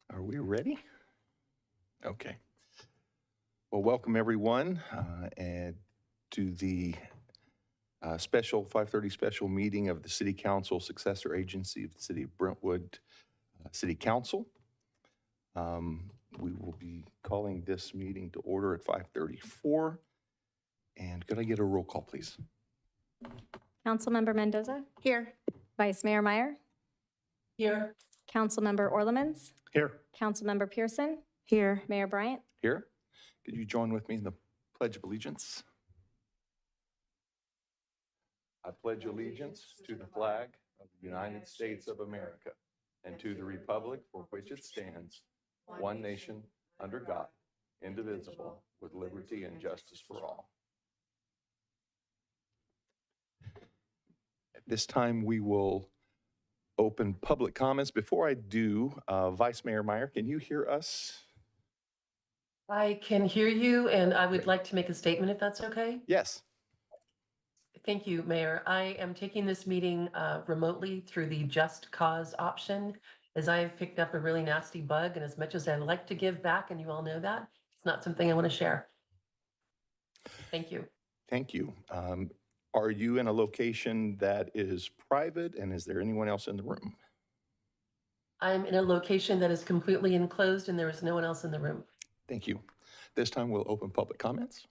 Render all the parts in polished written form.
Are we ready? Okay. Well, welcome everyone and to the special 5:30 special meeting of the City Council Successor Agency of the City of Brentwood City Council. We will be calling this meeting to order at 5:34. And could I get a roll call, please? Councilmember Mendoza? Here. Vice Mayor Meyer? Here. Councilmember Orlemans? Here. Councilmember Pearson? Here. Mayor Bryant? Here. Could you join with me in the Pledge of Allegiance? I pledge allegiance to the flag of the United States of America and to the republic for which it stands, one nation, under God, indivisible, with liberty and justice for all. At this time, we will open public comments. Before I do, Vice Mayor Meyer, can you hear us? I can hear you, and I would like to make a statement if that's okay. Yes. Thank you, Mayor. I am taking this meeting remotely through the Just Cause option, as I have picked up a really nasty bug, and as much as I like to give back, and you all know that, it's not something I want to share. Thank you. Thank you. Are you in a location that is private, and is there anyone else in the room? I'm in a location that is completely enclosed, and there is no one else in the room. Thank you. This time we'll open public comments.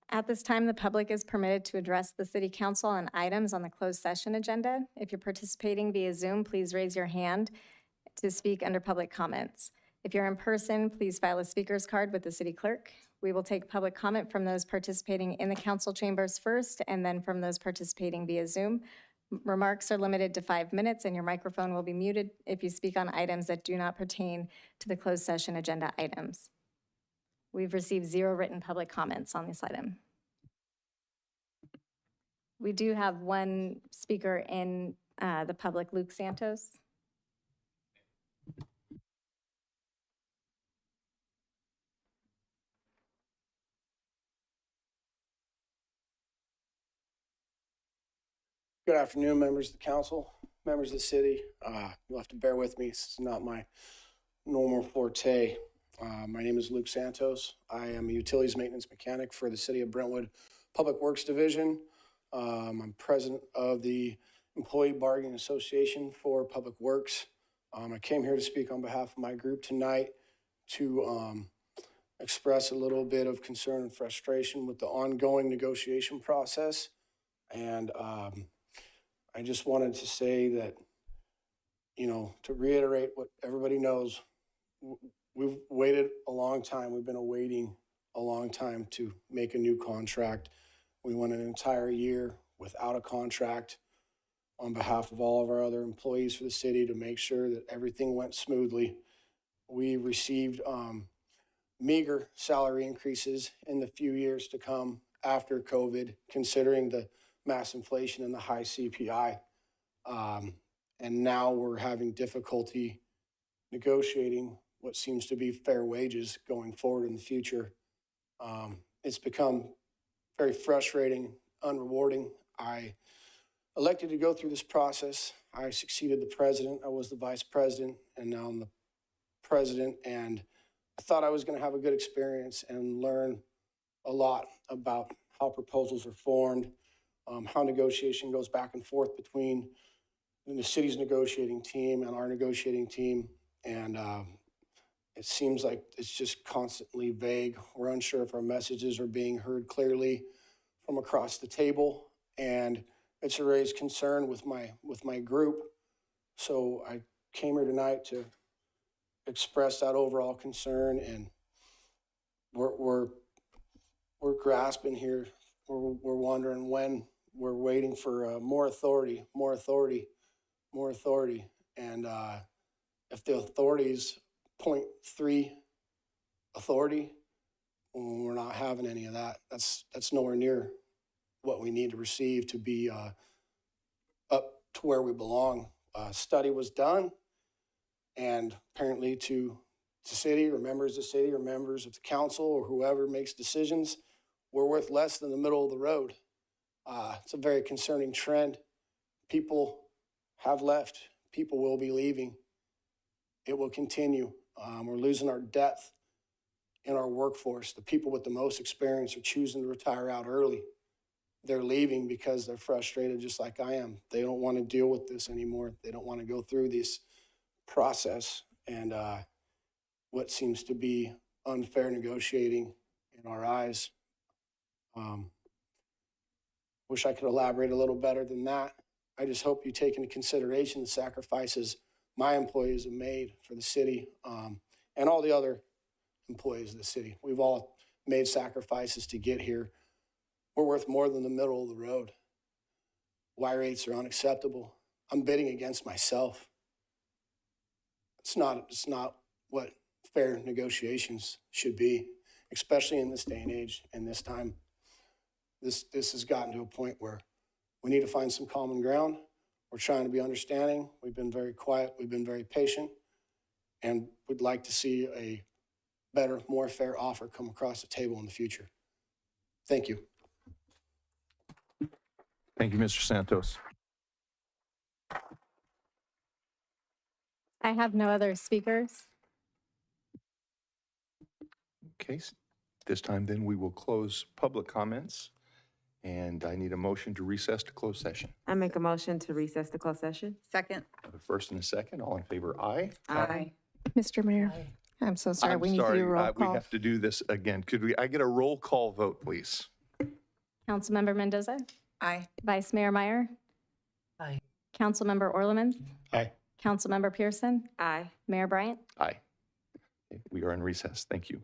At this time, the public is permitted to address the City Council on items on the closed session agenda. If you're participating via Zoom, please raise your hand to speak under public comments. If you're in person, please file a speaker's card with the City Clerk. We will take public comment from those participating in the council chambers first, and then from those participating via Zoom. Remarks are limited to 5 minutes, and your microphone will be muted if you speak on items that do not pertain to the closed session agenda items. We've received 0 written public comments on this item. We do have one speaker in the public, Luke Santos. Good afternoon, members of the council, members of the city. You'll have to bear with me. This is not my normal forte. My name is Luke Santos. I am a utilities maintenance mechanic for the City of Brentwood Public Works Division. I'm president of the Employee Bargaining Association for Public Works. I came here to speak on behalf of my group tonight to express a little bit of concern and frustration with the ongoing negotiation process. And I just wanted to say that, you know, to reiterate what everybody knows, we've waited a long time. We've been awaiting a long time to make a new contract. We went an entire year without a contract on behalf of all of our other employees for the city to make sure that everything went smoothly. We received meager salary increases in the few years to come after COVID, considering the mass inflation and the high CPI. And now we're having difficulty negotiating what seems to be fair wages going forward in the future. It's become very frustrating, unrewarding. I elected to go through this process. I succeeded the president. I was the vice president, and now I'm the president. And I thought I was going to have a good experience and learn a lot about how proposals are formed, how negotiation goes back and forth between the city's negotiating team and our negotiating team. And it seems like it's just constantly vague. We're unsure if our messages are being heard clearly from across the table. And it's raised concern with my group. So I came here tonight to express that overall concern, and we're grasping here. We're wondering when. We're waiting for more authority. And if the authority's 0.3 authority, we're not having any of that. That's nowhere near what we need to receive to be up to where we belong. A study was done, and apparently to city or members of the city or members of the council or whoever makes decisions, we're worth less than the middle of the road. It's a very concerning trend. People have left. People will be leaving. It will continue. We're losing our depth in our workforce. The people with the most experience are choosing to retire out early. They're leaving because they're frustrated, just like I am. They don't want to deal with this anymore. They don't want to go through this process and what seems to be unfair negotiating in our eyes. Wish I could elaborate a little better than that. I just hope you take into consideration the sacrifices my employees have made for the city and all the other employees of the city. We've all made sacrifices to get here. We're worth more than the middle of the road. Y rates are unacceptable. I'm bidding against myself. It's not what fair negotiations should be, especially in this day and age and this time. This has gotten to a point where we need to find some common ground. We're trying to be understanding. We've been very quiet. We've been very patient, and would like to see a better, more fair offer come across the table in the future. Thank you. Thank you, Mr. Santos. I have no other speakers. Okay, this time then we will close public comments, and I need a motion to recess to closed session. I make a motion to recess the closed session. Second. A first and a second, all in favor, aye. Aye. Mr. Mayor, Aye. I'm so sorry. I'm We need to sorry, do a roll we call. have to do this again. Could I get a roll call vote, please? Councilmember Mendoza, Aye. Vice Mayor Meyer, Aye. Councilmember Orlemans, Aye. Councilmember Pearson, Aye. Mayor Bryant. Aye. Okay, we are in recess. Thank you.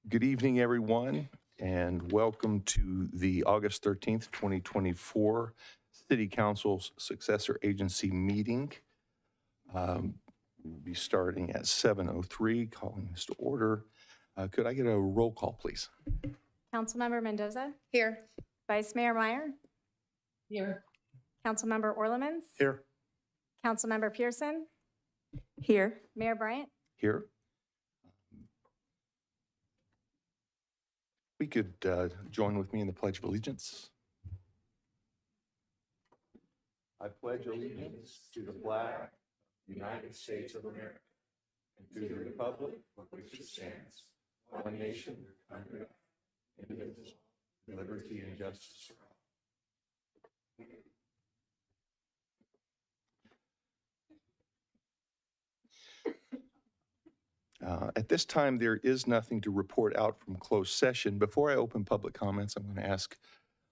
Good evening, everyone, and welcome to the August 13th, 2024 City Council's Successor Agency meeting. We'll be starting at 7:03, calling this to order. Could I get a roll call, please? Councilmember Mendoza, Here. Vice Mayor Meyer, Here. Councilmember Orlemans. Here. Councilmember Pearson, Here. Mayor Bryant. Here. We could join with me in the Pledge of Allegiance. I pledge allegiance to the flag of the United States of America and to the republic for which it stands, one nation, under God, indivisible, with liberty and justice for all. At this time, there is nothing to report out from closed session. Before I open public comments, I'm going to ask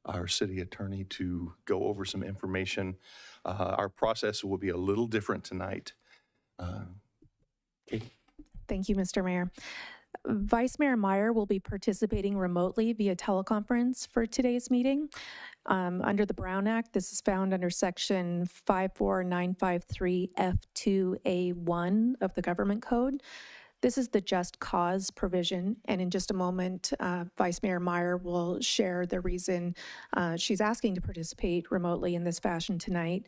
our city attorney to go over some information. Our process will be a little different tonight. Katie? Thank you, Mr. Mayor. Vice Mayor Meyer will be participating remotely via teleconference for today's meeting. Under the Brown Act, this is found under Section 54953 F2A1 of the Government Code. This is the just cause provision, and in just a moment, Vice Mayor Meyer will share the reason she's asking to participate remotely in this fashion tonight.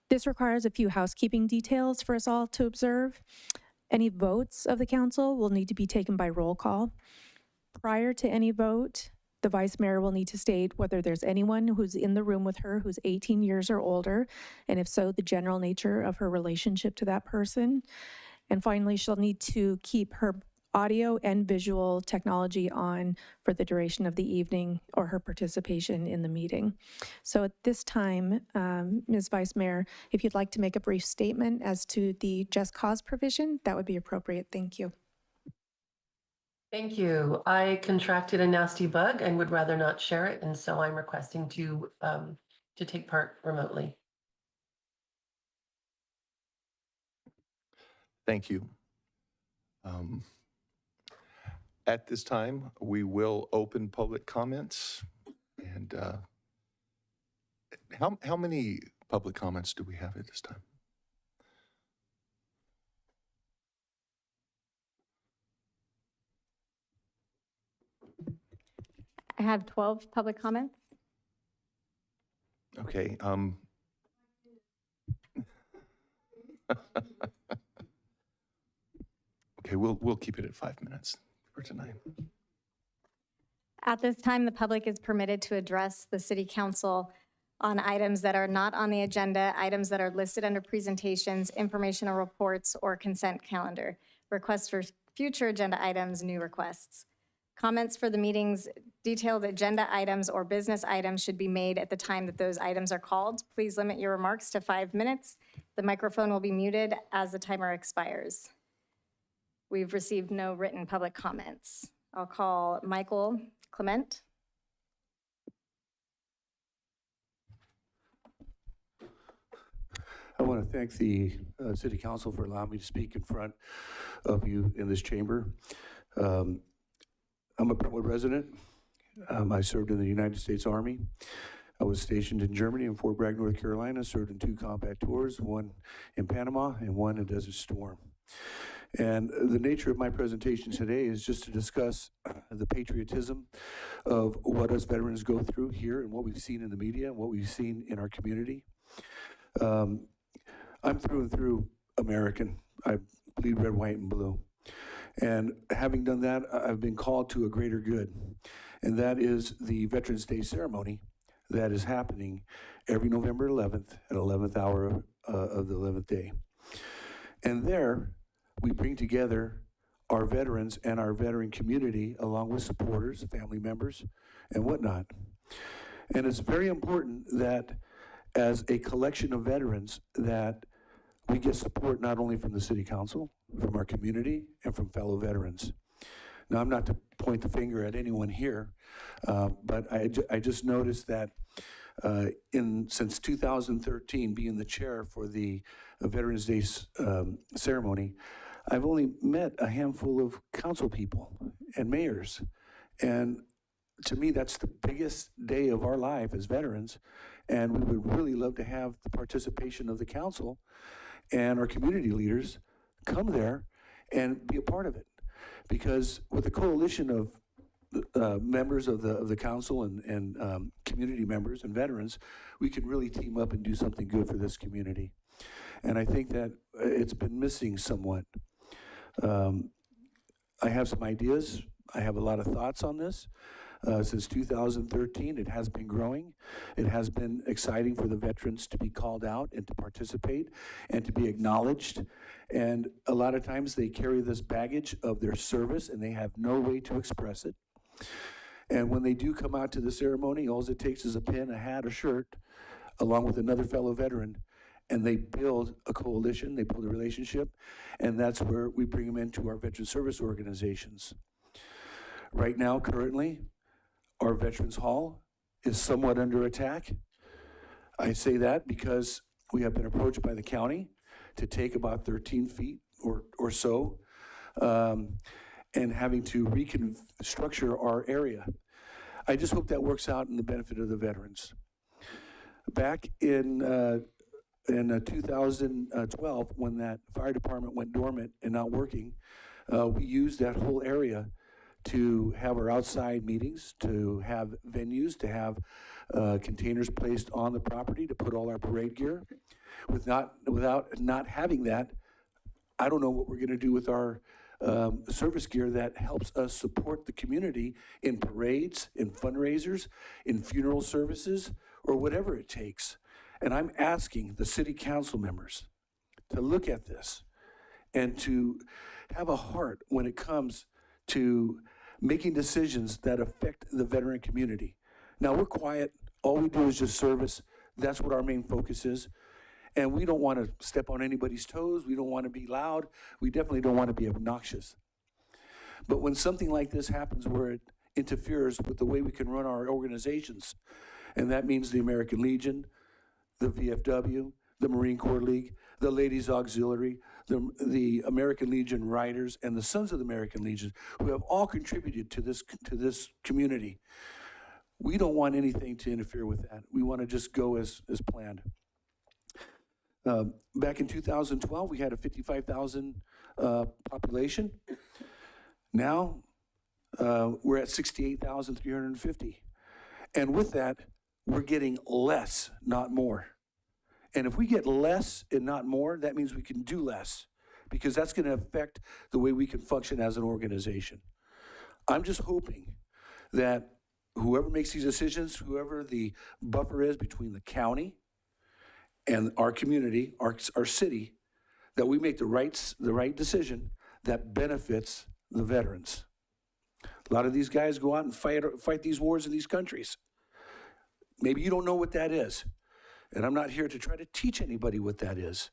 This requires a few housekeeping details for us all to observe. Any votes of the council will need to be taken by roll call. Prior to any vote, the Vice Mayor will need to state whether there's anyone who's in the room with her who's 18 years or older, and if so, the general nature of her relationship to that person. And finally, she'll need to keep her audio and visual technology on for the duration of the evening or her participation in the meeting. So at this time, Ms. Vice Mayor, if you'd like to make a brief statement as to the just cause provision, that would be appropriate. Thank you. Thank you. I contracted a nasty bug and would rather not share it, and so I'm requesting to take part remotely. Thank you. At this time, we will open public comments. And how many public comments do we have at this time? I have 12 public comments. Okay. Okay, we'll keep it at 5 minutes for tonight. At this time, the public is permitted to address the city council on items that are not on the agenda, items that are listed under presentations, informational reports, or consent calendar. Requests for future agenda items, new requests. Comments for the meeting's detailed agenda items or business items should be made at the time that those items are called. Please limit your remarks to 5 minutes. The microphone will be muted as the timer expires. We've received no written public comments. I'll call Michael Clement. I want to thank the City Council for allowing me to speak in front of you in this chamber. I'm a Brentwood resident. I served in the United States Army. I was stationed in Germany in Fort Bragg, North Carolina, served in 2 combat tours, one in Panama and one in Desert Storm. And the nature of my presentation today is just to discuss the patriotism of what us veterans go through here and what we've seen in the media and what we've seen in our community. I'm through and through American. I bleed red, white, and blue. And having done that, I've been called to a greater good. And that is the Veterans Day ceremony that is happening every November 11th at 11th hour of the 11th day. And there, we bring together our veterans and our veteran community along with supporters, family members, and whatnot. And it's very important that as a collection of veterans that we get support not only from the City Council, from our community, and from fellow veterans. Now, I'm not to point the finger at anyone here, but I just noticed that since 2013, being the chair for the Veterans Day ceremony, I've only met a handful of council people and mayors. And to me, that's the biggest day of our life as veterans. And we would really love to have the participation of the council and our community leaders come there and be a part of it. Because with a coalition of members of the council and community members and veterans, we can really team up and do something good for this community. And I think that it's been missing somewhat. I have some ideas. I have a lot of thoughts on this. Since 2013, it has been growing. It has been exciting for the veterans to be called out and to participate and to be acknowledged. And a lot of times they carry this baggage of their service and they have no way to express it. And when they do come out to the ceremony, all it takes is a pin, a hat, a shirt, along with another fellow veteran, and they build a coalition, they build a relationship, and that's where we bring them into our veteran service organizations. Right now, currently, our Veterans Hall is somewhat under attack. I say that because we have been approached by the county to take about 13 feet or so, and having to restructure our area. I just hope that works out in the benefit of the veterans. Back in 2012, when that fire department went dormant and not working, we used that whole area to have our outside meetings, to have venues, to have containers placed on the property, to put all our parade gear. Without not having that, I don't know what we're gonna do with our service gear that helps us support the community in parades, in fundraisers, in funeral services, or whatever it takes. And I'm asking the city council members to look at this and to have a heart when it comes to making decisions that affect the veteran community. Now, we're quiet. All we do is just service. That's what our main focus is. And we don't want to step on anybody's toes. We don't want to be loud. We definitely don't want to be obnoxious. But when something like this happens where it interferes with the way we can run our organizations, and that means the American Legion, the VFW, the Marine Corps League, the Ladies Auxiliary, the American Legion Riders, and the Sons of the American Legion, who have all contributed to this community. We don't want anything to interfere with that. We want to just go as planned. Back in 2012, we had a 55,000 population. Now, we're at 68,350. And with that, we're getting less, not more. And if we get less and not more, that means we can do less, because that's going to affect the way we can function as an organization. I'm just hoping that whoever makes these decisions, whoever the buffer is between the county and our community, our city, that we make the right decision that benefits the veterans. A lot of these guys go out and fight these wars in these countries. Maybe you don't know what that is. And I'm not here to try to teach anybody what that is.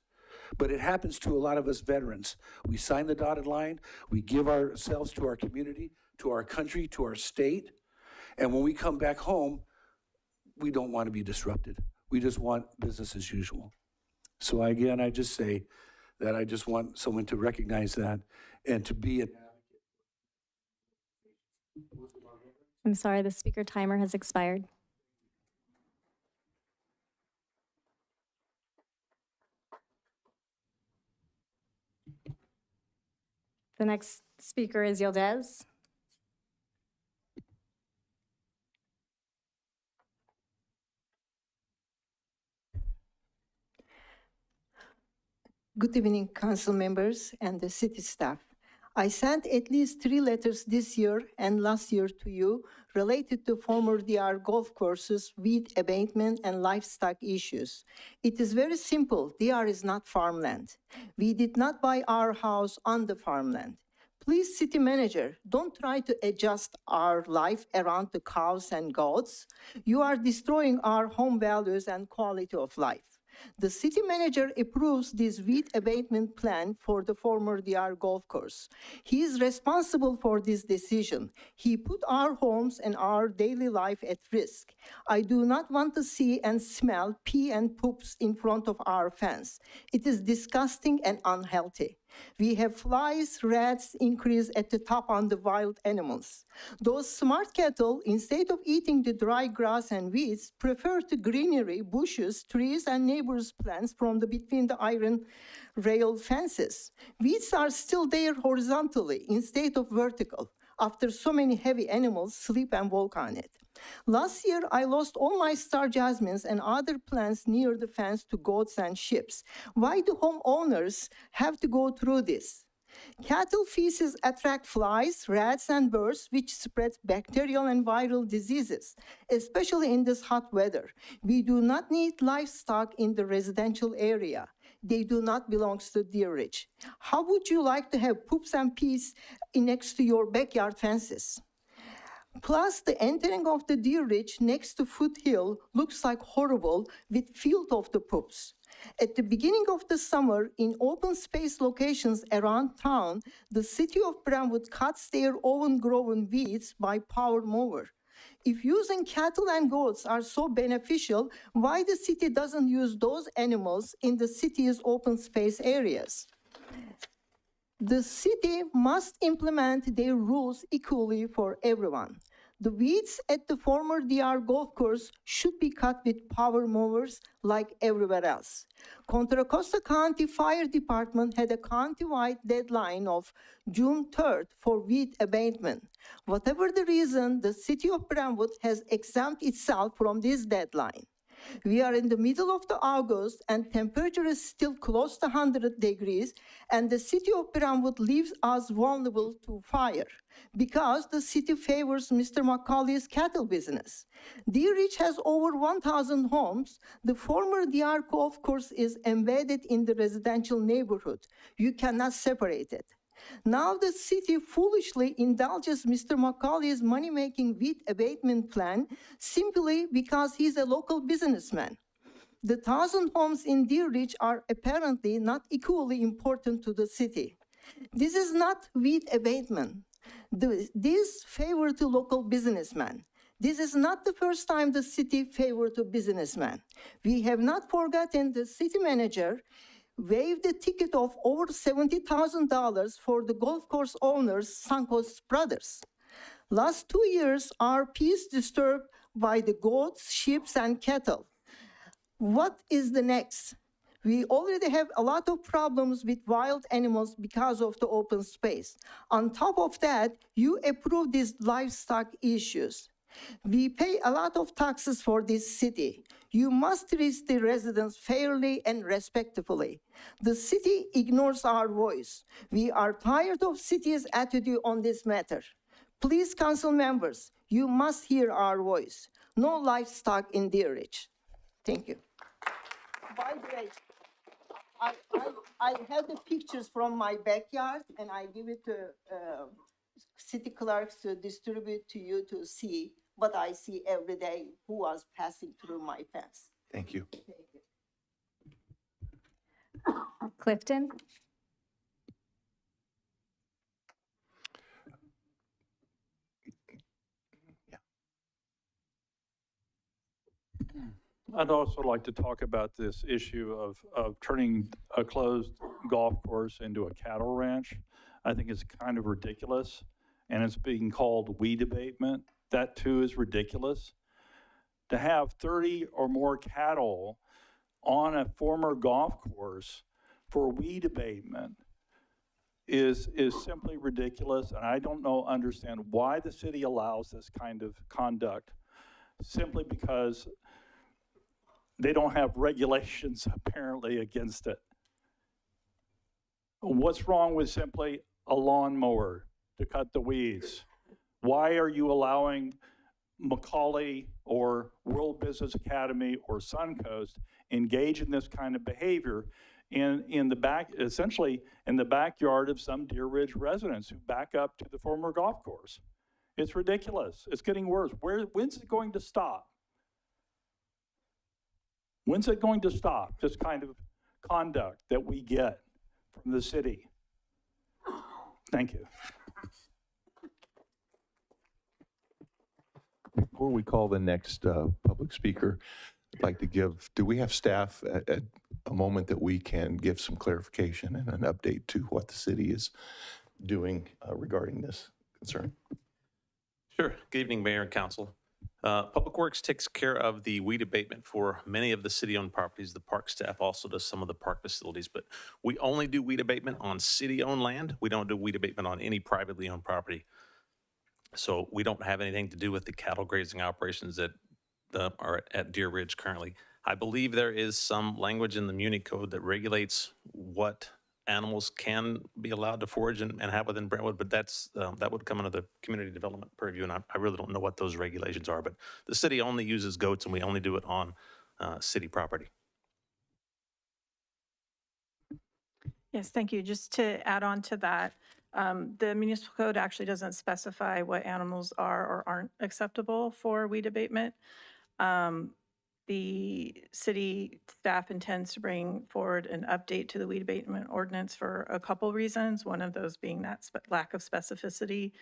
But it happens to a lot of us veterans. We sign the dotted line, we give ourselves to our community, to our country, to our state. And when we come back home, we don't want to be disrupted. We just want business as usual. So again, I just say that I just want someone to recognize that and to be an advocate. I'm sorry, the speaker timer has expired. The next speaker is Yildiz. Good evening, council members and the city staff. I sent at least 3 letters this year and last year to you related to former DR golf courses, weed abatement, and livestock issues. It is very simple. DR is not farmland. We did not buy our house on the farmland. Please, city manager, don't try to adjust our life around the cows and goats. You are destroying our home values and quality of life. The city manager approves this weed abatement plan for the former DR golf course. He is responsible for this decision. He put our homes and our daily life at risk. I do not want to see and smell pee and poops in front of our fence. It is disgusting and unhealthy. We have flies, rats increase at the top on the wild animals. Those smart cattle, instead of eating the dry grass and weeds, prefer the greenery, bushes, trees, and neighbors' plants from between the iron rail fences. Weeds are still there horizontally instead of vertical, after so many heavy animals sleep and walk on it. Last year, I lost all my star jasmines and other plants near the fence to goats and sheep. Why do homeowners have to go through this? Cattle feces attract flies, rats, and birds, which spread bacterial and viral diseases, especially in this hot weather. We do not need livestock in the residential area. They do not belong to Deer Ridge. How would you like to have poops and pees next to your backyard fences? Plus, the entering of the Deer Ridge next to Foothill looks like horrible with field of the poops. At the beginning of the summer, in open space locations around town, the city of Brentwood cuts their own-grown weeds by power mower. If using cattle and goats are so beneficial, why the city doesn't use those animals in the city's open space areas? The city must implement their rules equally for everyone. The weeds at the former DR golf course should be cut with power mowers like everywhere else. Contra Costa County Fire Department had a county-wide deadline of June 3rd for weed abatement. Whatever the reason, the city of Brentwood has exempt itself from this deadline. We are in the middle of the August and temperature is still close to 100 degrees, and the city of Brentwood leaves us vulnerable to fire because the city favors Mr. Macaulay's cattle business. Deer Ridge has over 1,000 homes. The former DR golf course is embedded in the residential neighborhood. You cannot separate it. Now the city foolishly indulges Mr. Macaulay's money-making weed abatement plan simply because he's a local businessman. The 1,000 homes in Deer Ridge are apparently not equally important to the city. This is not weed abatement. This favor to local businessmen. This is not the first time the city favored a businessman. We have not forgotten the city manager waived a ticket of over $70,000 for the golf course owners, Sankos brothers. Last 2 years, our peace disturbed by the goats, sheep, and cattle. What is the next? We already have a lot of problems with wild animals because of the open space. On top of that, you approve these livestock issues. We pay a lot of taxes for this city. You must treat the residents fairly and respectfully. The city ignores our voice. We are tired of city's attitude on this matter. Please, council members, you must hear our voice. No livestock in Deer Ridge. Thank you. By the way, I have the pictures from my backyard, and I give it to city clerks to distribute to you to see. But I see every day who was passing through my fence. Thank you. Thank you. Clifton? I'd also like to talk about this issue of turning a closed golf course into a cattle ranch. I think it's kind of ridiculous, and it's being called weed abatement. That too is ridiculous. To have 30 or more cattle on a former golf course for weed abatement is simply ridiculous, and I don't understand why the city allows this kind of conduct, simply because they don't have regulations apparently against it. What's wrong with simply a lawnmower to cut the weeds? Why are you allowing Macaulay or World Business Academy or Suncoast engage in this kind of behavior in the back, essentially in the backyard of some Deer Ridge residents who back up to the former golf course? It's ridiculous. It's getting worse. When's it going to stop? When's it going to stop, this kind of conduct that we get from the city? Thank you. Before we call the next public speaker, I'd like to give, do we have staff a moment that we can give some clarification and an update to what the city is doing regarding this concern. Sure. Good evening, Mayor and Council. Public Works takes care of the weed abatement for many of the city-owned properties. The park staff also does some of the park facilities, but we only do weed abatement on city-owned land. We don't do weed abatement on any privately owned property. So we don't have anything to do with the cattle grazing operations that are at Deer Ridge currently. I believe there is some language in the Muni Code that regulates what animals can be allowed to forage and have within Brentwood, but that would come under the community development purview, and I really don't know what those regulations are, but the city only uses goats and we only do it on city property. Yes, thank you. Just to add on to that, the municipal code actually doesn't specify what animals are or aren't acceptable for weed abatement. The city staff intends to bring forward an update to the weed abatement ordinance for a couple reasons. One of those being that lack of specificity,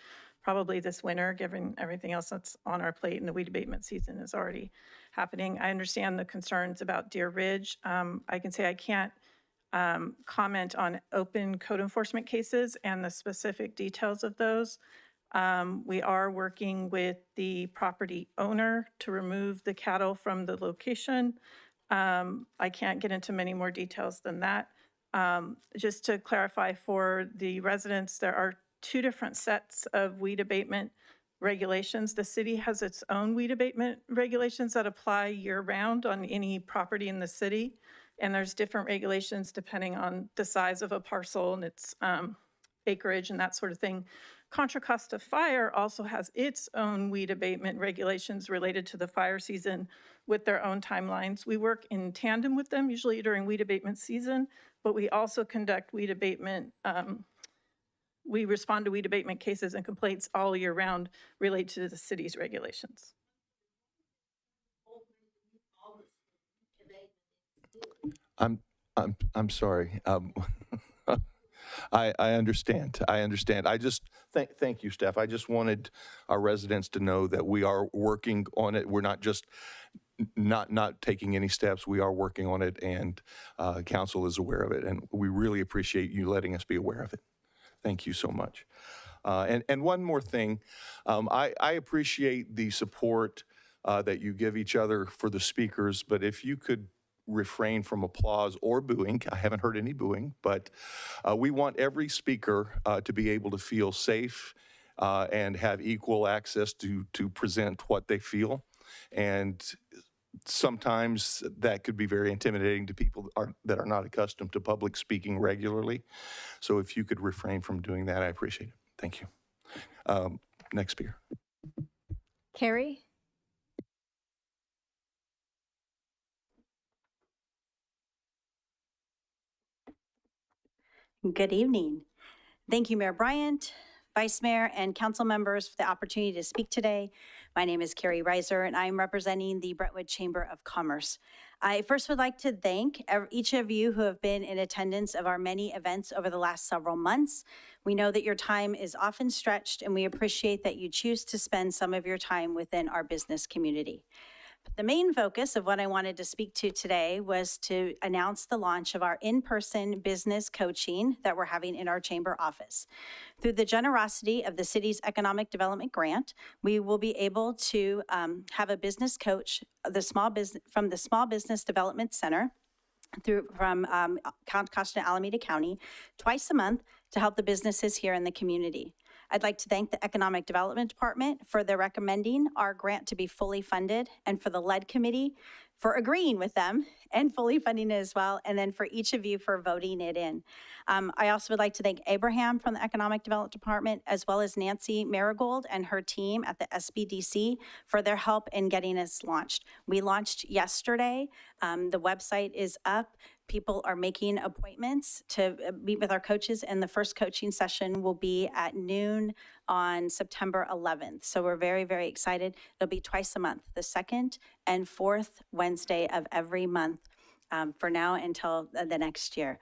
probably this winter, given everything else that's on our plate and the weed abatement season is already happening. I understand the concerns about Deer Ridge. I can say I can't comment on open code enforcement cases and the specific details of those. We are working with the property owner to remove the cattle from the location. I can't get into many more details than that. Just to clarify for the residents, there are two different sets of weed abatement regulations. The city has its own weed abatement regulations that apply year-round on any property in the city. And there's different regulations depending on the size of a parcel and its acreage and that sort of thing. Contra Costa Fire also has its own weed abatement regulations related to the fire season with their own timelines. We work in tandem with them, usually during weed abatement season, but we also conduct weed abatement. We respond to weed abatement cases and complaints all year round related to the city's regulations. I'm sorry. I understand. I just thank you, Steph. I just wanted our residents to know that we are working on it. We're not just not taking any steps. We are working on it, and council is aware of it, and we really appreciate you letting us be aware of it. Thank you so much. And one more thing, I appreciate the support that you give each other for the speakers, but if you could refrain from applause or booing. I haven't heard any booing, but we want every speaker to be able to feel safe and have equal access to present what they feel. And sometimes that could be very intimidating to people that are not accustomed to public speaking regularly. So if you could refrain from doing that, I appreciate it. Thank you. Next speaker. Carrie? Good evening. Thank you, Mayor Bryant, Vice Mayor, and council members for the opportunity to speak today. My name is Carrie Reiser, and I'm representing the Brentwood Chamber of Commerce. I first would like to thank each of you who have been in attendance of our many events over the last several months. We know that your time is often stretched, and we appreciate that you choose to spend some of your time within our business community. The main focus of what I wanted to speak to today was to announce the launch of our in-person business coaching that we're having in our chamber office. Through the generosity of the city's economic development grant, we will be able to have a business coach from the Small Business Development Center from Costa Alameda County twice a month to help the businesses here in the community. I'd like to thank the Economic Development Department for their recommending our grant to be fully funded, and for the lead committee for agreeing with them and fully funding it as well, and then for each of you for voting it in. I also would like to thank Abraham from the Economic Development Department, as well as Nancy Marigold and her team at the SBDC for their help in getting us launched. We launched yesterday. The website is up. People are making appointments to meet with our coaches, and the first coaching session will be at noon on September 11th. So we're very, very excited. It'll be twice a month, the second and fourth Wednesday of every month for now until the next year.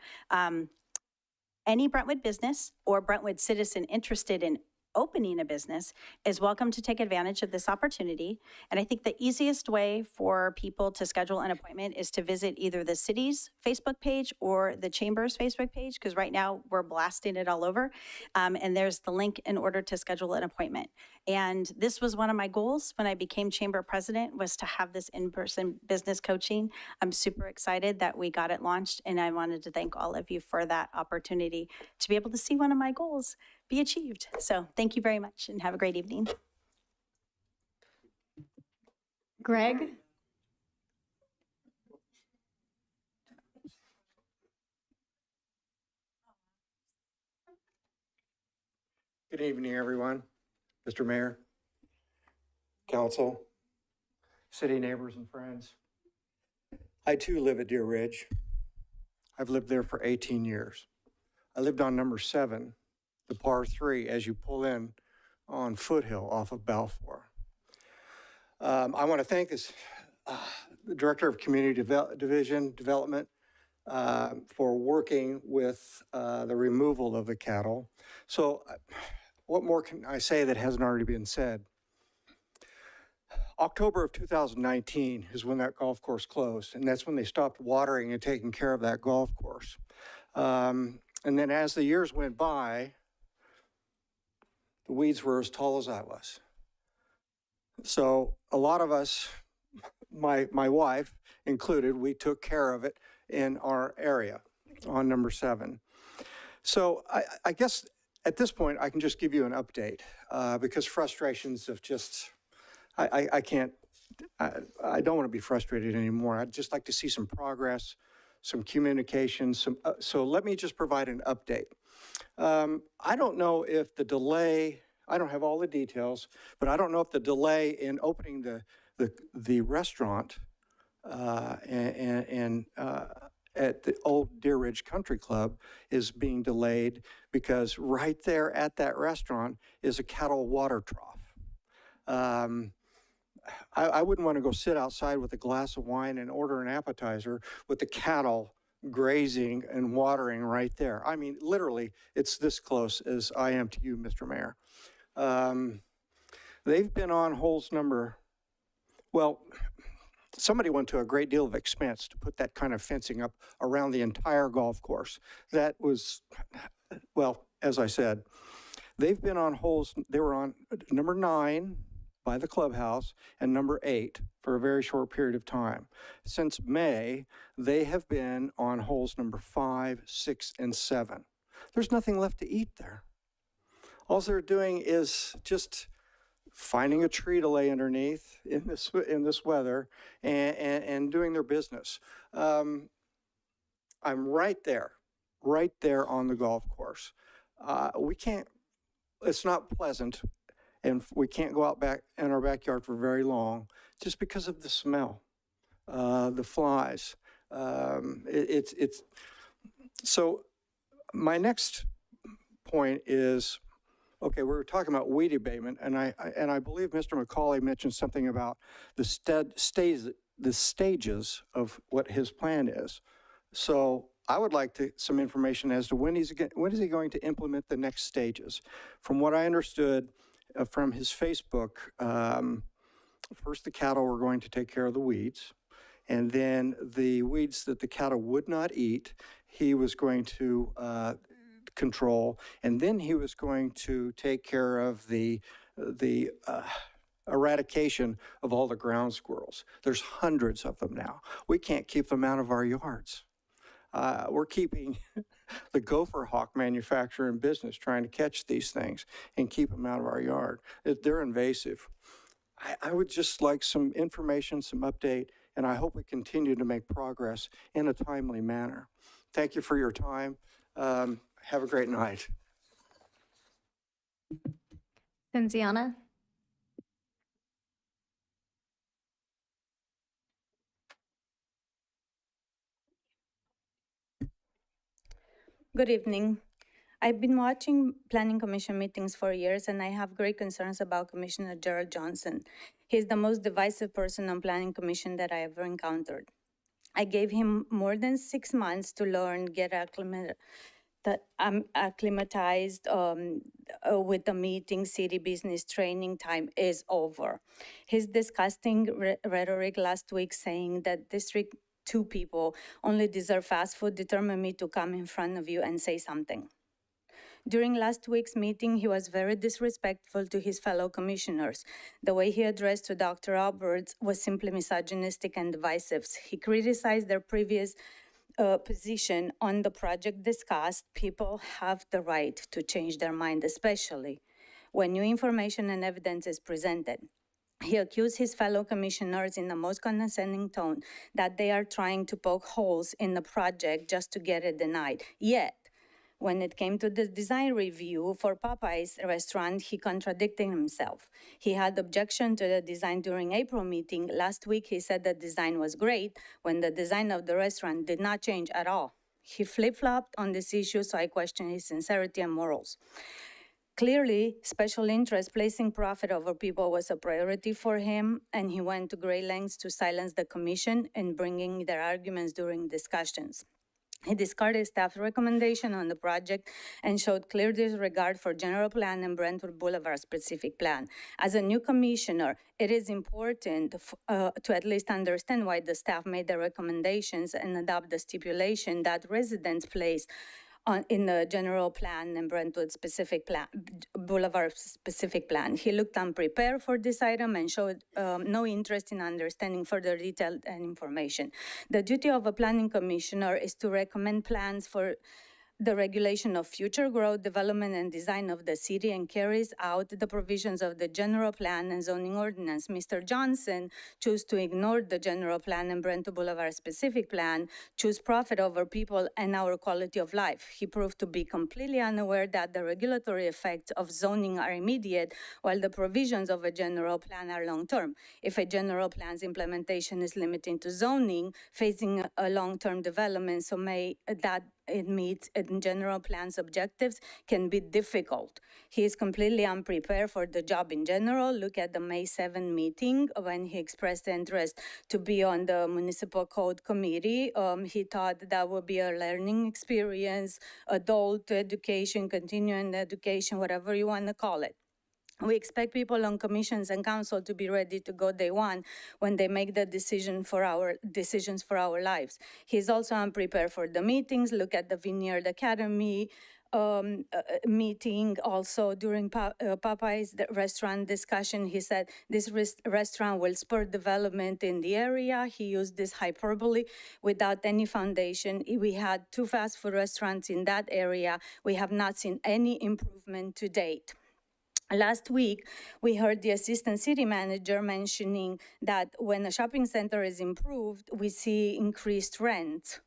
Any Brentwood business or Brentwood citizen interested in opening a business is welcome to take advantage of this opportunity. And I think the easiest way for people to schedule an appointment is to visit either the city's Facebook page or the chamber's Facebook page, because right now we're blasting it all over. And there's the link in order to schedule an appointment. And this was one of my goals when I became chamber president, was to have this in-person business coaching. I'm super excited that we got it launched, and I wanted to thank all of you for that opportunity to be able to see one of my goals be achieved. So thank you very much and have a great evening. Greg? Good evening, everyone. Mr. Mayor, council, city neighbors and friends. I too live at Deer Ridge. I've lived there for 18 years. I lived on number 7, the par 3, as you pull in on Foothill off of Balfour. I want to thank the Director of Community Division Development for working with the removal of the cattle. So what more can I say that hasn't already been said? October of 2019 is when that golf course closed, and that's when they stopped watering and taking care of that golf course. And then as the years went by, the weeds were as tall as I was. So a lot of us, my wife included, we took care of it in our area on number 7. So I guess at this point, I can just give you an update because frustrations of just, I can't, I don't want to be frustrated anymore. I'd just like to see some progress, some communication, so let me just provide an update. I don't know if the delay, I don't have all the details, but I don't know if the delay in opening the restaurant at the old Deer Ridge Country Club is being delayed because right there at that restaurant is a cattle water trough. I wouldn't want to go sit outside with a glass of wine and order an appetizer with the cattle grazing and watering right there. I mean, literally, it's this close as I am to you, Mr. Mayor. They've been on holes number, well, somebody went to a great deal of expense to put that kind of fencing up around the entire golf course. That was, well, as I said, they've been on holes, they were on number 9 by the clubhouse and number 8 for a very short period of time. Since May, they have been on holes number 5, 6, and 7. There's nothing left to eat there. All they're doing is just finding a tree to lay underneath in this weather and doing their business. I'm right there on the golf course. We can't, it's not pleasant, and we can't go out back in our backyard for very long just because of the smell, the flies. So my next point is, okay, we were talking about weed abatement, and I believe Mr. McCauley mentioned something about the stages of what his plan is. So I would like some information as to when is he going to implement the next stages. From what I understood from his Facebook, first the cattle were going to take care of the weeds, and then the weeds that the cattle would not eat, he was going to control, and then he was going to take care of the eradication of all the ground squirrels. There's hundreds of them now. We can't keep them out of our yards. We're keeping the gopher hawk manufacturer in business trying to catch these things and keep them out of our yard. They're invasive. I would just like some information, some update, and I hope we continue to make progress in a timely manner. Thank you for your time. Have a great night. Cinziana? Good evening. I've been watching Planning Commission meetings for years, and I have great concerns about Commissioner Gerald Johnson. He's the most divisive person on Planning Commission that I ever encountered. I gave him more than 6 months to learn, get acclimated that I'm acclimatized with the meeting, city business training time is over. His disgusting rhetoric last week saying that District 2 people only deserve fast food determined me to come in front of you and say something. During last week's meeting, he was very disrespectful to his fellow commissioners. The way he addressed to Dr. Alberts was simply misogynistic and divisive. He criticized their previous position on the project discussed. People have the right to change their mind, especially when new information and evidence is presented. He accused his fellow commissioners in the most condescending tone that they are trying to poke holes in the project just to get it denied. Yet, when it came to the design review for Popeye's restaurant, he contradicted himself. He had objection to the design during April meeting. Last week, he said the design was great when the design of the restaurant did not change at all. He flip-flopped on this issue, so I question his sincerity and morals. Clearly, special interest placing profit over people was a priority for him, and he went to great lengths to silence the commission and bringing their arguments during discussions. He discarded staff's recommendation on the project and showed clear disregard for general plan and Brentwood Boulevard specific plan. As a new commissioner, it is important to at least understand why the staff made the recommendations and adopt the stipulation that residents place in the general plan and Brentwood specific plan, Boulevard specific plan. He looked unprepared for this item and showed no interest in understanding further detail and information. The duty of a planning commissioner is to recommend plans for the regulation of future growth, development, and design of the city and carries out the provisions of the general plan and zoning ordinance. Mr. Johnson chose to ignore the general plan and Brentwood Boulevard specific plan, choose profit over people and our quality of life. He proved to be completely unaware that the regulatory effects of zoning are immediate, while the provisions of a general plan are long-term. If a general plan's implementation is limited to zoning, facing a long-term development, so may that it meets in general plan's objectives can be difficult. He is completely unprepared for the job in general. Look at the May 7 meeting when he expressed interest to be on the municipal code committee. He thought that would be a learning experience, adult education, continuing education, whatever you want to call it. We expect people on commissions and council to be ready to go day one when they make the decisions for our lives. He's also unprepared for the meetings. Look at the Vineyard Academy meeting. Also during Popeye's restaurant discussion, he said this restaurant will spur development in the area. He used this hyperbole without any foundation. We had 2 fast food restaurants in that area. We have not seen any improvement to date. Last week, we heard the assistant city manager mentioning that when a shopping center is improved, we see increased rent.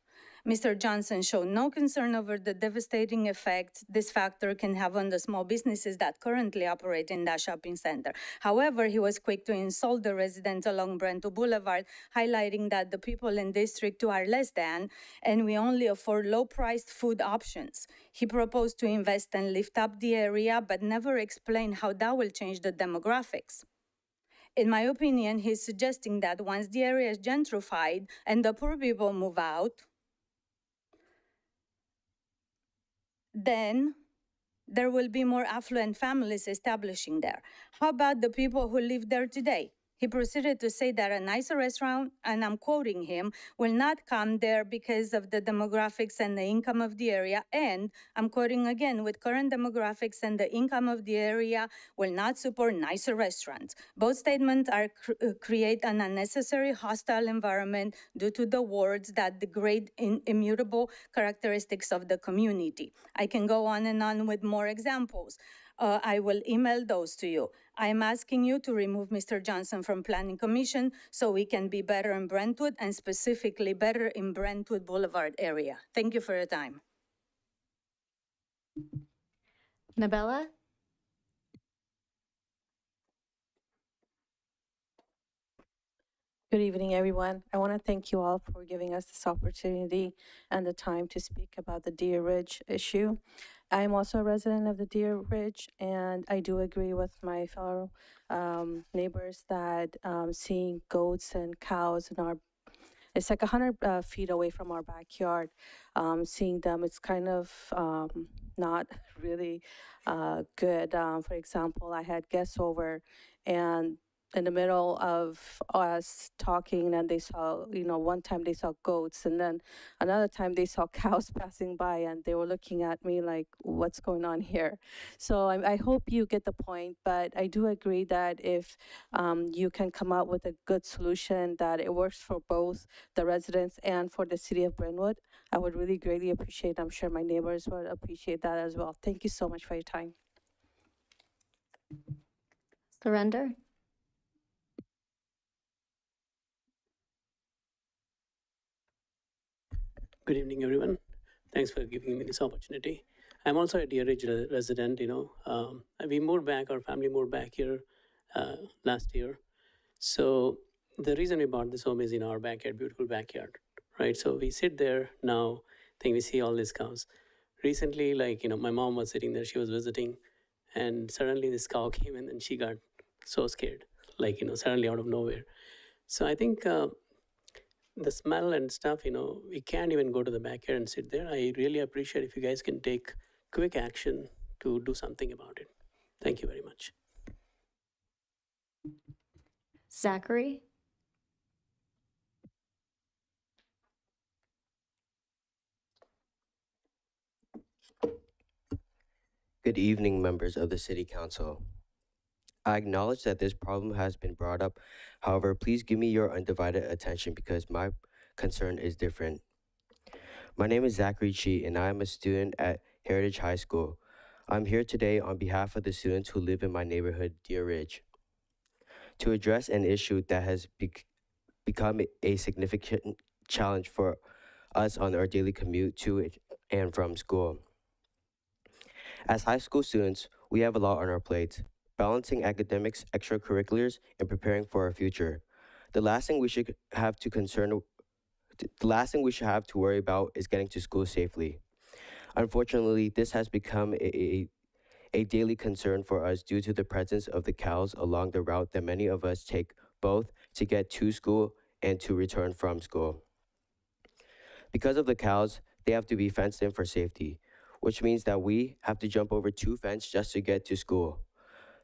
Mr. Johnson showed no concern over the devastating effects this factor can have on the small businesses that currently operate in that shopping center. However, he was quick to insult the residents along Brentwood Boulevard, highlighting that the people in District 2 are less than, and we only afford low-priced food options. He proposed to invest and lift up the area, but never explained how that will change the demographics. In my opinion, he's suggesting that once the area is gentrified and the poor people move out, then there will be more affluent families establishing there. How about the people who live there today? He proceeded to say that a nicer restaurant, and I'm quoting him, will not come there because of the demographics and the income of the area. And I'm quoting again, with current demographics and the income of the area will not support nicer restaurants. Both statements are create an unnecessary hostile environment due to the words that degrade immutable characteristics of the community. I can go on and on with more examples. I will email those to you. I'm asking you to remove Mr. Johnson from Planning Commission so we can be better in Brentwood and specifically better in Brentwood Boulevard area. Thank you for your time. Nabella? Good evening, everyone. I want to thank you all for giving us this opportunity and the time to speak about the Deer Ridge issue. I'm also a resident of the Deer Ridge, and I do agree with my fellow neighbors that seeing goats and cows in our It's like 100 feet away from our backyard. Seeing them, it's kind of not really good. For example, I had guests over, and in the middle of us talking, and they saw, one time they saw goats, and then another time they saw cows passing by, and they were looking at me like, what's going on here? So I hope you get the point, but I do agree that if you can come up with a good solution that it works for both the residents and for the city of Brentwood, I would really greatly appreciate. I'm sure my neighbors would appreciate that as well. Thank you so much for your time. Surrender. Good evening, everyone. Thanks for giving me this opportunity. I'm also a Deer Ridge resident. We moved back, our family moved back here last year. So the reason we bought this home is in our backyard, beautiful backyard, right? So we sit there now, we see all these cows. Recently, my mom was sitting there, she was visiting, and suddenly this cow came in and she got so scared, suddenly out of nowhere. So I think the smell and stuff, we can't even go to the backyard and sit there. I really appreciate if you guys can take quick action to do something about it. Thank you very much. Zachary. Good evening, members of the City Council. I acknowledge that this problem has been brought up. However, please give me your undivided attention because my concern is different. My name is Zachary Chi, and I am a student at Heritage High School. I'm here today on behalf of the students who live in my neighborhood, Deer Ridge, to address an issue that has become a significant challenge for us on our daily commute to and from school. As high school students, we have a lot on our plates, balancing academics, extracurriculars, and preparing for our future. The last thing we should have to worry about is getting to school safely. Unfortunately, this has become a daily concern for us due to the presence of the cows along the route that many of us take both to get to school and to return from school. Because of the cows, they have to be fenced in for safety, which means that we have to jump over 2 fences just to get to school.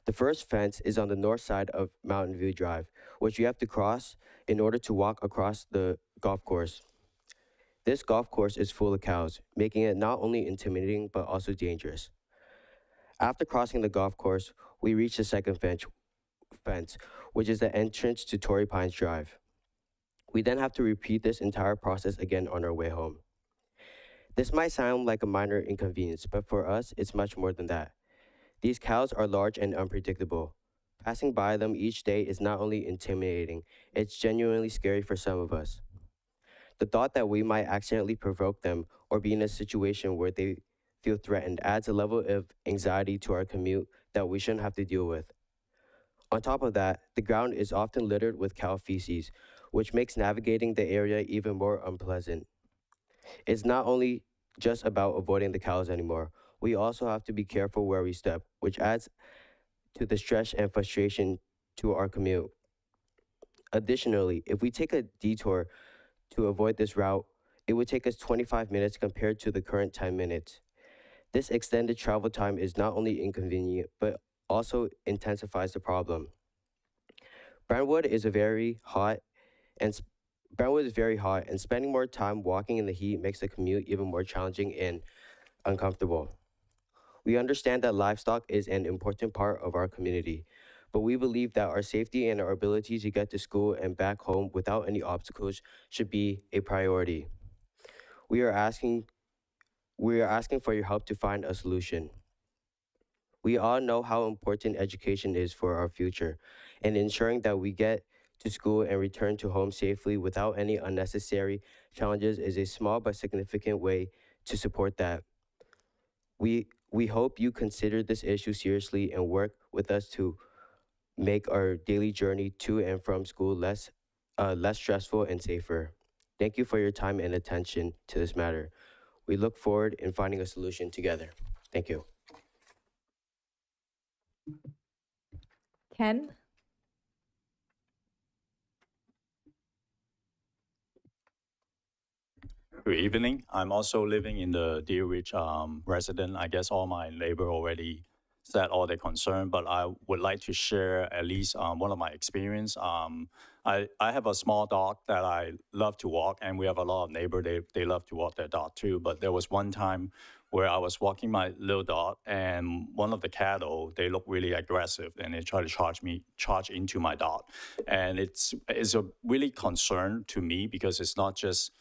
The first fence is on the north side of Mountain View Drive, which you have to cross in order to walk across the golf course. This golf course is full of cows, making it not only intimidating but also dangerous. After crossing the golf course, we reach the second fence, which is the entrance to Torrey Pines Drive. We then have to repeat this entire process again on our way home. This might sound like a minor inconvenience, but for us, it's much more than that. These cows are large and unpredictable. Passing by them each day is not only intimidating, it's genuinely scary for some of us. The thought that we might accidentally provoke them or be in a situation where they feel threatened adds a level of anxiety to our commute that we shouldn't have to deal with. On top of that, the ground is often littered with cow feces, which makes navigating the area even more unpleasant. It's not only just about avoiding the cows anymore. We also have to be careful where we step, which adds to the stress and frustration to our commute. Additionally, if we take a detour to avoid this route, it would take us 25 minutes compared to the current 10 minutes. This extended travel time is not only inconvenient, but also intensifies the problem. Brentwood is very hot, and spending more time walking in the heat makes the commute even more challenging and uncomfortable. We understand that livestock is an important part of our community, but we believe that our safety and our ability to get to school and back home without any obstacles should be a priority. We are asking for your help to find a solution. We all know how important education is for our future, and ensuring that we get to school and return to home safely without any unnecessary challenges is a small but significant way to support that. We hope you consider this issue seriously and work with us to make our daily journey to and from school less stressful and safer. Thank you for your time and attention to this matter. We look forward in finding a solution together. Thank you. Ken. Good evening. I'm also living in the Deer Ridge resident. I guess all my neighbor already said all their concern, but I would like to share at least one of my experience. I have a small dog that I love to walk, and we have a lot of neighbors, they love to walk their dog too. But there was one time where I was walking my little dog, and one of the cattle, they look really aggressive, and they try to charge into my dog. And it's a really concern to me because it's not just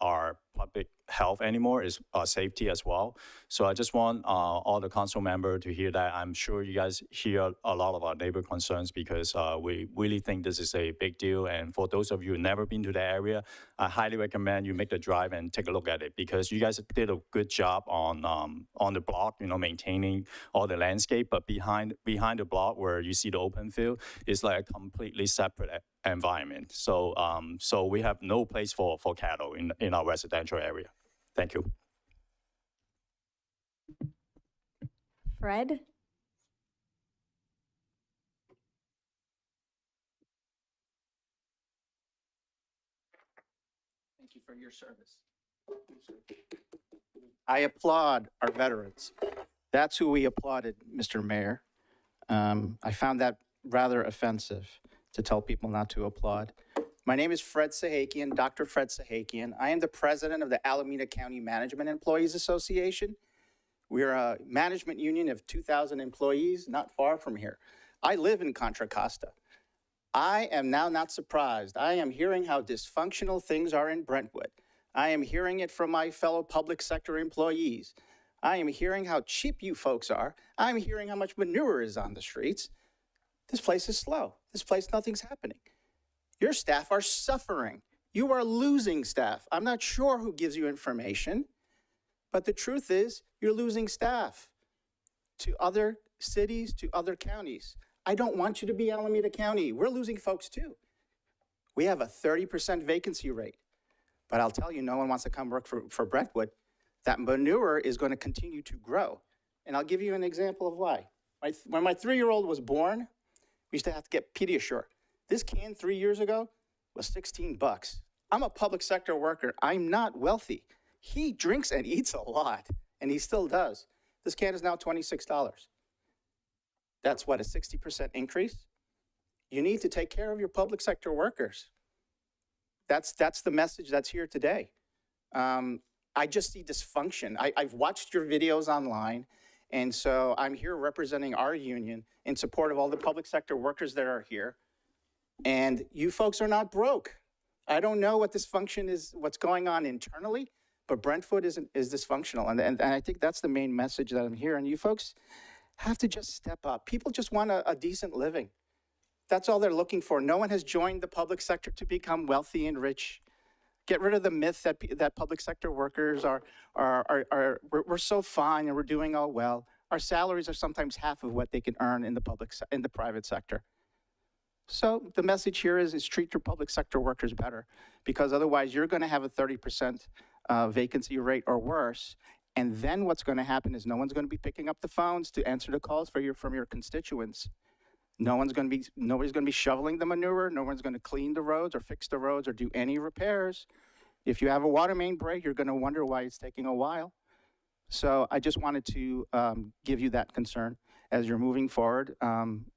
our public health anymore, it's our safety as well. So I just want all the council members to hear that. I'm sure you guys hear a lot of our neighbor concerns because we really think this is a big deal. And for those of you who've never been to the area, I highly recommend you make the drive and take a look at it because you guys did a good job on the block, maintaining all the landscape. But behind the block where you see the open field is like a completely separate environment. So so we have no place for cattle in our residential area. Thank you. Fred? Thank you for your service. I applaud our veterans. That's who we applauded, Mr. Mayor. I found that rather offensive to tell people not to applaud. My name is Fred Sahakian, Dr. Fred Sahakian. I am the president of the Alameda County Management Employees Association. We are a management union of 2,000 employees, not far from here. I live in Contra Costa. I am now not surprised. I am hearing how dysfunctional things are in Brentwood. I am hearing it from my fellow public sector employees. I am hearing how cheap you folks are. I'm hearing how much manure is on the streets. This place is slow. This place, nothing's happening. Your staff are suffering. You are losing staff. I'm not sure who gives you information, but the truth is you're losing staff to other cities, to other counties. I don't want you to be Alameda County. We're losing folks too. We have a 30% vacancy rate, but I'll tell you, no one wants to come work for Brentwood. That manure is going to continue to grow. And I'll give you an example of why. When my 3-year-old was born, we used to have to get Pediasure. This can 3 years ago was $16. I'm a public sector worker. I'm not wealthy. He drinks and eats a lot, and he still does. This can is now $26. That's what, a 60% increase? You need to take care of your public sector workers. That's the message that's here today. I just see dysfunction. I've watched your videos online, and so I'm here representing our union in support of all the public sector workers that are here. And you folks are not broke. I don't know what dysfunction is, what's going on internally, but Brentwood is dysfunctional. And I think that's the main message that I'm hearing. You folks have to just step up. People just want a decent living. That's all they're looking for. No one has joined the public sector to become wealthy and rich. Get rid of the myth that public sector workers we're so fine and we're doing all well. Our salaries are sometimes half of what they can earn in the private sector. So the message here is treat your public sector workers better, because otherwise you're going to have a 30% vacancy rate or worse. And then what's going to happen is no one's going to be picking up the phones to answer the calls from your constituents. Nobody's going to be shoveling the manure. No one's going to clean the roads or fix the roads or do any repairs. If you have a water main break, you're going to wonder why it's taking a while. So I just wanted to give you that concern as you're moving forward.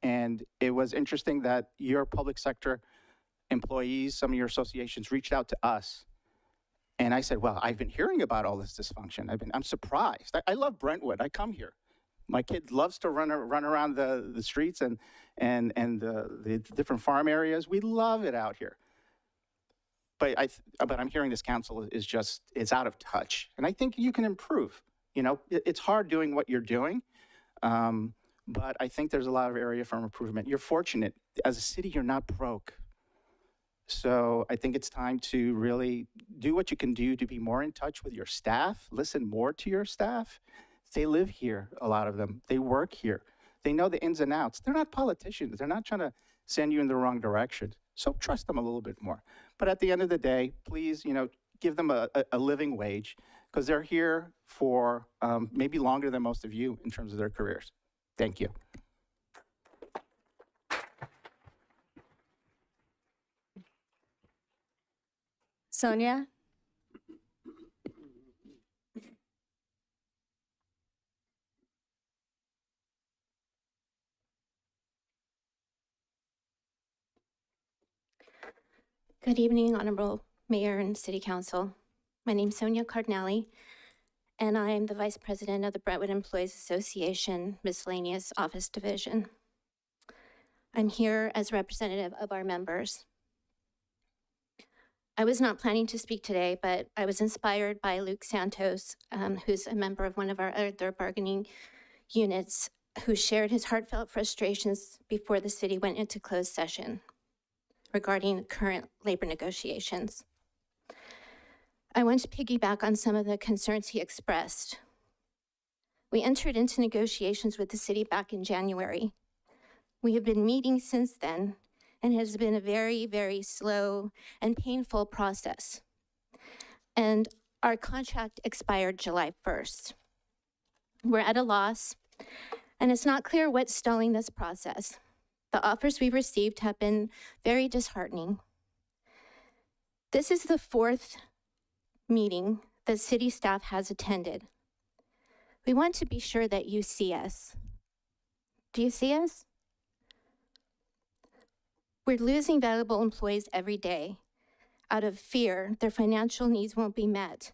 And it was interesting that your public sector employees, some of your associations reached out to us. And I said, well, I've been hearing about all this dysfunction. I'm surprised. I love Brentwood. I come here. My kid loves to run around the streets and the different farm areas. We love it out here. But I'm hearing this council is out of touch. And I think you can improve. It's hard doing what you're doing. But I think there's a lot of area for improvement. You're fortunate. As a city, you're not broke. So I think it's time to really do what you can do to be more in touch with your staff, listen more to your staff. They live here, a lot of them. They work here. They know the ins and outs. They're not politicians. They're not trying to send you in the wrong direction. So trust them a little bit more. But at the end of the day, please, give them a living wage, because they're here for maybe longer than most of you in terms of their careers. Thank you. Sonia? Good evening, Honorable Mayor and City Council. My name is Sonia Cardinelli, and I am the Vice President of the Brentwood Employees Association Miscellaneous Office Division. I'm here as representative of our members. I was not planning to speak today, but I was inspired by Luke Santos, who's a member of one of our other bargaining units, who shared his heartfelt frustrations before the city went into closed session regarding current labor negotiations. I want to piggyback on some of the concerns he expressed. We entered into negotiations with the city back in January. We have been meeting since then, and it has been a very, very slow and painful process. And our contract expired July 1st. We're at a loss, and it's not clear what's stalling this process. The offers we've received have been very disheartening. This is the 4th meeting that city staff has attended. We want to be sure that you see us. Do you see us? We're losing valuable employees every day. Out of fear, their financial needs won't be met,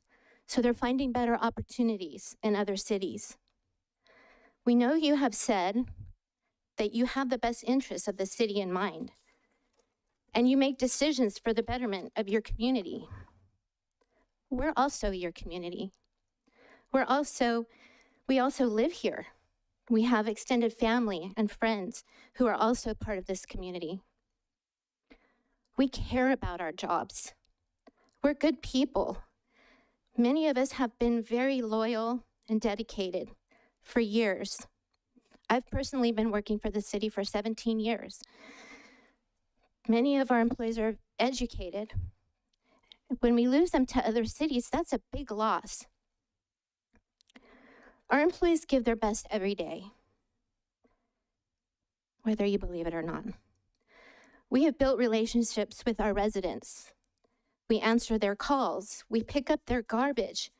so they're finding better opportunities in other cities. We know you have said that you have the best interests of the city in mind, and you make decisions for the betterment of your community. We're also your community. We also live here. We have extended family and friends who are also part of this community. We care about our jobs. We're good people. Many of us have been very loyal and dedicated for years. I've personally been working for the city for 17 years. Many of our employees are educated. When we lose them to other cities, that's a big loss. Our employees give their best every day, whether you believe it or not. We have built relationships with our residents. We answer their calls. We pick up their garbage.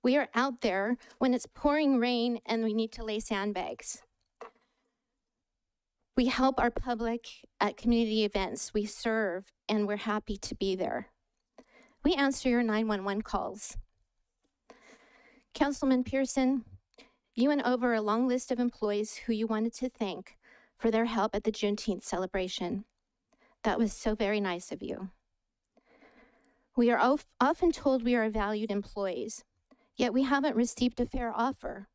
We are out there when it's pouring rain and we need to lay sandbags. We help our public at community events. We serve, and we're happy to be there. We answer your 911 calls. Councilman Pearson, you went over a long list of employees who you wanted to thank for their help at the Juneteenth celebration. That was so very nice of you. We are often told we are valued employees, yet we haven't received a fair offer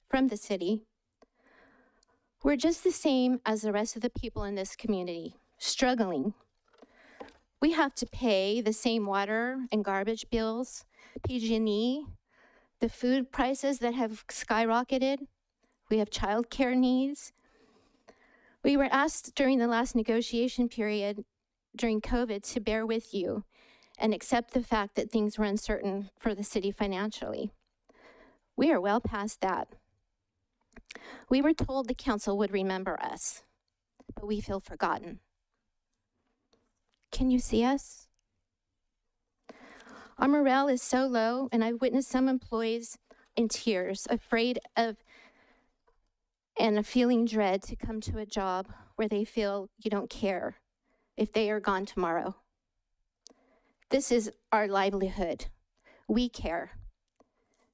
from the city. We're just the same as the rest of the people in this community, struggling. We have to pay the same water and garbage bills, PG&E, the food prices that have skyrocketed. We have childcare needs. We were asked during the last negotiation period during COVID to bear with you and accept the fact that things were uncertain for the city financially. We are well past that. We were told the council would remember us, but we feel forgotten. Can you see us? Our morale is so low, and I've witnessed some employees in tears, afraid of and feeling dread to come to a job where they feel you don't care if they are gone tomorrow. This is our livelihood. We care.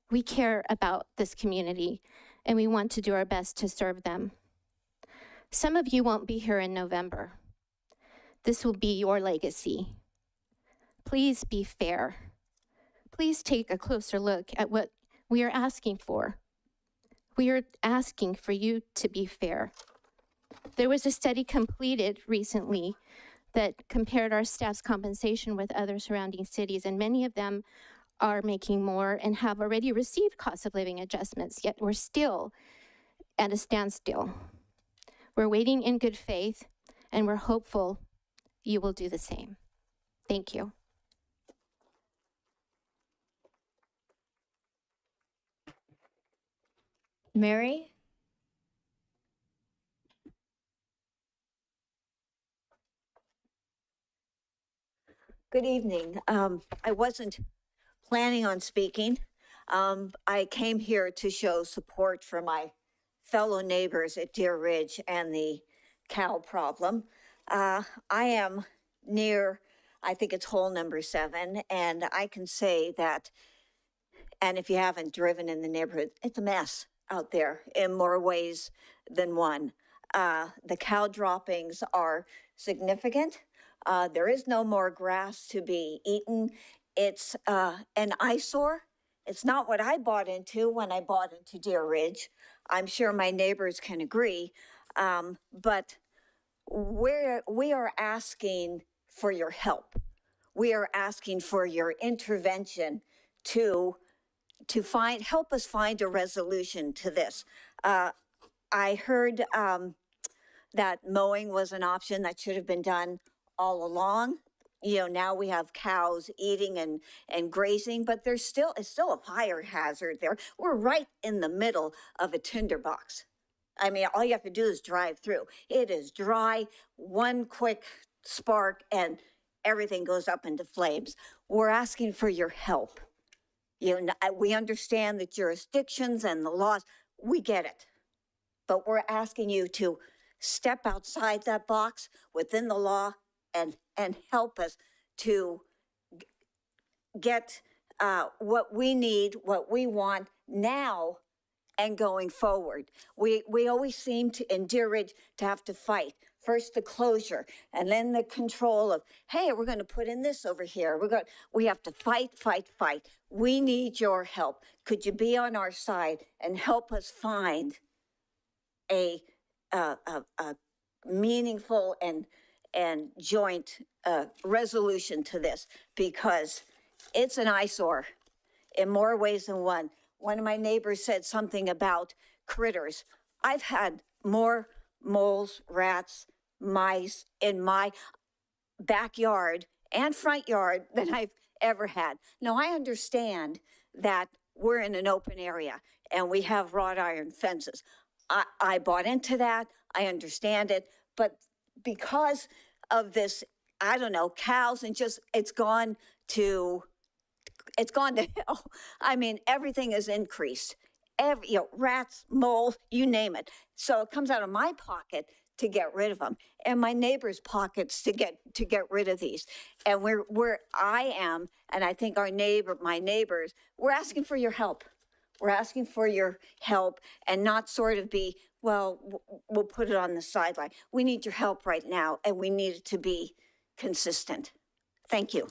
We care about this community, and we want to do our best to serve them. Some of you won't be here in November. This will be your legacy. Please be fair. Please take a closer look at what we are asking for. We are asking for you to be fair. There was a study completed recently that compared our staff's compensation with other surrounding cities, and many of them are making more and have already received cost of living adjustments, yet we're still at a standstill. We're waiting in good faith, and we're hopeful you will do the same. Thank you. Mary? Good evening. I wasn't planning on speaking. I came here to show support for my fellow neighbors at Deer Ridge and the cow problem. I am near, I think it's hole number 7, and I can say that, and if you haven't driven in the neighborhood, it's a mess out there in more ways than one. The cow droppings are significant. There is no more grass to be eaten. It's an eyesore. It's not what I bought into when I bought into Deer Ridge. I'm sure my neighbors can agree. But we are asking for your help. We are asking for your intervention to help us find a resolution to this. I heard that mowing was an option that should have been done all along. You know, now we have cows eating and grazing, but it's still a fire hazard there. We're right in the middle of a tinderbox. I mean, all you have to do is drive through. It is dry, one quick spark, and everything goes up into flames. We're asking for your help. You know, we understand the jurisdictions and the laws. We get it. But we're asking you to step outside that box within the law and help us to get what we need, what we want now and going forward. We always seem to, in Deer Ridge, to have to fight. First the closure, and then the control of, hey, we're going to put in this over here. We have to fight. We need your help. Could you be on our side and help us find a meaningful and joint resolution to this? Because it's an eyesore in more ways than one. One of my neighbors said something about critters. I've had more moles, rats, mice in my backyard and front yard than I've ever had. Now, I understand that we're in an open area and we have wrought iron fences. I bought into that. I understand it. But because of this, I don't know, cows and just, it's gone to hell. I mean, everything is increased. Rats, moles, you name it. So it comes out of my pocket to get rid of them, and my neighbors' pockets to get rid of these. And I am, and I think my neighbors, we're asking for your help. We're asking for your help, and not sort of be, well, we'll put it on the sideline. We need your help right now, and we need it to be consistent. Thank you.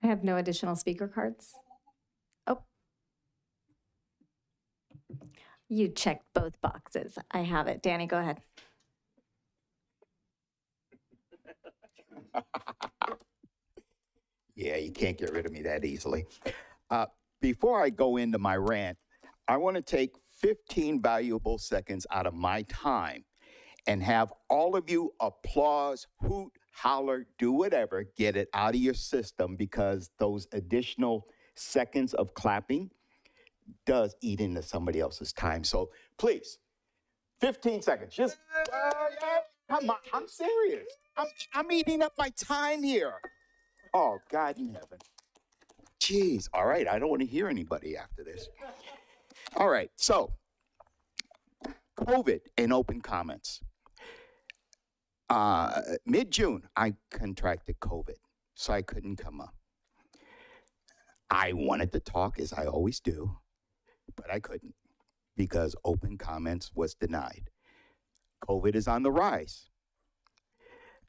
I have no additional speaker cards. Oh. You checked both boxes. I have it. Danny, go ahead. Yeah, you can't get rid of me that easily. Before I go into my rant, I want to take 15 valuable seconds out of my time and have all of you applause, hoot, holler, do whatever, get it out of your system, because those additional seconds of clapping does eat into somebody else's time. So please, 15 seconds. Just, come on, I'm serious. I'm eating up my time here. Oh, God in heaven. Jeez, all right, I don't want to hear anybody after this. All right, so COVID and open comments. Mid-June, I contracted COVID, so I couldn't come up. I wanted to talk, as I always do, but I couldn't because open comments was denied. COVID is on the rise.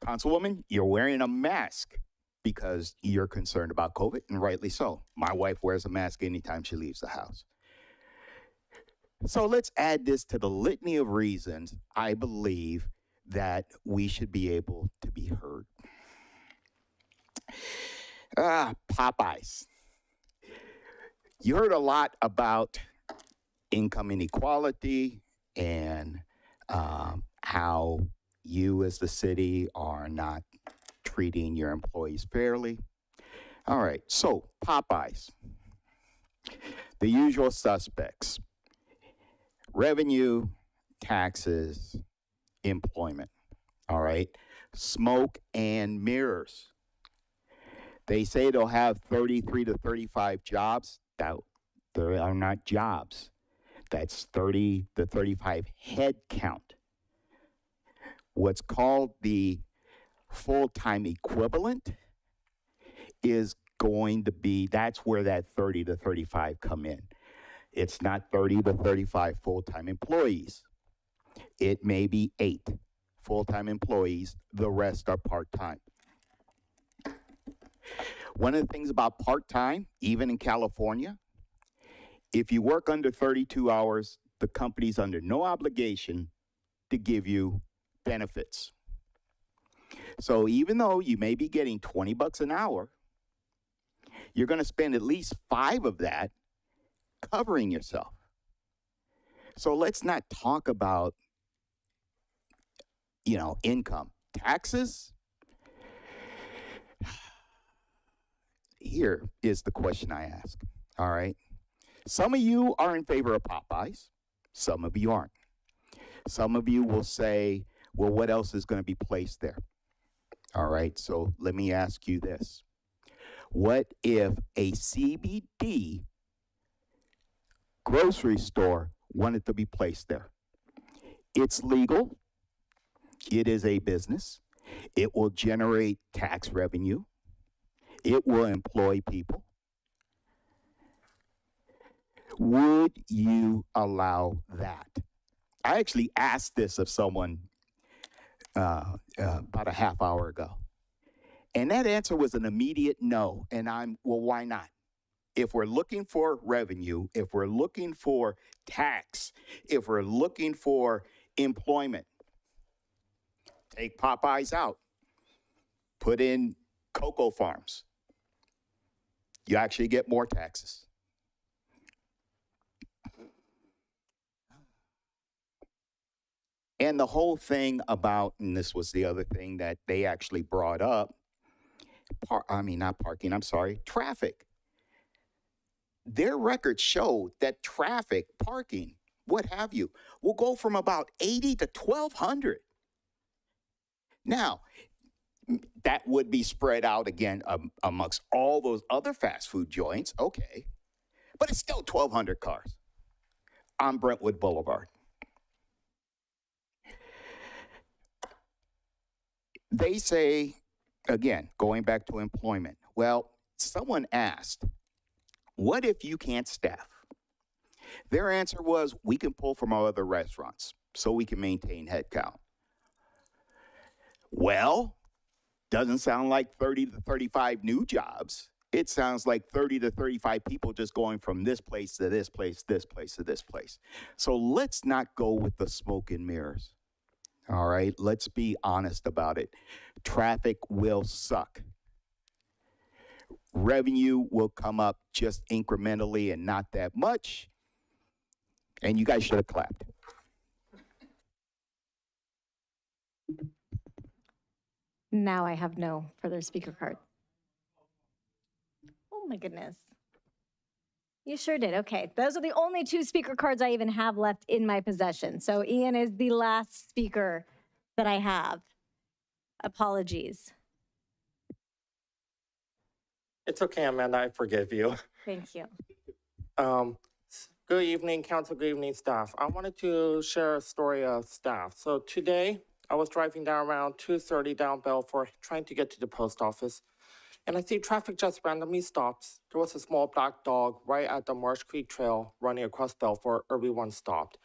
Councilwoman, you're wearing a mask because you're concerned about COVID, and rightly so. My wife wears a mask anytime she leaves the house. So let's add this to the litany of reasons I believe that we should be able to be heard. Popeyes. You heard a lot about income inequality and how you as the city are not treating your employees fairly. All right, so Popeyes. The usual suspects: revenue, taxes, employment. all right? Smoke and mirrors. They say they'll have 33 to 35 jobs. There are not jobs. That's 30 to 35 head count. What's called the full-time equivalent is going to be, that's where that 30 to 35 come in. It's not 30 to 35 full-time employees. It may be 8 full-time employees. The rest are part-time. One of the things about part-time, even in California, if you work under 32 hours, the company's under no obligation to give you benefits. So even though you may be getting $20 an hour, you're going to spend at least 5 of that covering yourself. So let's not talk about, income. Taxes? Here is the question I ask, all right? Some of you are in favor of Popeyes. Some of you aren't. Some of you will say, well, what else is going to be placed there? All right, so let me ask you this. What if a CBD grocery store wanted to be placed there? It's legal. It is a business. It will generate tax revenue. It will employ people. Would you allow that? I actually asked this of someone about a half hour ago. And that answer was an immediate no. And well, why not? If we're looking for revenue, if we're looking for tax, if we're looking for employment, take Popeyes out. Put in cocoa farms. You actually get more taxes. And the whole thing about, and this was the other thing that they actually brought up, traffic. Their records showed that traffic, parking, what have you, will go from about 80 to 1,200. Now, that would be spread out again amongst all those other fast food joints, okay. But it's still 1,200 cars on Brentwood Boulevard. They say, again, going back to employment, well, someone asked, what if you can't staff? Their answer was, we can pull from our other restaurants so we can maintain headcount. Well, doesn't sound like 30 to 35 new jobs. It sounds like 30 to 35 people just going from this place to this place, this place to this place. So let's not go with the smoke and mirrors. All right, let's be honest about it. Traffic will suck. Revenue will come up just incrementally and not that much. And you guys should have clapped. Now I have no further speaker card. Oh my goodness. You sure did. Okay. Those are the only 2 speaker cards I even have left in my possession. So Ian is the last speaker that I have. Apologies. It's okay, Amanda. I forgive you. Thank you. Good evening, council. Good evening, staff. I wanted to share a story of staff. So today, I was driving down around 2:30 down Belfort, trying to get to the post office. And I see traffic just randomly stops. There was a small black dog right at the Marsh Creek Trail running across Belfort. Everyone stopped.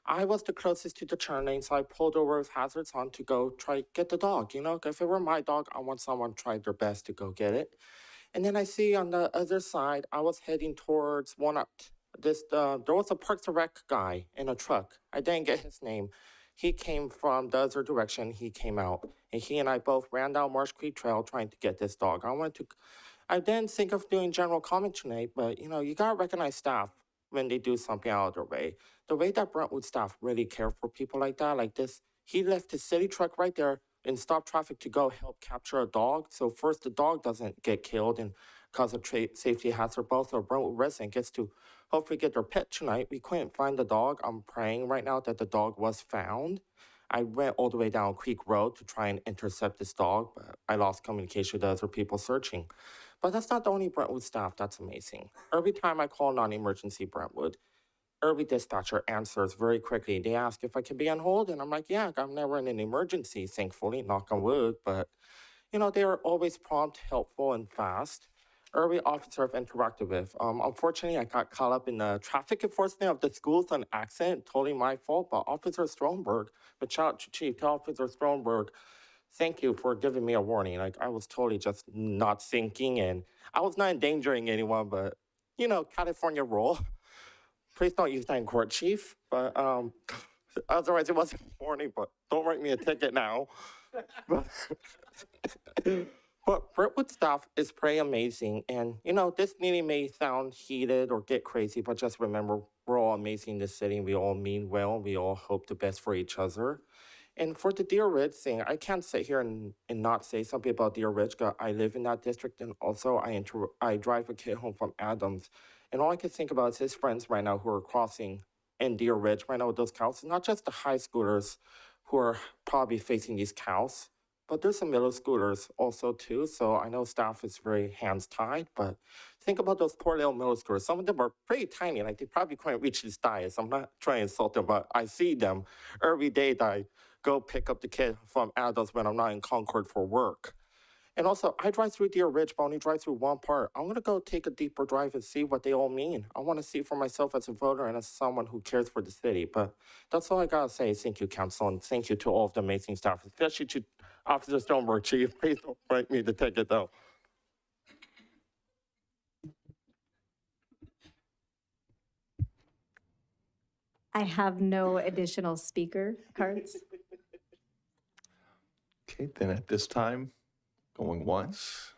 I was the closest to the turn lane, so I pulled over with hazards on to go try get the dog. If it were my dog, I want someone to try their best to go get it. And then I see on the other side, I was heading towards Walnut. There was a Parks and Rec guy in a truck. I didn't get his name. He came from the other direction. He came out, and he and I both ran down Marsh Creek Trail trying to get this dog. I didn't think of doing general comment tonight, but you gotta recognize staff when they do something out of their way. The way that Brentwood staff really care for people like that, like this, he left his city truck right there and stopped traffic to go help capture a dog. So first, the dog doesn't get killed and cause a safety hazard. Both a Brentwood resident gets to hopefully get their pet tonight. We couldn't find the dog. I'm praying right now that the dog was found. I went all the way down Creek Road to try and intercept this dog, but I lost communication with other people searching. But that's not the only Brentwood staff that's amazing. Every time I call non-emergency Brentwood, every dispatcher answers very quickly. They ask if I can be on hold, and I'm like, yeah, I'm never in an emergency, thankfully, knock on wood. But, you know, they are always prompt, helpful, and fast. Every officer I've interacted with. Unfortunately, I got caught up in the traffic enforcement of the schools on accident, totally my fault. But Officer Stronberg, but shout out to Chief, to Officer Stronberg, thank you for giving me a warning. Like, I was totally just not thinking, and I was not endangering anyone, but, you know, California rule. Please don't use that in court, Chief. But otherwise, it wasn't a warning, but don't write me a ticket now. But Brentwood staff is pretty amazing. And, you know, this meeting may sound heated or get crazy, but just remember, we're all amazing in this city. We all mean well. We all hope the best for each other. And for the Deer Ridge thing, I can't sit here and not say something about Deer Ridge. I live in that district, and also I drive a kid home from Adams. And all I can think about is his friends right now who are crossing in Deer Ridge right now with those cows. Not just the high schoolers who are probably facing these cows, but there's some middle schoolers also too. So I know staff is very hands tied, but think about those poor little middle schoolers. Some of them are pretty tiny, like they probably couldn't reach these dais. I'm not trying to insult them, but I see them every day that I go pick up the kid from Adams when I'm not in Concord for work. And also, I drive through Deer Ridge, but only drive through one part. I'm gonna go take a deeper drive and see what they all mean. I wanna see for myself as a voter and as someone who cares for the city. But that's all I gotta say. Thank you, Council, and thank you to all of the amazing staff, especially to Officer Stoneberg, Chief. Please don't write me the ticket, though. I have no additional speaker cards. Okay, then at this time, going once,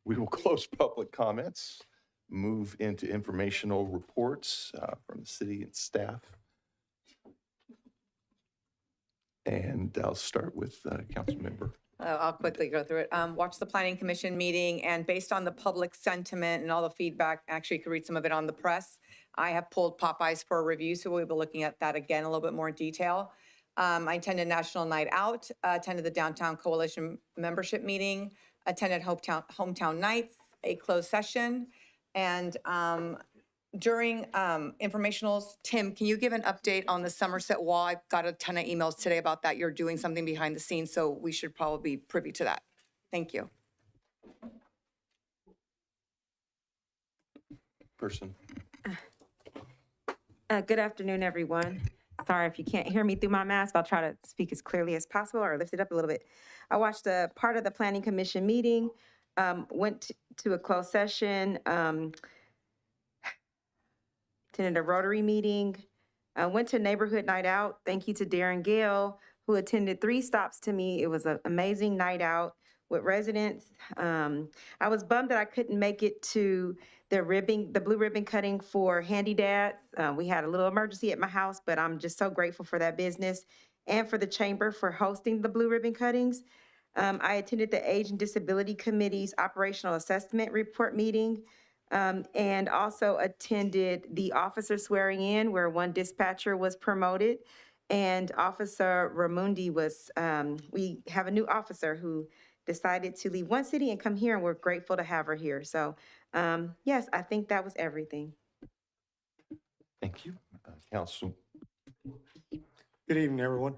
we will close public comments, move into informational reports from the city and staff. And I'll start with council member. I'll quickly go through it. Watch the planning commission meeting, and based on the public sentiment and all the feedback, actually you could read some of it on the press. I have pulled Popeyes for a review, so we'll be looking at that again a little bit more in detail. I attended National Night Out, attended the Downtown Coalition membership meeting, attended Hometown Nights, a closed session, and during informationals, Tim, can you give an update on the Somerset Wall? I've got a ton of emails today about that. You're doing something behind the scenes, so we should probably be privy to that. Thank you. Person. Good afternoon, everyone. Sorry if you can't hear me through my mask. I'll try to speak as clearly as possible or lift it up a little bit. I watched a part of the Planning Commission meeting, went to a closed session, attended a Rotary meeting, went to Neighborhood Night Out. Thank you to Darren Gale, who attended 3 stops to me. It was an amazing night out with residents. I was bummed that I couldn't make it to the blue ribbon cutting for Handy Dads. We had a little emergency at my house, but I'm just so grateful for that business and for the chamber for hosting the blue ribbon cuttings. I attended the Age and Disability Committee's operational assessment report meeting, and also attended the officer swearing in where one dispatcher was promoted, and Officer Ramundi was, we have a new officer who decided to leave one city and come here, and we're grateful to have her here. So yes, I think that was everything. Thank you. Council. Good evening, everyone.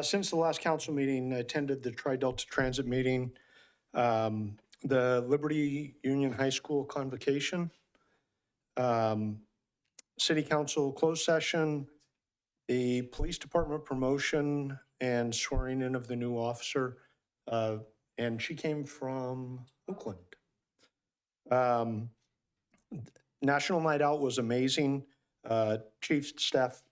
Since the last council meeting, I attended the Tri-Delta Transit meeting, the Liberty Union High School convocation, city council closed session, the police department promotion and swearing in of the new officer, and she came from Oakland. National Night Out was amazing. Chief, staff,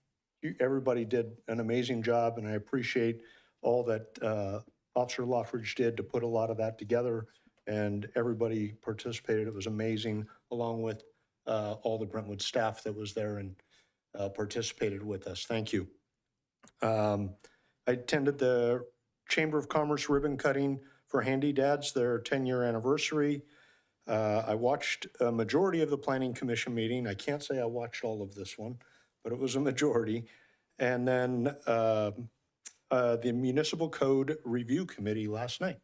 everybody did an amazing job, and I appreciate all that Officer Loffridge did to put a lot of that together, and everybody participated. It was amazing, along with all the Brentwood staff that was there and participated with us. Thank you. I attended the Chamber of Commerce ribbon cutting for Handy Dads, their 10-year anniversary. I watched a majority of the Planning Commission meeting. I can't say I watched all of this one, but it was a majority. and then the Municipal Code Review Committee last night.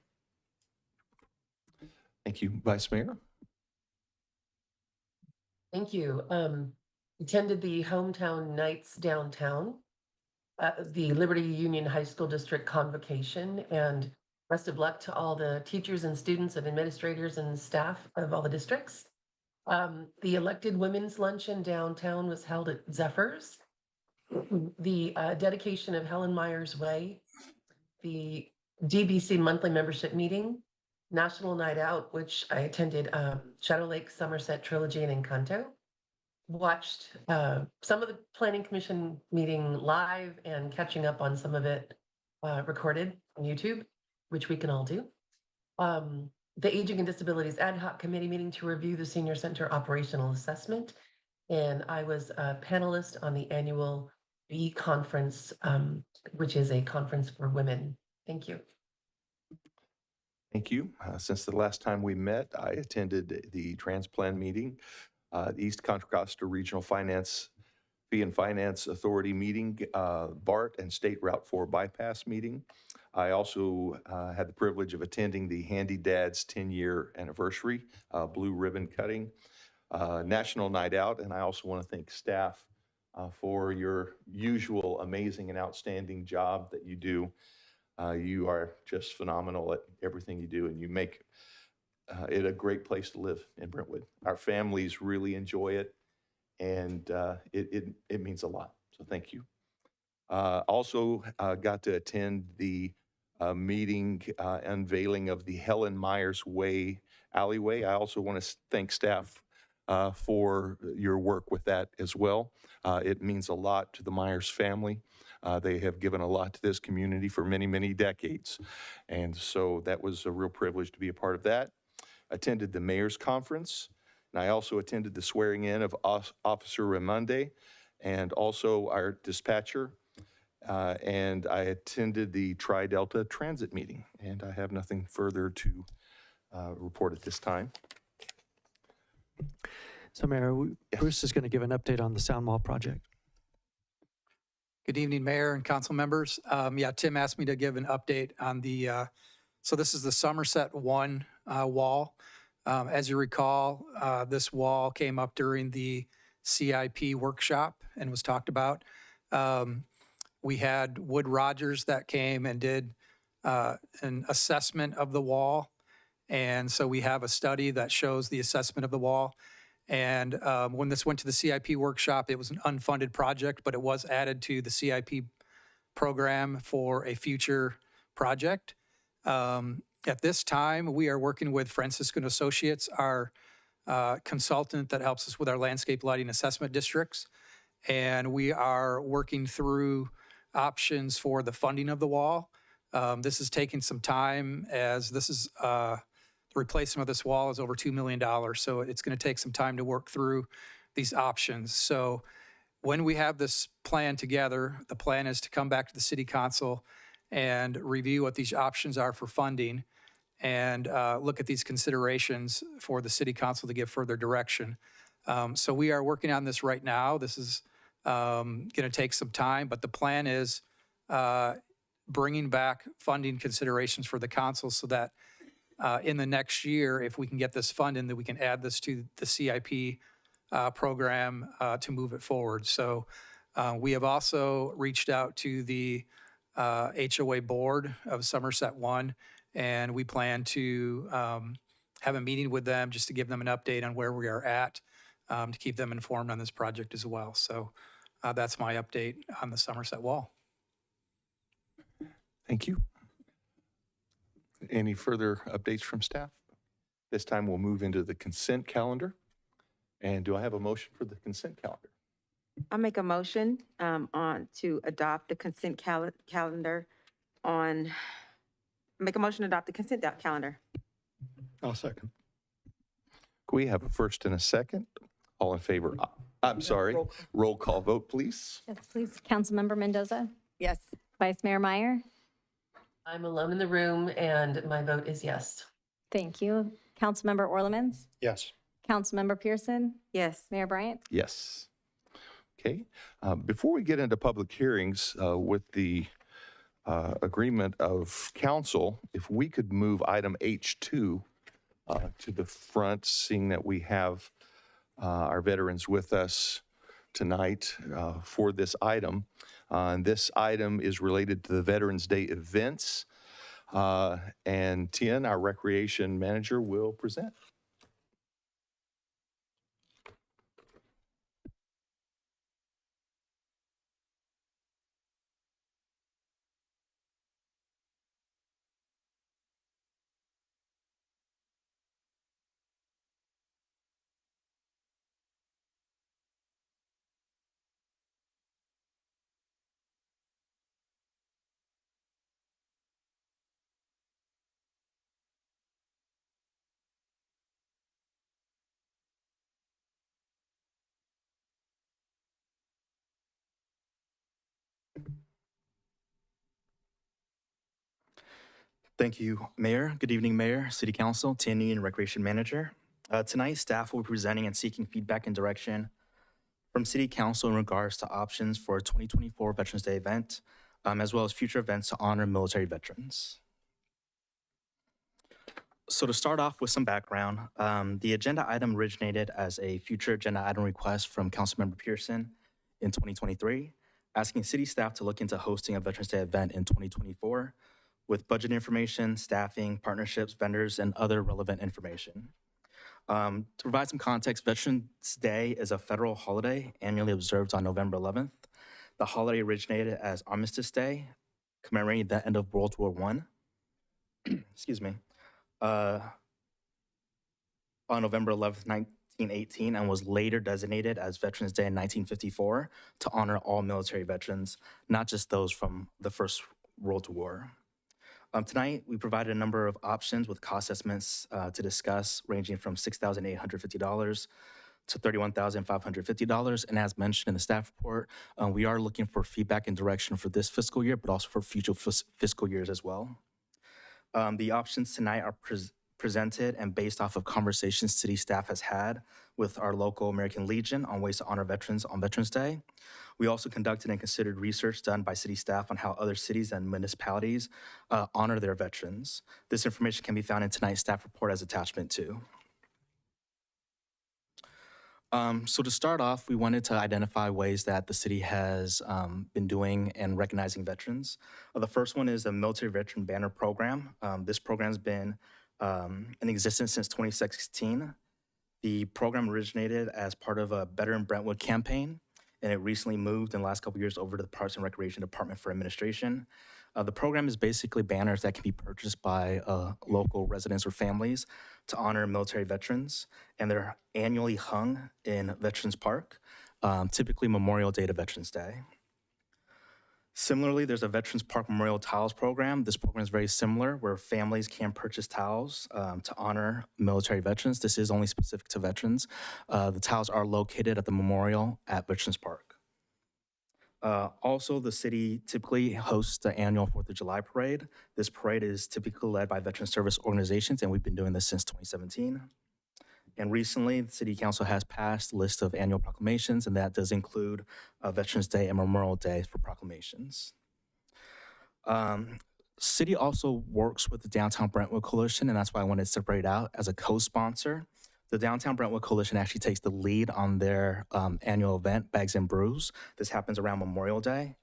Thank you, Vice Mayor. Thank you. Attended the Hometown Nights downtown, the Liberty Union High School District convocation, and best of luck to all the teachers and students and administrators and staff of all the districts. The elected women's luncheon downtown was held at Zephyrs. The dedication of Helen Myers Way, the DBC monthly membership meeting, National Night Out, which I attended, Shadow Lake, Somerset Trilogy, and Encanto. Watched some of the Planning Commission meeting live and catching up on some of it recorded on YouTube, which we can all do. The Aging and Disabilities Ad Hoc Committee meeting to review the Senior Center operational assessment. And I was a panelist on the annual B conference, which is a conference for women. Thank you. Thank you. Since the last time we met, I attended the Transplan meeting, the East Contra Costa Regional Finance Fee and Finance Authority meeting, BART and State Route 4 bypass meeting. I also had the privilege of attending the Handy Dad's 10-year anniversary blue ribbon cutting, National Night Out, and I also want to thank staff for your usual amazing and outstanding job that you do. You are just phenomenal at everything you do, and you make it a great place to live in Brentwood. Our families really enjoy it, and it means a lot, so thank you. Also got to attend the meeting unveiling of the Helen Myers Way alleyway. I also want to thank staff for your work with that as well. It means a lot to the Myers family. They have given a lot to this community for many, many decades. And so that was a real privilege to be a part of that. Attended the mayor's conference, and I also attended the swearing in of Officer Ramonde and also our dispatcher. And I attended the Tri-Delta Transit meeting, and I have nothing further to report at this time. So Mayor, Bruce is going to give an update on the Sound Wall project. Good evening, Mayor and council members. Yeah, Tim asked me to give an update on the, so this is the Somerset 1 wall. As you recall, this wall came up during the CIP workshop and was talked about. We had Wood Rogers that came and did an assessment of the wall. And so we have a study that shows the assessment of the wall. And when this went to the CIP workshop, it was an unfunded project, but it was added to the CIP program for a future project. At this time, we are working with Francisco & Associates, our consultant that helps us with our landscape lighting assessment districts. And we are working through options for the funding of the wall. This is taking some time, as this is the replacement of this wall is over $2 million. So it's going to take some time to work through these options. So when we have this plan together, the plan is to come back to the city council and review what these options are for funding and look at these considerations for the city council to give further direction. So we are working on this right now. This is going to take some time, but the plan is bringing back funding considerations for the council so that in the next year, if we can get this funding, that we can add this to the CIP program to move it forward. So we have also reached out to the HOA board of Somerset 1, and we plan to have a meeting with them just to give them an update on where we are at, to keep them informed on this project as well. So that's my update on the Somerset wall. Thank you. Any further updates from staff? This time we'll move into the consent calendar. And do I have a motion for the consent calendar? I make a motion to adopt the consent calendar on, make a motion to adopt the consent calendar. I'll second. We have a first and a second. All in favor? I'm sorry. Roll call vote, please. Yes, please. Councilmember Mendoza? Yes. Vice Mayor Meyer? I'm alone in the room and my vote is yes. Thank you. Councilmember Orlemans? Yes. Councilmember Pearson? Yes. Mayor Bryant? Yes. Okay. Before we get into public hearings, with the agreement of council, if we could move item H2 to the front, seeing that we have our veterans with us tonight for this item. And this item is related to the Veterans Day events. And Tien, our recreation manager, will present. Thank you, Mayor. Good evening, Mayor, City Council, Tien and Recreation Manager. Tonight, staff will be presenting and seeking feedback and direction from City Council in regards to options for a 2024 Veterans Day event, as well as future events to honor military veterans. So to start off with some background, the agenda item originated as a future agenda item request from Councilmember Pearson in 2023, asking city staff to look into hosting a Veterans Day event in 2024 with budget information, staffing, partnerships, vendors, and other relevant information. To provide some context, Veterans Day is a federal holiday annually observed on November 11th. The holiday originated as Armistice Day, commemorating the end of World War I. Excuse me. On November 11th, 1918, and was later designated as Veterans Day in 1954 to honor all military veterans, not just those from the First World War. Tonight, we provided a number of options with cost estimates to discuss, ranging from $6,850 to $31,550. And as mentioned in the staff report, we are looking for feedback and direction for this fiscal year, but also for future fiscal years as well. The options tonight are presented and based off of conversations city staff has had with our local American Legion on ways to honor veterans on Veterans Day. We also conducted and considered research done by city staff on how other cities and municipalities honor their veterans. This information can be found in tonight's staff report as attachment 2. So to start off, we wanted to identify ways that the city has been doing and recognizing veterans. The first one is the Military Veteran Banner Program. This program has been in existence since 2016. The program originated as part of a Better in Brentwood campaign, and it recently moved in the last couple of years over to the Parks and Recreation Department for administration. The program is basically banners that can be purchased by local residents or families to honor military veterans, and they're annually hung in Veterans Park, typically Memorial Day to Veterans Day. Similarly, there's a Veterans Park Memorial Tiles program. This program is very similar, where families can purchase tiles to honor military veterans. This is only specific to veterans. The tiles are located at the memorial at Veterans Park. Also, the city typically hosts the annual 4th of July parade. This parade is typically led by veteran service organizations, and we've been doing this since 2017. And recently, the City Council has passed a list of annual proclamations, and that does include Veterans Day and Memorial Day for proclamations. City also works with the Downtown Brentwood Coalition, and that's why I wanted to separate out as a co-sponsor. The Downtown Brentwood Coalition actually takes the lead on their annual event, Bags and Brews. This happens around Memorial Day.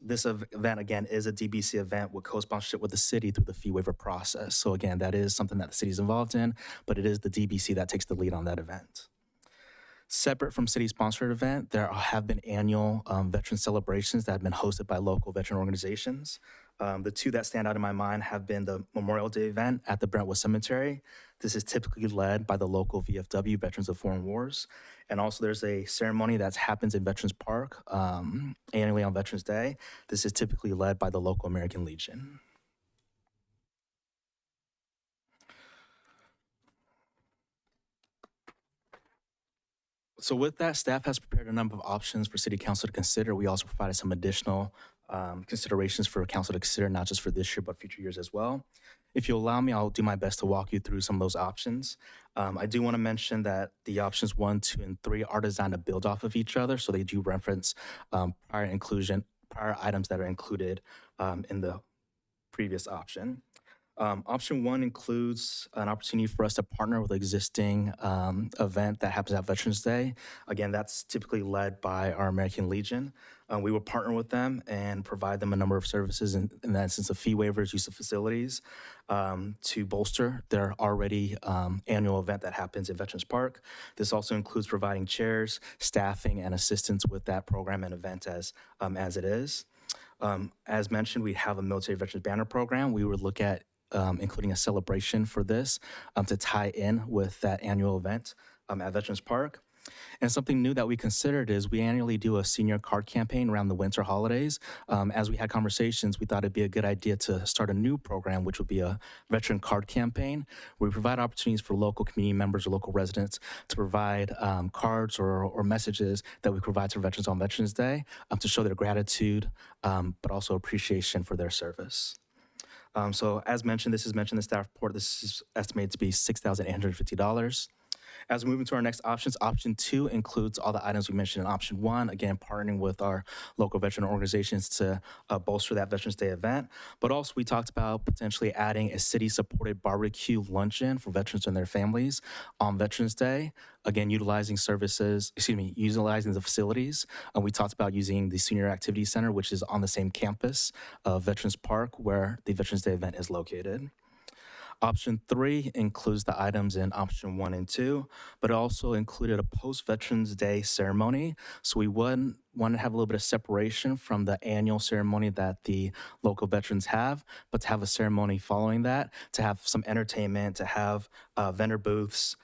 This event, again, is a DBC event with co-sponsorship with the city through the fee waiver process. So again, that is something that the city is involved in, but it is the DBC that takes the lead on that event. Separate from city-sponsored event, there have been annual veteran celebrations that have been hosted by local veteran organizations. The two that stand out in my mind have been the Memorial Day event at the Brentwood Cemetery. This is typically led by the local VFW, Veterans of Foreign Wars. And also there's a ceremony that happens in Veterans Park annually on Veterans Day. This is typically led by the local American Legion. So with that, staff has prepared a number of options for City Council to consider. We also provided some additional considerations for Council to consider, not just for this year, but future years as well. If you allow me, I'll do my best to walk you through some of those options. I do want to mention that the options 1, 2, and 3 are designed to build off of each other, so they do reference prior items that are included in the previous option. Option 1 includes an opportunity for us to partner with an existing event that happens at Veterans Day. Again, that's typically led by our American Legion. We will partner with them and provide them a number of services in the instance of fee waivers, use of facilities, to bolster their already annual event that happens at Veterans Park. This also includes providing chairs, staffing, and assistance with that program and event as it is. As mentioned, we have a military veterans banner program. We would look at including a celebration for this to tie in with that annual event at Veterans Park. And something new that we considered is we annually do a senior card campaign around the winter holidays. As we had conversations, we thought it'd be a good idea to start a new program, which would be a veteran card campaign, where we provide opportunities for local community members or local residents to provide cards or messages that we provide to veterans on Veterans Day to show their gratitude, but also appreciation for their service. So as mentioned, this is mentioned in the staff report, this is estimated to be $6,850. As we move into our next options, option 2 includes all the items we mentioned in option 1, again, partnering with our local veteran organizations to bolster that Veterans Day event. But also we talked about potentially adding a city-supported barbecue luncheon for veterans and their families on Veterans Day. Again, utilizing the facilities. We talked about using the Senior Activity Center, which is on the same campus of Veterans Park, where the Veterans Day event is located. Option 3 includes the items in option 1 and 2, but it also included a post-Veterans Day ceremony. So we want to have a little bit of separation from the annual ceremony that the local veterans have, but to have a ceremony following that, to have some entertainment, to have vendor booths,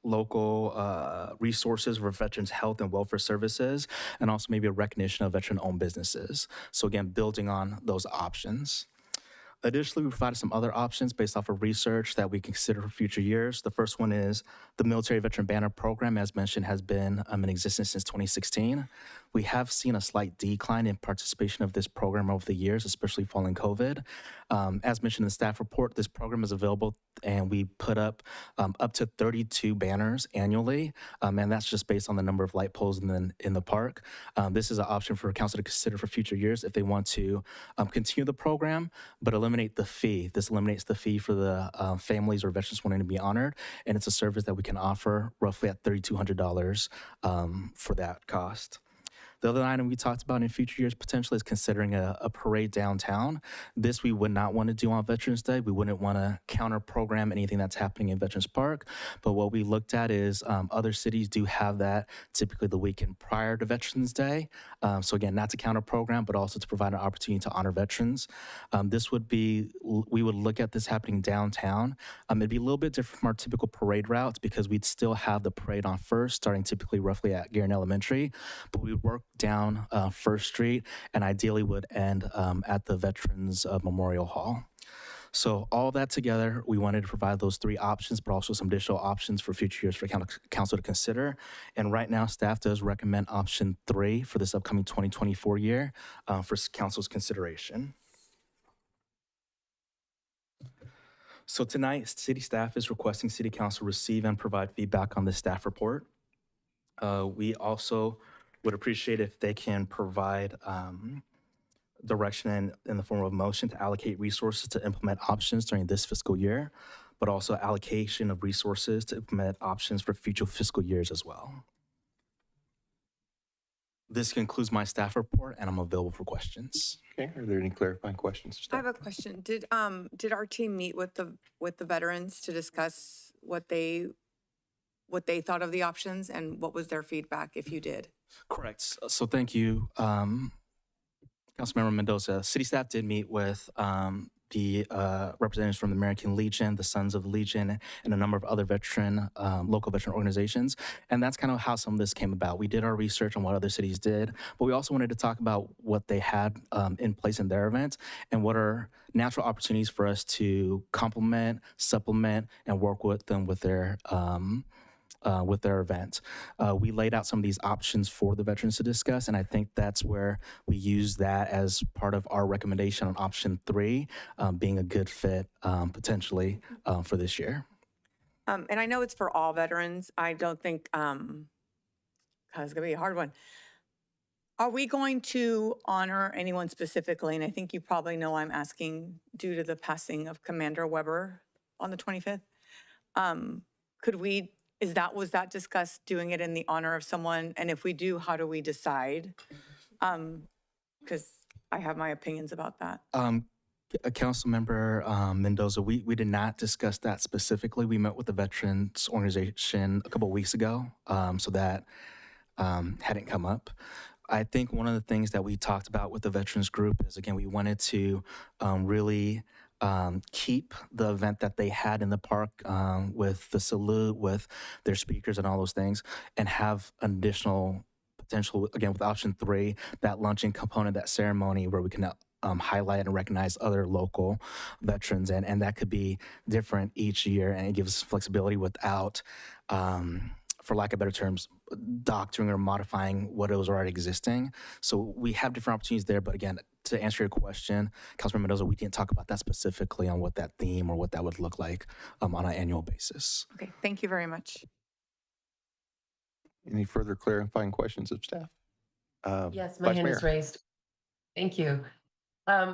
local resources for veterans' health and welfare services, and also maybe a recognition of veteran-owned businesses. So again, building on those options. Additionally, we provided some other options based off of research that we consider for future years. The first one is the Military Veteran Banner Program, as mentioned, has been in existence since 2016. We have seen a slight decline in participation of this program over the years, especially following COVID. As mentioned in the staff report, this program is available and we put up to 32 banners annually, and that's just based on the number of light poles in the park. This is an option for council to consider for future years if they want to continue the program, but eliminate the fee. This eliminates the fee for the families or veterans wanting to be honored, and it's a service that we can offer roughly at $3,200 for that cost. The other item we talked about in future years potentially is considering a parade downtown. This we would not want to do on Veterans Day. We wouldn't want to counter program anything that's happening in Veterans Park. But what we looked at is other cities do have that typically the weekend prior to Veterans Day. So again, not to counter program, but also to provide an opportunity to honor veterans. We would look at this happening downtown. It'd be a little bit different from our typical parade routes because we'd still have the parade on First, starting typically roughly at Guerin Elementary, but we would work down First Street and ideally would end at the Veterans Memorial Hall. So all that together, we wanted to provide those 3 options, but also some additional options for future years for council to consider. And right now, staff does recommend option 3 for this upcoming 2024 year for council's consideration. So tonight, city staff is requesting city council receive and provide feedback on the staff report. We also would appreciate if they can provide direction in the form of motion to allocate resources to implement options during this fiscal year, but also allocation of resources to implement options for future fiscal years as well. This concludes my staff report, and I'm available for questions. Okay, are there any clarifying questions? I have a question. Did our team meet with the veterans to discuss what they thought of the options and what was their feedback if you did? Correct. So thank you, Councilmember Mendoza. City staff did meet with the representatives from the American Legion, the Sons of the Legion, and a number of other local veteran organizations. And that's kind of how some of this came about. We did our research on what other cities did, but we also wanted to talk about what they had in place in their events and what are natural opportunities for us to complement, supplement, and work with them with their with their event. We laid out some of these options for the veterans to discuss, and I think that's where we use that as part of our recommendation on option 3, being a good fit potentially for this year. And I know it's for all veterans. I don't think, it's going to be a hard one. Are we going to honor anyone specifically? And I think you probably know I'm asking due to the passing of Commander Weber on the 25th. Was that discussed, doing it in the honor of someone? And if we do, how do we decide? Because I have my opinions about that. Councilmember Mendoza, we did not discuss that specifically. We met with the Veterans Organization a couple of weeks ago, so that hadn't come up. I think one of the things that we talked about with the Veterans group is, again, we wanted to really keep the event that they had in the park with the salute, with their speakers and all those things, and have an additional potential, again, with option 3, that luncheon component, that ceremony where we can highlight and recognize other local veterans, and that could be different each year, and it gives us flexibility without, for lack of better terms, doctoring or modifying what was already existing. So we have different opportunities there, but again, to answer your question, Councilmember Mendoza, we didn't talk about that specifically on what that theme or what that would look like on an annual basis. Okay, thank you very much. Any further clarifying questions of staff? Yes, my Vice hand Mayor. is raised. Thank you.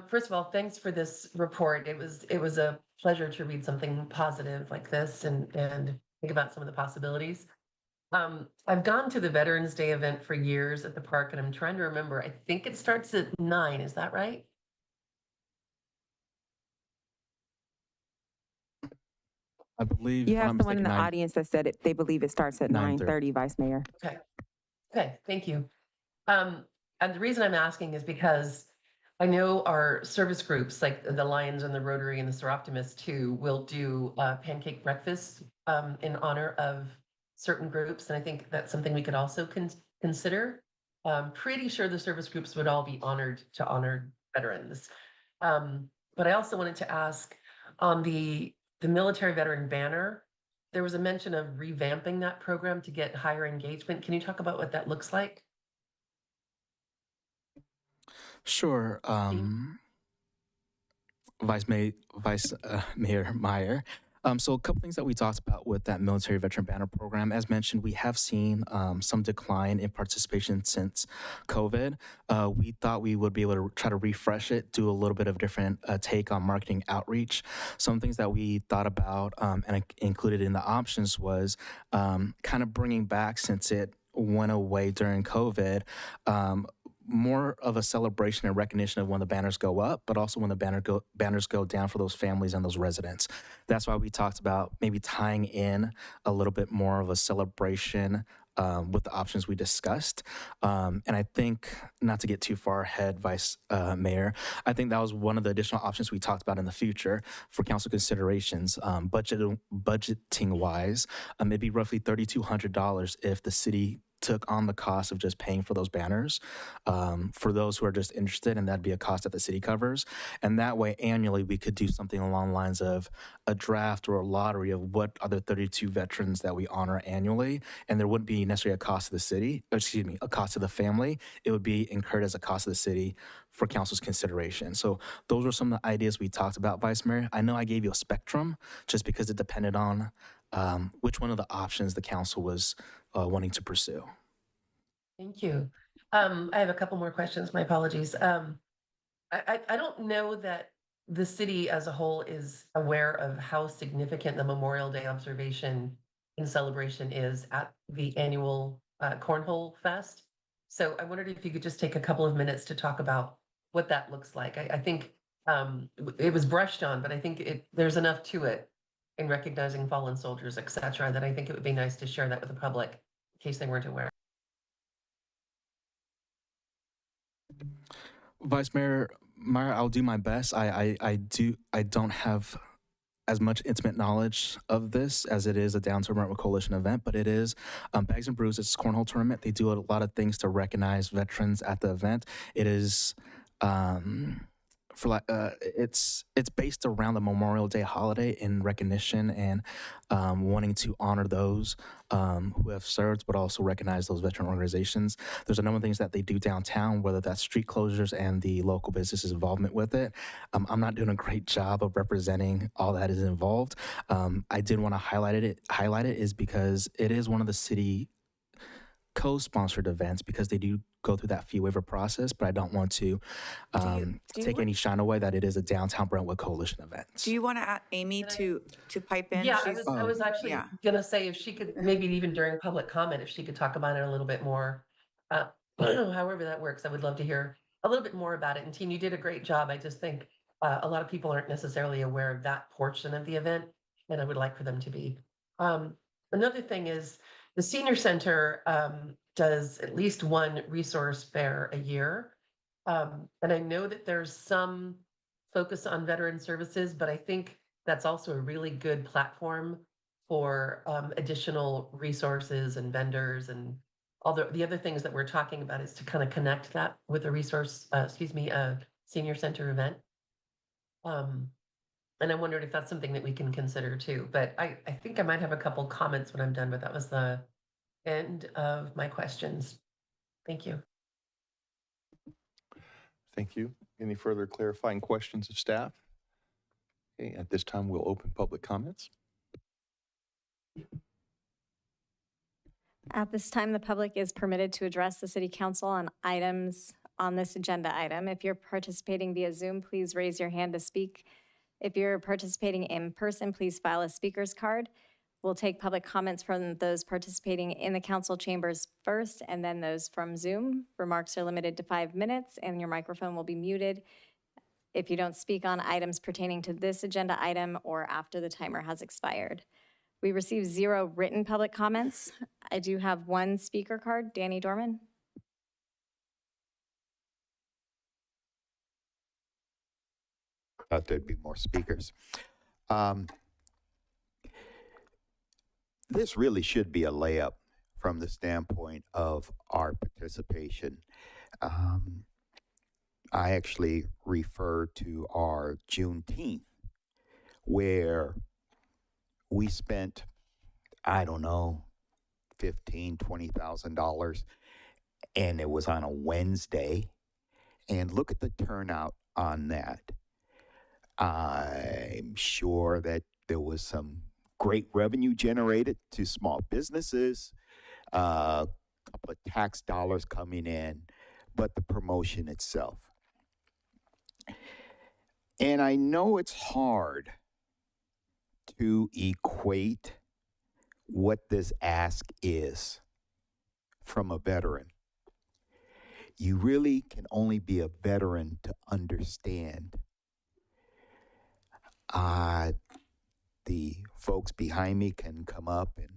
First of all, thanks for this report. It was a pleasure to read something positive like this and think about some of the possibilities. I've gone to the Veterans Day event for years at the park, and I'm trying to remember. I think it starts at 9. Is that right? I believe You if I'm have not someone in the mistaken, audience that said they believe it starts at 9:30, Vice Mayor. Okay, thank you. And the reason I'm asking is because I know our service groups, like the Lions and the Rotary and the Seroptimists too, will do pancake breakfast in honor of certain groups. And I think that's something we could also consider. Pretty sure the service groups would all be honored to honor veterans. But I also wanted to ask on the military veteran banner, there was a mention of revamping that program to get higher engagement. Can you talk about what that looks like? Sure. Vice Mayor Meyer. So a couple things that we talked about with that military veteran banner program. As mentioned, we have seen some decline in participation since COVID. We thought we would be able to try to refresh it, do a little bit of different take on marketing outreach. Some things that we thought about and included in the options was kind of bringing back, since it went away during COVID, more of a celebration and recognition of when the banners go up, but also when the banners go down for those families and those residents. That's why we talked about maybe tying in a little bit more of a celebration with the options we discussed. And I think, not to get too far ahead, Vice Mayor, I think that was one of the additional options we talked about in the future for council considerations. Budgeting-wise, it'd be roughly $3,200 if the city took on the cost of just paying for those banners for those who are just interested, and that'd be a cost that the city covers. And that way, annually, we could do something along the lines of a draft or a lottery of what are the 32 veterans that we honor annually, and there wouldn't be necessarily a cost to the city, a cost to the family. It would be incurred as a cost to the city for council's consideration. So those were some of the ideas we talked about, Vice Mayor. I know I gave you a spectrum just because it depended on which one of the options the council was wanting to pursue. Thank you. I have a couple more questions. My apologies. I don't know that the city as a whole is aware of how significant the Memorial Day observation and celebration is at the annual Cornhole Fest. So I wondered if you could just take a couple of minutes to talk about what that looks like. I think it was brushed on, but I think there's enough to it in recognizing fallen soldiers, et cetera, that I think it would be nice to share that with the public in case they weren't aware. Vice Mayor Meyer, I'll do my best. I don't have as much intimate knowledge of this as it is a Down to Brentwood Coalition event, but it is Bags and Brews. It's a cornhole tournament. They do a lot of things to recognize veterans at the event. It is it's based around the Memorial Day holiday in recognition and wanting to honor those who have served, but also recognize those veteran organizations. There's a number of things that they do downtown, whether that's street closures and the local businesses' involvement with it. I'm not doing a great job of representing all that is involved. I did want to highlight it is because it is one of the city co-sponsored events because they do go through that fee waiver process, but I don't want to take any shine away that it is a downtown Brentwood Coalition event. Do you want to ask Amy to pipe in? Yeah, She's- I was actually yeah. gonna say if she could, maybe even during public comment, if she could talk about it a little bit more. However that works, I would love to hear a little bit more about it. And team, you did a great job. I just think a lot of people aren't necessarily aware of that portion of the event, and I would like for them to be. Another thing is the senior center does at least one resource fair a year. And I know that there's some focus on veteran services, but I think that's also a really good platform for additional resources and vendors and all the other things that we're talking about is to kind of connect that with a resource, senior center event. And I wondered if that's something that we can consider too, but I think I might have a couple comments when I'm done, but that was the end of my questions. Thank you. Thank you. Any further clarifying questions of staff? Okay, at this time, we'll open public comments. At this time, the public is permitted to address the city council on items on this agenda item. If you're participating via Zoom, please raise your hand to speak. If you're participating in person, please file a speaker's card. We'll take public comments from those participating in the council chambers first, and then those from Zoom. Remarks are limited to 5 minutes, and your microphone will be muted if you don't speak on items pertaining to this agenda item or after the timer has expired. We received 0 written public comments. I do have 1 speaker card. Danny Dorman. Thought there'd be more speakers. This really should be a layup from the standpoint of our participation. I actually refer to our Juneteenth, where we spent, I don't know, $15,000, $20,000, and it was on a Wednesday. And look at the turnout on that. I'm sure that there was some great revenue generated to small businesses, a couple of tax dollars coming in, but the promotion itself. And I know it's hard to equate what this ask is from a veteran. You really can only be a veteran to understand. The folks behind me can come up and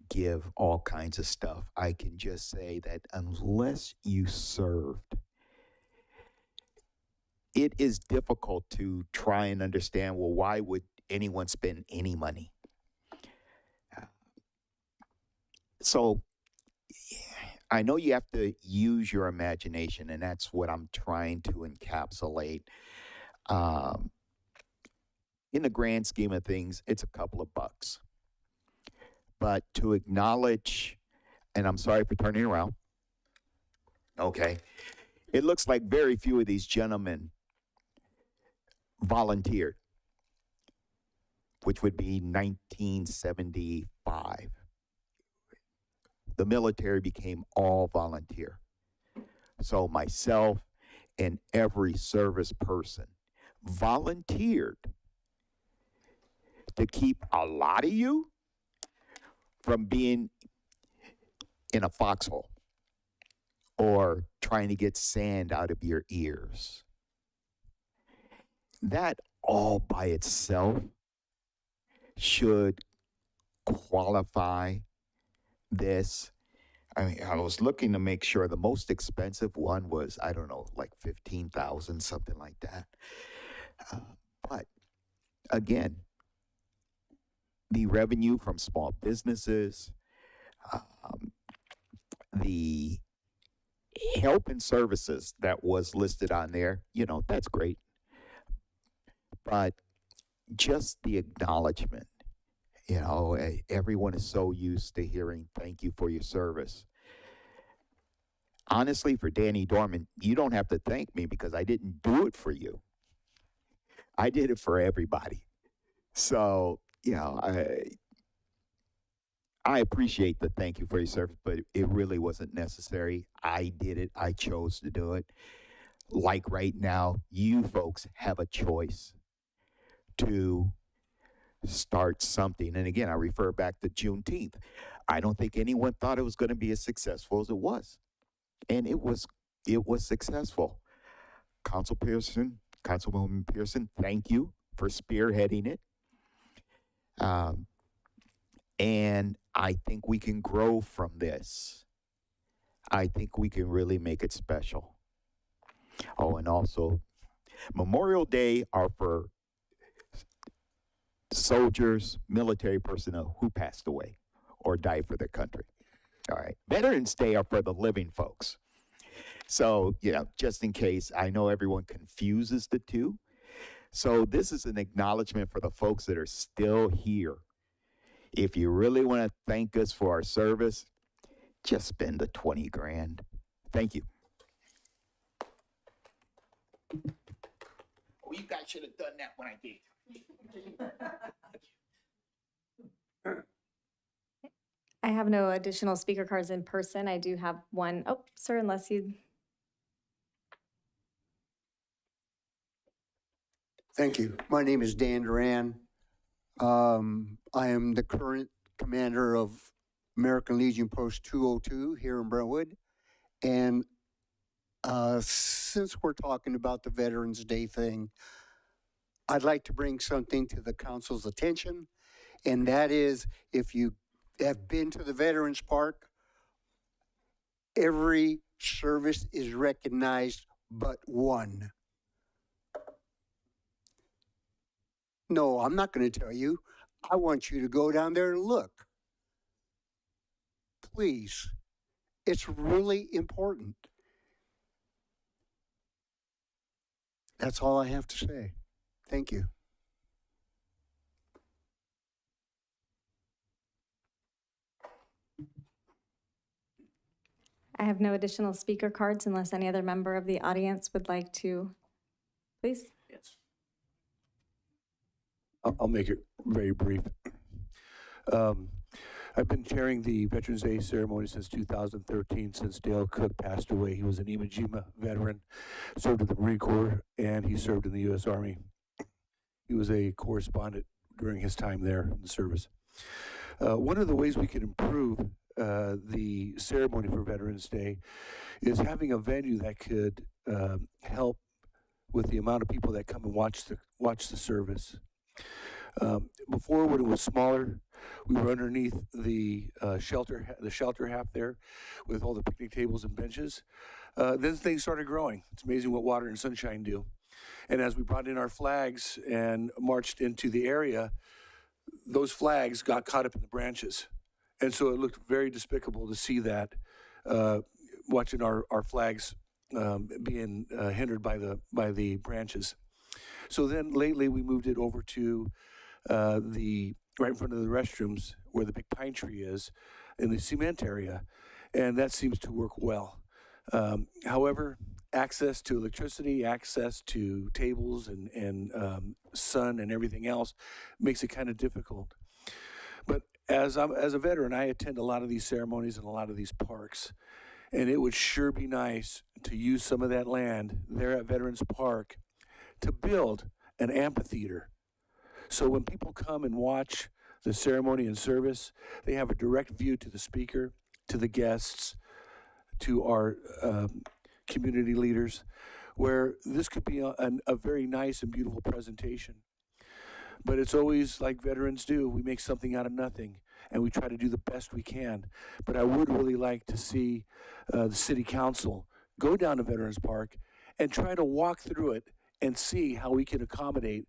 give all kinds of stuff. I can just say that unless you served, it is difficult to try and understand, well, why would anyone spend any money? So I know you have to use your imagination, and that's what I'm trying to encapsulate. In the grand scheme of things, it's a couple of bucks. But to acknowledge, and I'm sorry for turning around, okay, it looks like very few of these gentlemen volunteered, which would be 1975. The military became all volunteer. So myself and every service person volunteered to keep a lot of you from being in a foxhole or trying to get sand out of your ears. That all by itself should qualify this. I mean, I was looking to make sure the most expensive one was, I don't know, like 15,000, something like that. But again, the revenue from small businesses, the help and services that was listed on there, you know, that's great. But just the acknowledgement, you know, everyone is so used to hearing thank you for your service. Honestly, for Danny Dorman, you don't have to thank me because I didn't do it for you. I did it for everybody. So, you know, I appreciate the thank you for your service, but it really wasn't necessary. I did it. I chose to do it. Like right now, you folks have a choice to start something. And again, I refer back to Juneteenth. I don't think anyone thought it was going to be as successful as it was. And it was successful. Councilwoman Pearson, thank you for spearheading it. And I think we can grow from this. I think we can really make it special. Oh, and also, Memorial Day are for soldiers, military personnel who passed away or died for their country. All right. Veterans Day are for the living folks. So, you know, just in case, I know everyone confuses the two. So this is an acknowledgement for the folks that are still here. If you really want to thank us for our service, just spend the 20 grand. Thank you. Oh, you guys should have done that when I did. I have no additional speaker cards in person. I do have one. Oh, sir, unless you. Thank you. My name is Dan Duran. I am the current commander of American Legion Post 202 here in Brentwood. And since we're talking about the Veterans Day thing, I'd like to bring something to the council's attention. And that is, if you have been to the Veterans Park, every service is recognized but one. No, I'm not going to tell you. I want you to go down there and look. Please. It's really important. That's all I have to say. Thank you. I have no additional speaker cards unless any other member of the audience would like to. Please. Yes. I'll make it very brief. I've been chairing the Veterans Day ceremony since 2013, since Dale Cook passed away. He was an Iwo Jima veteran, served in the Marine Corps, and he served in the U.S. Army. He was a correspondent during his time there in the service. One of the ways we can improve the ceremony for Veterans Day is having a venue that could help with the amount of people that come and watch the service. Before, when it was smaller, we were underneath the shelter half there with all the picnic tables and benches. Then things started growing. It's amazing what water and sunshine do. And as we brought in our flags and marched into the area, those flags got caught up in the branches. And so it looked very despicable to see that, watching our flags being hindered by the branches. So then lately we moved it over to right in front of the restrooms where the big pine tree is in the cement area, and that seems to work well. However, access to electricity, access to tables and sun and everything else makes it kind of difficult. But as a veteran, I attend a lot of these ceremonies and a lot of these parks, and it would sure be nice to use some of that land there at Veterans Park to build an amphitheater. So when people come and watch the ceremony and service, they have a direct view to the speaker, to the guests, to our community leaders, where this could be a very nice and beautiful presentation. But it's always like veterans do. We make something out of nothing, and we try to do the best we can. But I would really like to see the city council go down to Veterans Park and try to walk through it and see how we can accommodate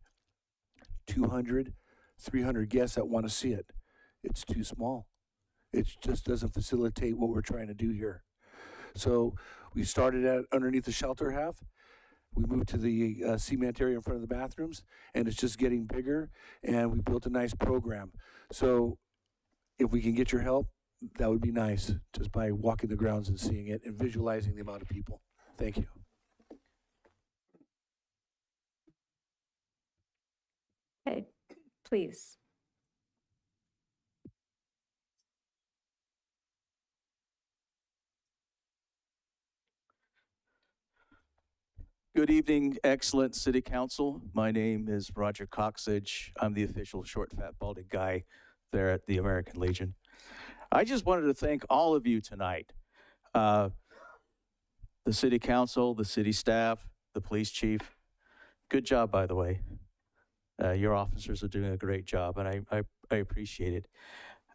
200, 300 guests that want to see it. It's too small. It just doesn't facilitate what we're trying to do here. So we started at underneath the shelter half. We moved to the cement area in front of the bathrooms, and it's just getting bigger, and we built a nice program. So if we can get your help, that would be nice, just by walking the grounds and seeing it and visualizing the amount of people. Thank you. Okay, please. Good evening, excellent City Council. My name is Roger Coxage. I'm the official short, fat, balding guy there at the American Legion. I just wanted to thank all of you tonight. The City Council, the city staff, the police chief. Good job, by the way. Your officers are doing a great job, and I appreciate it.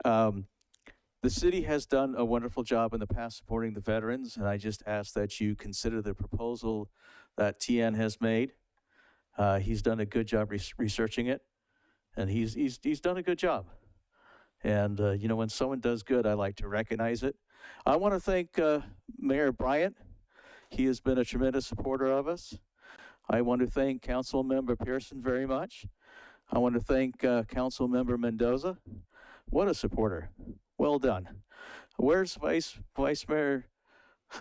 The city has done a wonderful job in the past supporting the veterans, and I just ask that you consider the proposal that Tien has made. He's done a good job researching it, and he's done a good job. And you know, when someone does good, I like to recognize it. I want to thank Mayor Bryant. He has been a tremendous supporter of us. I want to thank Council Member Pearson very much. I want to thank Council Member Mendoza. What a supporter. Well done. Where's Vice Mayor?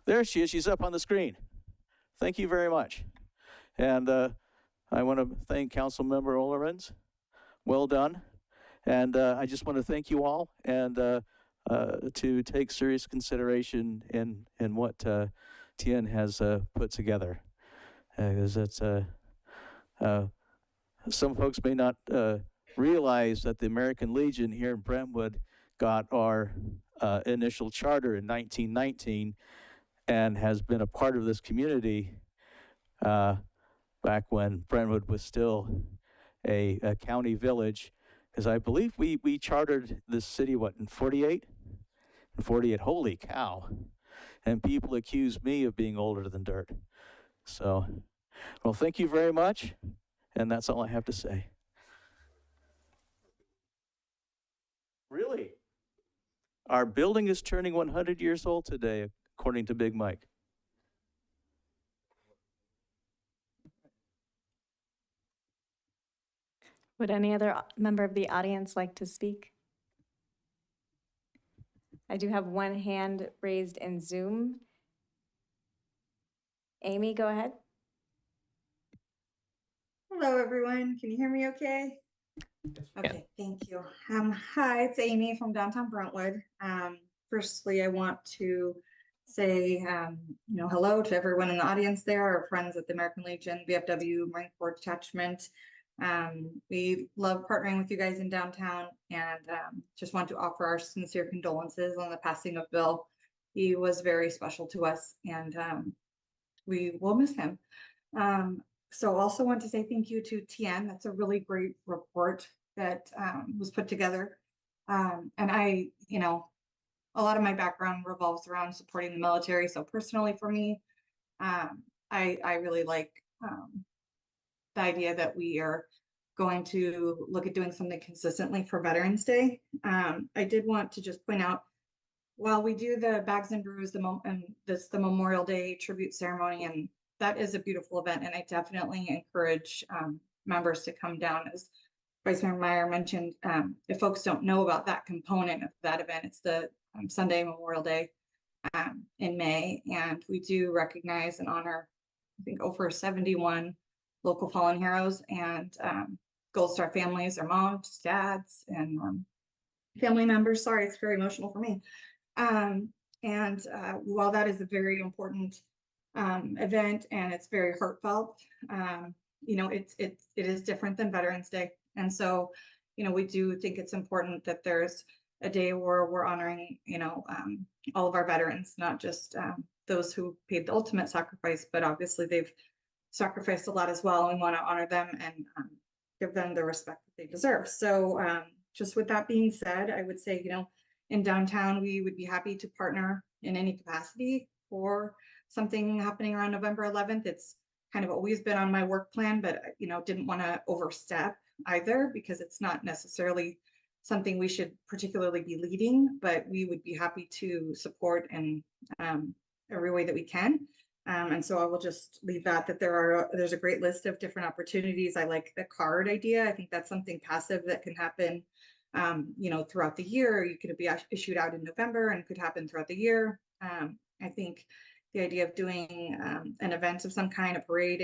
There she is. She's up on the screen. Thank you very much. And I want to thank Council Member Olermans. Well done. And I just want to thank you all, and to take serious consideration in what Tien has put together. Because it's some folks may not realize that the American Legion here in Brentwood got our initial charter in 1919 and has been a part of this community back when Brentwood was still a county village. Because I believe we chartered this city, what, in 48? In 48, holy cow. And people accuse me of being older than dirt. So, well, thank you very much. And that's all I have to say. Really? Our building is turning 100 years old today, according to Big Mike. Would any other member of the audience like to speak? I do have one hand raised in Zoom. Amy, go ahead. Hello, everyone. Can you hear me okay? Okay, thank you. Hi, it's Amy from downtown Brentwood. Firstly, I want to say, hello to everyone in the audience there, our friends at the American Legion, VFW, Marine Corps Detachment. We love partnering with you guys in downtown, and just want to offer our sincere condolences on the passing of Bill. He was very special to us, and we will miss him. So also want to say thank you to Tien. That's a really great report that was put together. And I, a lot of my background revolves around supporting the military. So personally for me, I really like the idea that we are going to look at doing something consistently for Veterans Day. I did want to just point out, while we do the Bags and Brews, and this the Memorial Day tribute ceremony, and that is a beautiful event, and I definitely encourage members to come down. As Vice Mayor Meyer mentioned, if folks don't know about that component of that event, it's the Sunday Memorial Day in May, and we do recognize and honor, I think, over 71 local fallen heroes and Gold Star families, their moms, dads, and family members. Sorry, it's very emotional for me. While that is a very important event and it's very heartfelt, it is different than Veterans Day. And so, we do think it's important that there's a day where we're honoring, all of our veterans, not just those who paid the ultimate sacrifice, but obviously they've sacrificed a lot as well. And we want to honor them and give them the respect that they deserve. So just with that being said, I would say, in downtown, we would be happy to partner in any capacity for something happening around November 11th. It's kind of always been on my work plan, but, didn't want to overstep either, because it's not necessarily something we should particularly be leading, but we would be happy to support and every way that we can. And so I will just leave that there's a great list of different opportunities. I like the card idea. I think that's something passive that can happen, throughout the year. You could be issued out in November and could happen throughout the year. I think the idea of doing an event of some kind, a parade,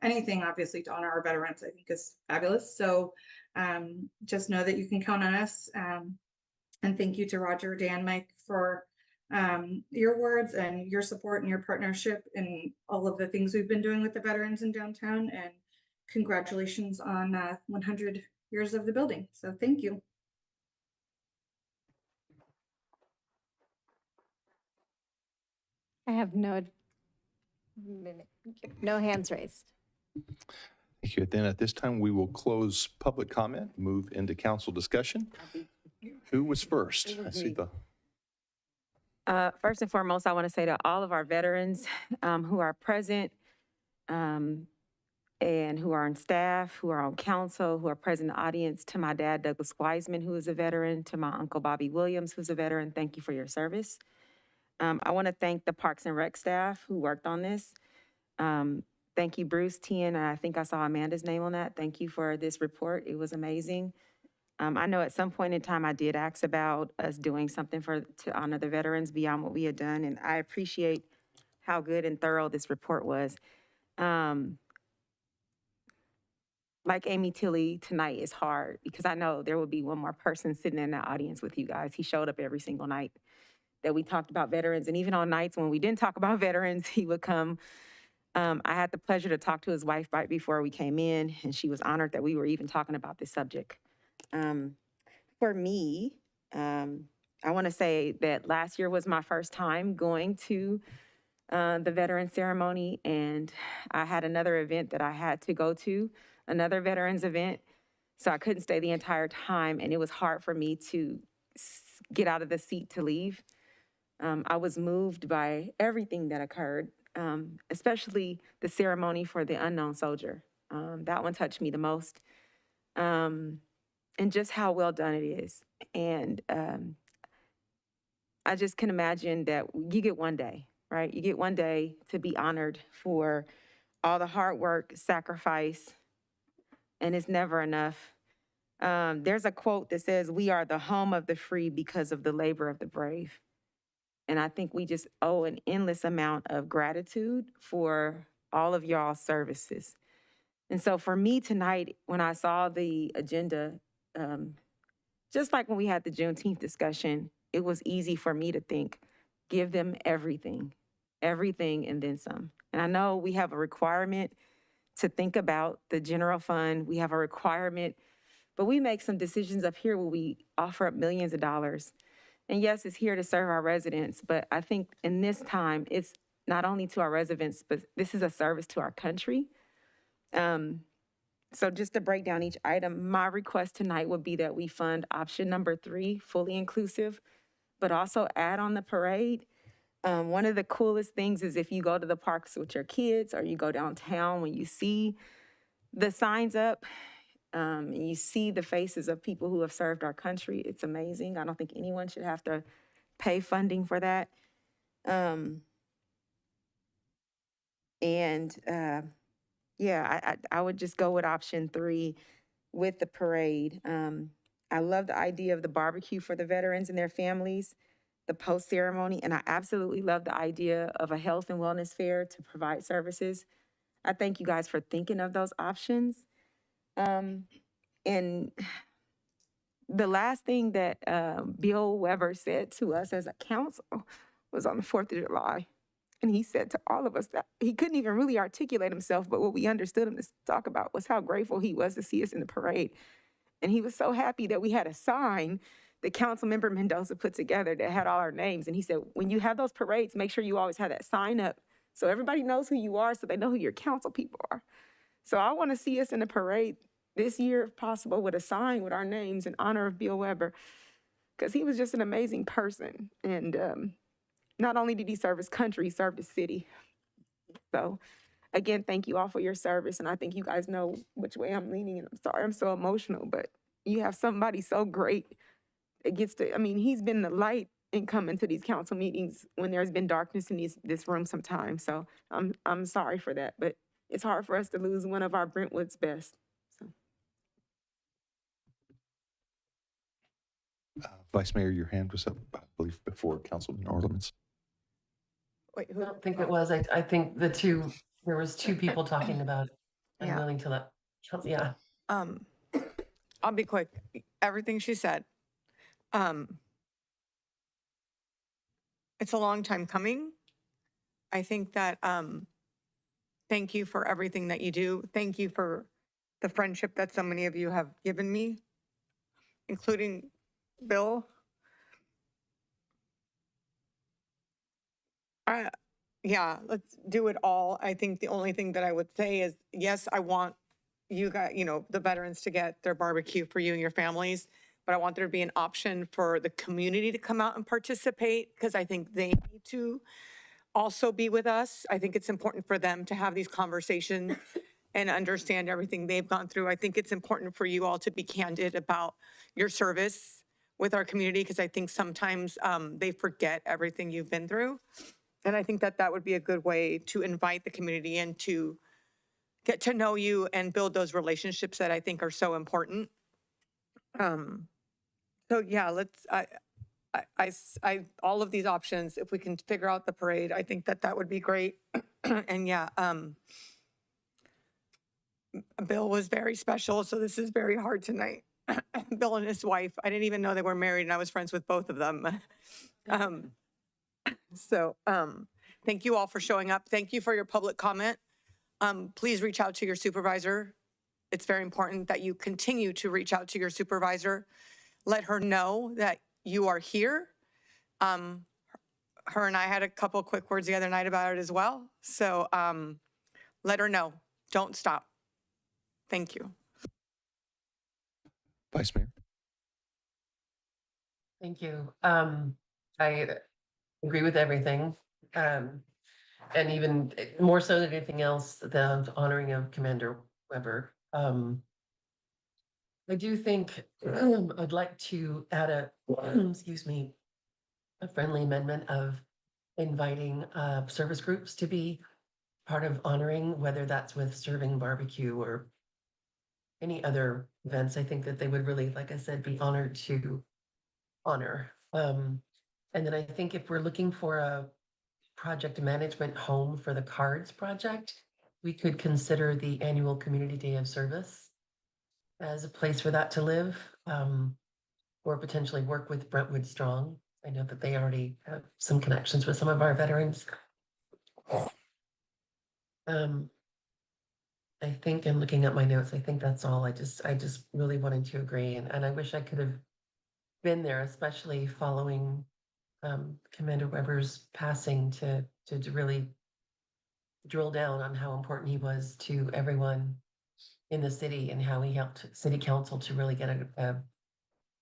anything obviously to honor our veterans, I think is fabulous. So just know that you can count on us. And thank you to Roger, Dan, Mike for your words and your support and your partnership and all of the things we've been doing with the veterans in downtown. And congratulations on 100 years of the building. So thank you. I have no hands raised. Thank you. Then at this time, we will close public comment, move into council discussion. Who was first? I see the. First and foremost, I want to say to all of our veterans who are present and who are on staff, who are on council, who are present in the audience, to my dad, Douglas Wiseman, who is a veteran, to my uncle, Bobby Williams, who's a veteran, thank you for your service. I want to thank the Parks and Rec staff who worked on this. Thank you, Bruce, Tien, and I think I saw Amanda's name on that. Thank you for this report. It was amazing. I know at some point in time I did ask about us doing something to honor the veterans beyond what we had done, and I appreciate how good and thorough this report was. Like Amy Tilley, tonight is hard because I know there will be one more person sitting in the audience with you guys. He showed up every single night that we talked about veterans, and even on nights when we didn't talk about veterans, he would come. I had the pleasure to talk to his wife right before we came in, and she was honored that we were even talking about this subject. For me, I want to say that last year was my first time going to the veteran ceremony, and I had another event that I had to go to, another veterans event, so I couldn't stay the entire time, and it was hard for me to get out of the seat to leave. I was moved by everything that occurred, especially the ceremony for the unknown soldier. That one touched me the most. And just how well done it is. And I just can imagine that you get one day, right? You get one day to be honored for all the hard work, sacrifice, and it's never enough. There's a quote that says, "We are the home of the free because of the labor of the brave." And I think we just owe an endless amount of gratitude for all of y'all's services. And so for me tonight, when I saw the agenda, just like when we had the Juneteenth discussion, it was easy for me to think, give them everything, and then some. And I know we have a requirement to think about the general fund. We have a requirement, but we make some decisions up here where we offer up millions of dollars. And yes, it's here to serve our residents, but I think in this time, it's not only to our residents, but this is a service to our country. So just to break down each item, my request tonight would be that we fund option number 3, fully inclusive, but also add on the parade. One of the coolest things is if you go to the parks with your kids or you go downtown, when you see the signs up and you see the faces of people who have served our country, it's amazing. I don't think anyone should have to pay funding for that. Yeah, I would just go with option 3 with the parade. I love the idea of the barbecue for the veterans and their families, the post-ceremony, and I absolutely love the idea of a health and wellness fair to provide services. I thank you guys for thinking of those options. And the last thing that Bill Weber said to us as a council was on the 4th of July. And he said to all of us that he couldn't even really articulate himself, but what we understood him to talk about was how grateful he was to see us in the parade. And he was so happy that we had a sign that Councilmember Mendoza put together that had all our names. And he said, when you have those parades, make sure you always have that sign up so everybody knows who you are, so they know who your council people are. So I want to see us in the parade this year, if possible, with a sign with our names in honor of Bill Weber, because he was just an amazing person. And not only did he serve his country, he served his city. So again, thank you all for your service. And I think you guys know which way I'm leaning. And I'm sorry, I'm so emotional, but you have somebody so great that gets to, I mean, he's been the light and coming to these council meetings when there's been darkness in this room sometimes. So I'm sorry for that, but it's hard for us to lose one of our Brentwood's best. So. Vice Mayor, your hand was up, I believe, before Councilman Orlemans. Wait, I don't think it was. I think there was two people talking about it. I'm Yeah. willing to let, yeah. I'll be quick. Everything she said. It's a long time coming. I think that, thank you for everything that you do. Thank you for the friendship that so many of you have given me, including Bill. Yeah, let's do it all. I think the only thing that I would say is, yes, I want you guys, the veterans to get their barbecue for you and your families, but I want there to be an option for the community to come out and participate, because I think they need to also be with us. I think it's important for them to have these conversations and understand everything they've gone through. I think it's important for you all to be candid about your service with our community, because I think sometimes they forget everything you've been through. And I think that that would be a good way to invite the community in to get to know you and build those relationships that I think are so important. So yeah, let's, all of these options, if we can figure out the parade, I think that that would be great. And yeah, Bill was very special, so this is very hard tonight. Bill and his wife, I didn't even know they were married, and I was friends with both of them. Thank you all for showing up. Thank you for your public comment. Please reach out to your supervisor. It's very important that you continue to reach out to your supervisor. Let her know that you are here. Her and I had a couple quick words the other night about it as well. So let her know. Don't stop. Thank you. Vice Mayor. Thank you. I agree with everything. And even more so than anything else, the honoring of Commander Weber. I do think I'd like to add a, excuse me, a friendly amendment of inviting service groups to be part of honoring, whether that's with serving barbecue or any other events. I think that they would really, like I said, be honored to honor. And then I think if we're looking for a project management home for the cards project, we could consider the annual Community Day of Service as a place for that to live, or potentially work with Brentwood Strong. I know that they already have some connections with some of our veterans. I think I'm looking at my notes. I think that's all. I just really wanted to agree, and I wish I could have been there, especially following Commander Weber's passing, to really drill down on how important he was to everyone in the city and how he helped city council to really get a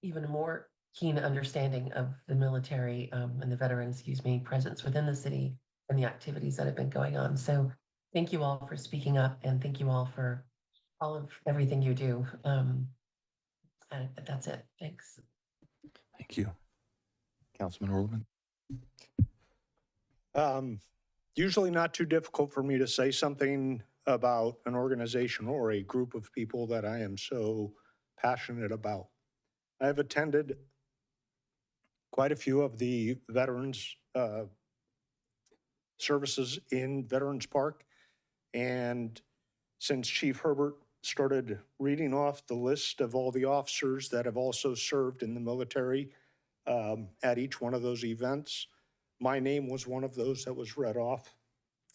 even more keen understanding of the military and the veterans, presence within the city and the activities that have been going on. So thank you all for speaking up, and thank you all for all of everything you do. And that's it. Thanks. Thank you. Councilman Orleman. Usually not too difficult for me to say something about an organization or a group of people that I am so passionate about. I have attended quite a few of the veterans services in Veterans Park, and since Chief Herbert started reading off the list of all the officers that have also served in the military at each one of those events, my name was one of those that was read off,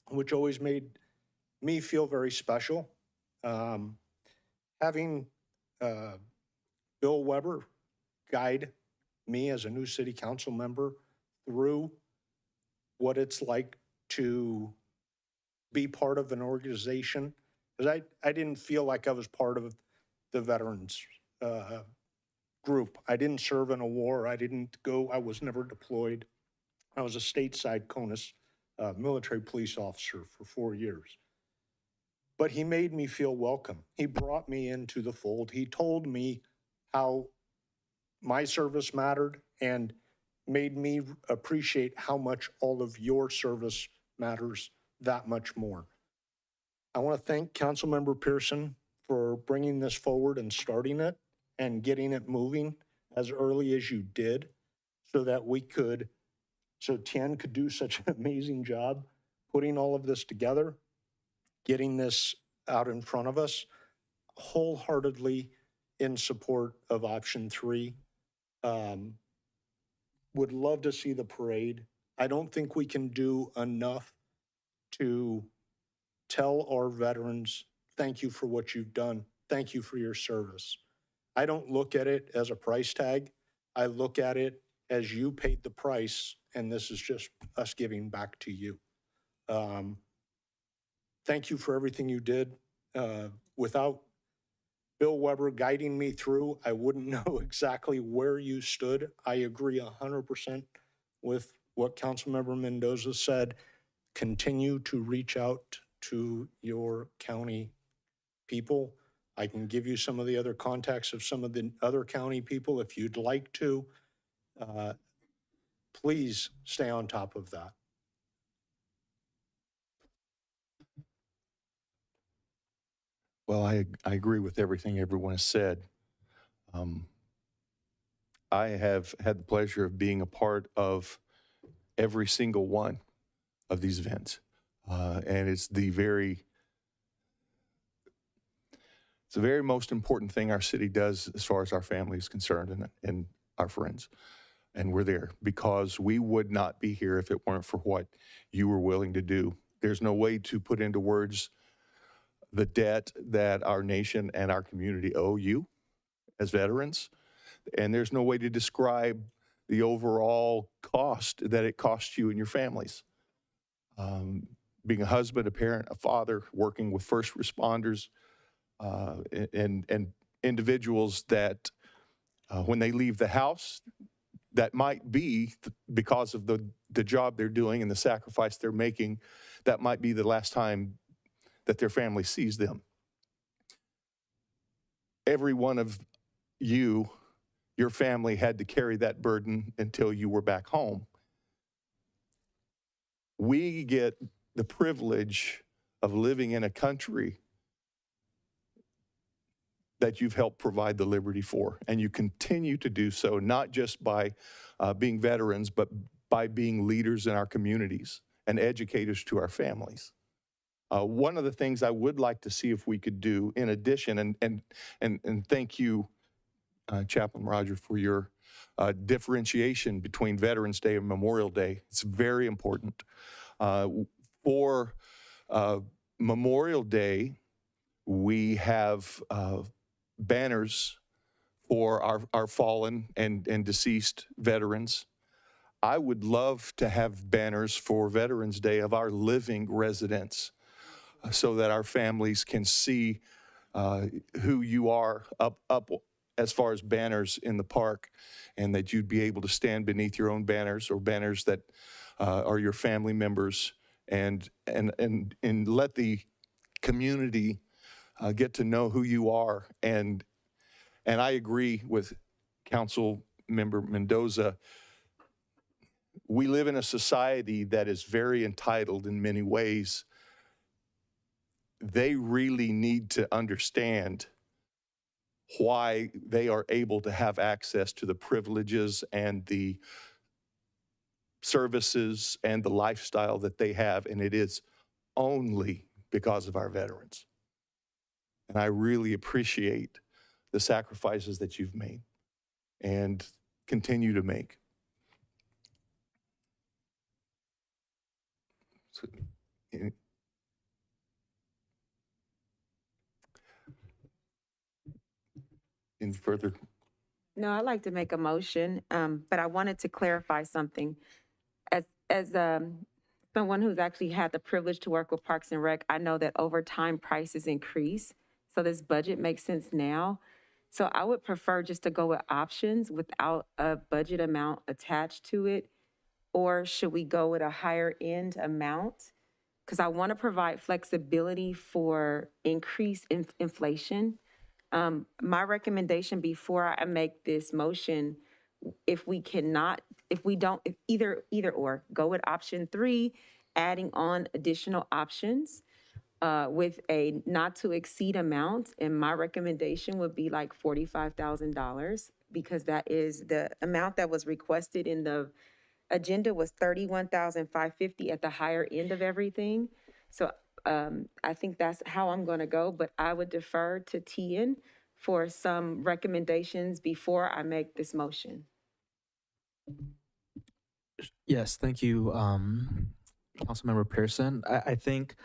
which always made me feel very special. Having Bill Weber guide me as a new city council member through what it's like to be part of an organization, because I didn't feel like I was part of the veterans group. I didn't serve in a war. I was never deployed. I was a stateside CONUS military police officer for 4 years. But he made me feel welcome. He brought me into the fold. He told me how my service mattered, and made me appreciate how much all of your service matters that much more. I want to thank Councilmember Pearson for bringing this forward and starting it and getting it moving as early as you did so that so Tien could do such an amazing job putting all of this together, getting this out in front of us, wholeheartedly in support of option 3. Would love to see the parade. I don't think we can do enough to tell our veterans, thank you for what you've done. Thank you for your service. I don't look at it as a price tag. I look at it as you paid the price, and this is just us giving back to you. Thank you for everything you did. Without Bill Weber guiding me through, I wouldn't know exactly where you stood. I agree 100% with what Councilmember Mendoza said. Continue to reach out to your county people. I can give you some of the other contacts of some of the other county people if you'd like to. Please stay on top of that. Well, I agree with everything everyone has said. I have had the pleasure of being a part of every single one of these events. And it's the very most important thing our city does as far as our family is concerned and our friends. And we're there because we would not be here if it weren't for what you were willing to do. There's no way to put into words the debt that our nation and our community owe you as veterans. And there's no way to describe the overall cost that it costs you and your families. Being a husband, a parent, a father, working with first responders, and individuals that when they leave the house, that might be because of the job they're doing and the sacrifice they're making, that might be the last time that their family sees them. Every one of you, your family had to carry that burden until you were back home. We get the privilege of living in a country that you've helped provide the liberty for, and you continue to do so, not just by being veterans, but by being leaders in our communities and educators to our families. One of the things I would like to see if we could do, in addition, and thank you, Chaplain Roger, for your differentiation between Veterans Day and Memorial Day. It's very important. For Memorial Day, we have banners for our fallen and deceased veterans. I would love to have banners for Veterans Day of our living residents so that our families can see who you are up as far as banners in the park, and that you'd be able to stand beneath your own banners or banners that are your family members, and let the community get to know who you are. And I agree with Council Member Mendoza. We live in a society that is very entitled in many ways. They really need to understand why they are able to have access to the privileges and the services and the lifestyle that they have, and it is only because of our veterans. And I really appreciate the sacrifices that you've made and continue to make. So, any further? No, I'd like to make a motion, but I wanted to clarify something. As someone who's actually had the privilege to work with Parks and Rec, I know that over time prices increase. So this budget makes sense now. So I would prefer just to go with options without a budget amount attached to it. Or should we go with a higher end amount? Because I want to provide flexibility for increased inflation. My recommendation before I make this motion, if we cannot if we don't, if either or, go with option 3, adding on additional options with a not to exceed amount. And my recommendation would be like $45,000 because that is the amount that was requested in the agenda was $31,550 at the higher end of everything. So I think that's how I'm going to go, but I would defer to Tian for some recommendations before I make this motion. Yes, thank you, Councilmember Pearson. I think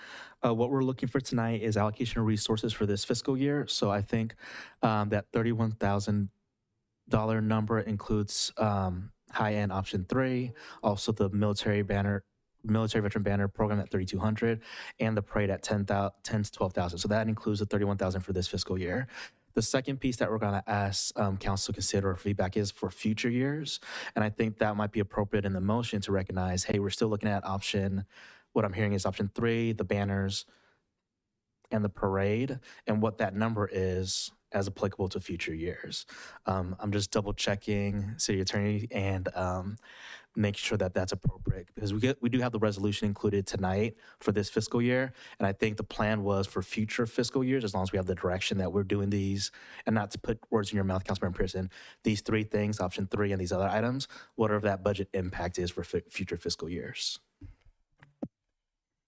what we're looking for tonight is allocation of resources for this fiscal year. So I think that $31,000 number includes high-end option 3, also the military veteran banner program at 3,200, and the parade at 10 to 12,000. So that includes the 31,000 for this fiscal year. The second piece that we're going to ask council to consider feedback is for future years. And I think that might be appropriate in the motion to recognize, hey, we're still looking at what I'm hearing is option 3, the banners and the parade, and what that number is as applicable to future years. I'm just double checking city attorney and make sure that that's appropriate because we do have the resolution included tonight for this fiscal year. And I think the plan was for future fiscal years, as long as we have the direction that we're doing these, and not to put words in your mouth, Councilmember Pearson, these 3 things, option 3 and these other items, whatever that budget impact is for future fiscal years.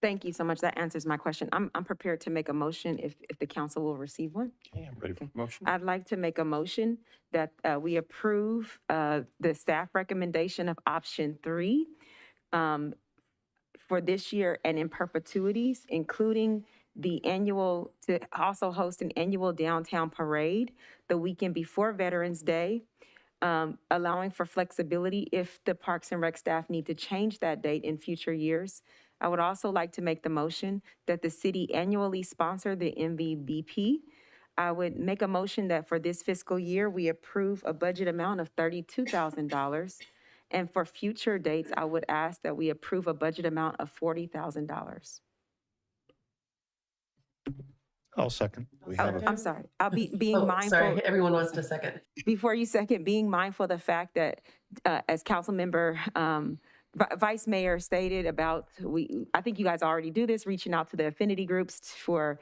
Thank you so much. That answers my question. I'm prepared to make a motion if the council will receive one. Okay, I'm ready for the motion. I'd like to make a motion that we approve the staff recommendation of option 3 for this year and in perpetuities, including the annual, to also host an annual downtown parade the weekend before Veterans Day, allowing for flexibility if the Parks and Rec staff need to change that date in future years. I would also like to make the motion that the city annually sponsor the MVBP. I would make a motion that for this fiscal year, we approve a budget amount of $32,000. And for future dates, I would ask that we approve a budget amount of $40,000. I'll second. I'm sorry. I'll be being mindful. Sorry, everyone wants to second. Before you second, being mindful of the fact that as Councilmember Vice Mayor stated about, I think you guys already do this, reaching out to the affinity groups for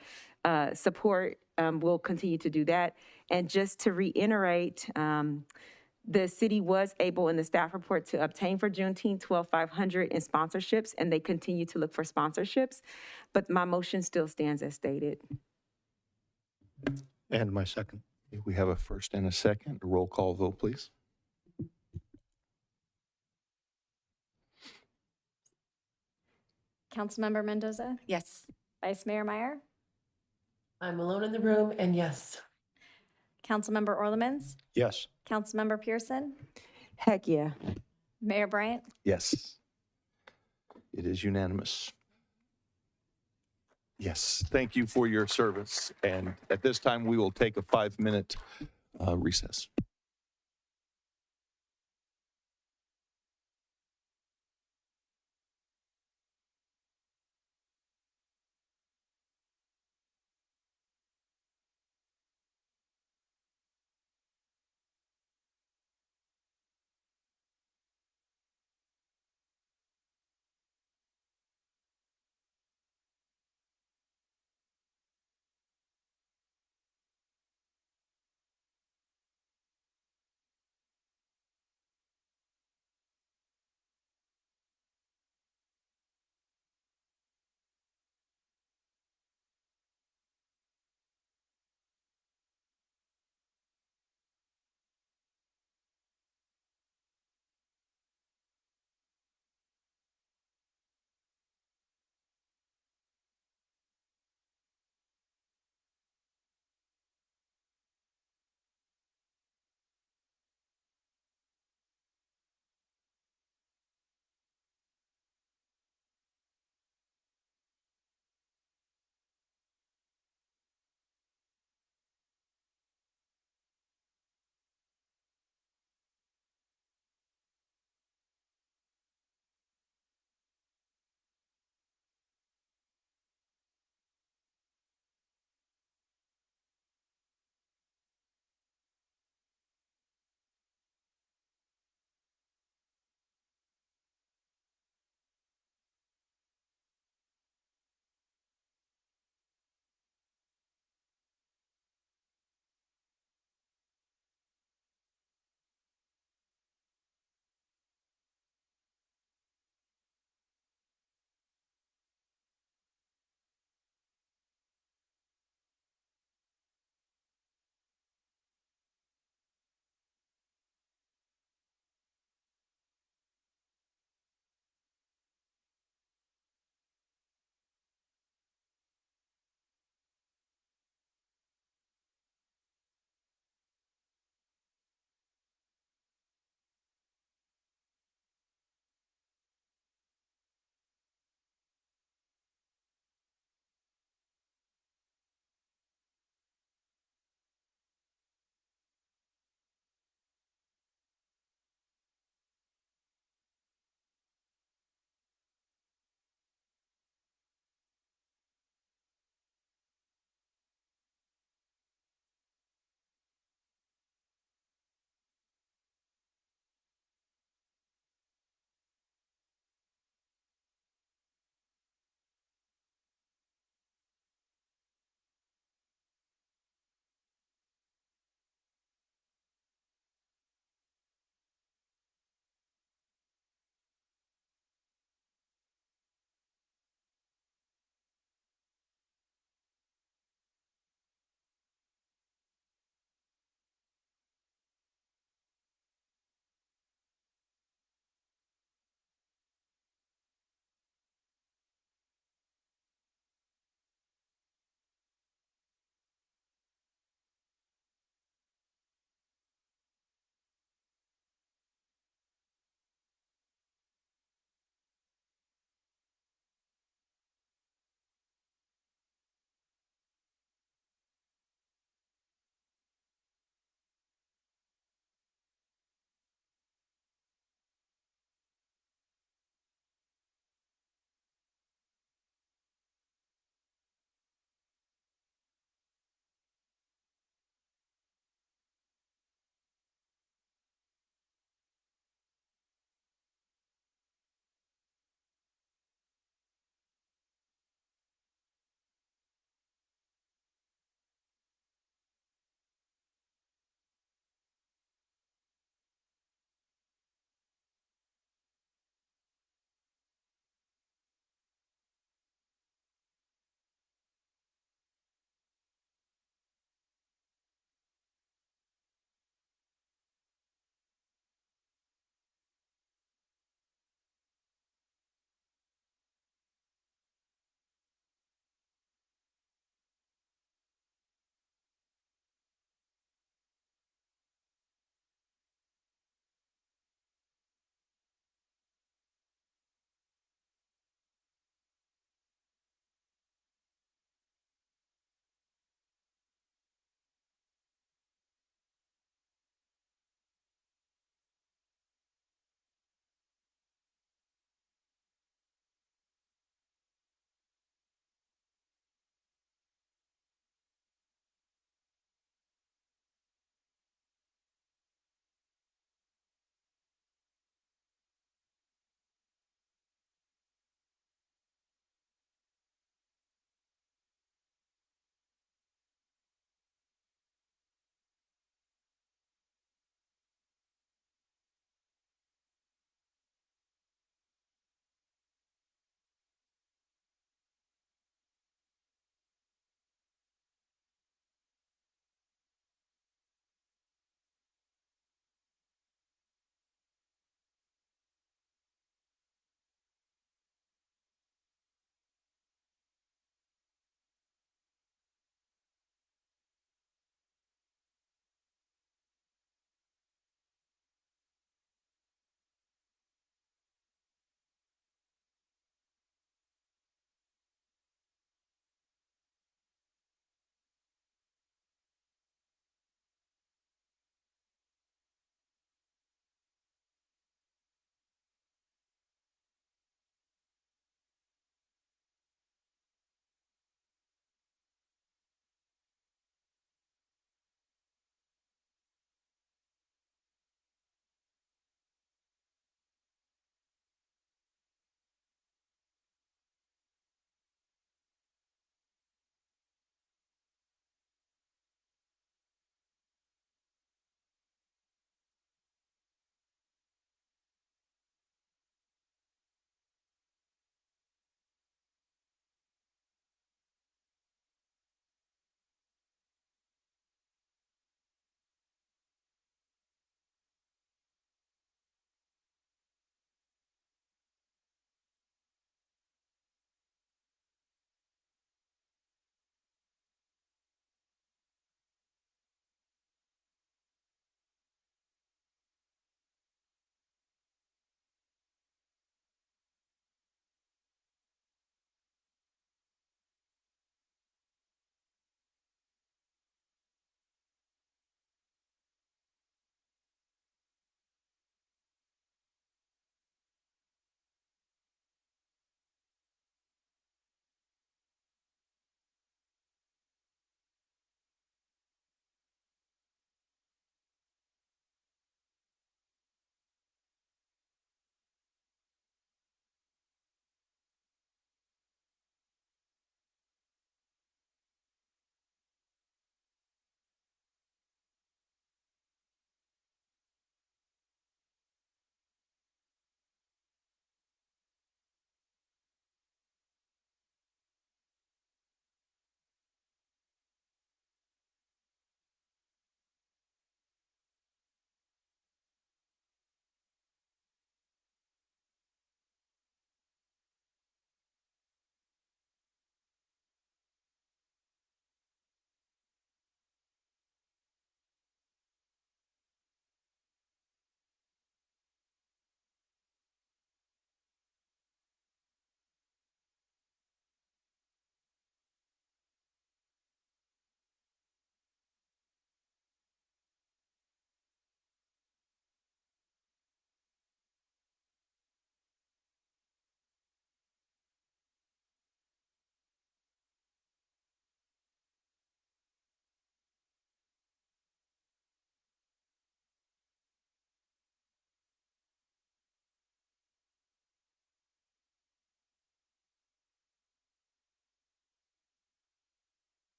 support. We'll continue to do that. And just to reiterate, the city was able in the staff report to obtain for Juneteenth 12,500 in sponsorships, and they continue to look for sponsorships. But my motion still stands as stated. And my second. We have a first and a second. A roll call vote, please. Councilmember Mendoza? Yes. Vice Mayor Meyer? I'm alone in the room, and yes. Councilmember Orlemans? Yes. Councilmember Pearson? Heck yeah. Mayor Bryant? Yes. It is unanimous. Yes, thank you for your service. And at this time, we will take a 5-minute recess.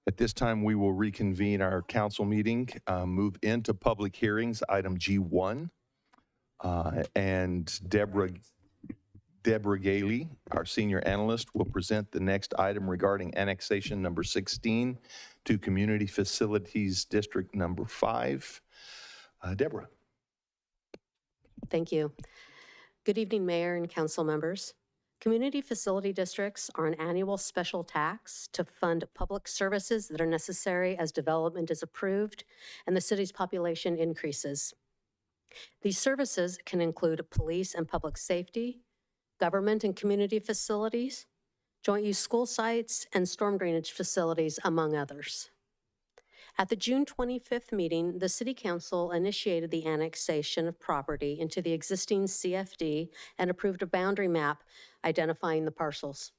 At this time, we will reconvene our council meeting, move into public hearings, item G1. And Deborah Gailey, our senior analyst, will present the next item regarding annexation number 16 to Community Facilities District number 5. Deborah. Thank you. Good evening, Mayor and council members. Community facility districts are an annual special tax to fund public services that are necessary as development is approved and the city's population increases. These services can include police and public safety, government and community facilities, joint use school sites, and storm drainage facilities, among others. At the June 25th meeting, the City Council initiated the annexation of property into the existing CFD and approved a boundary map identifying the parcels.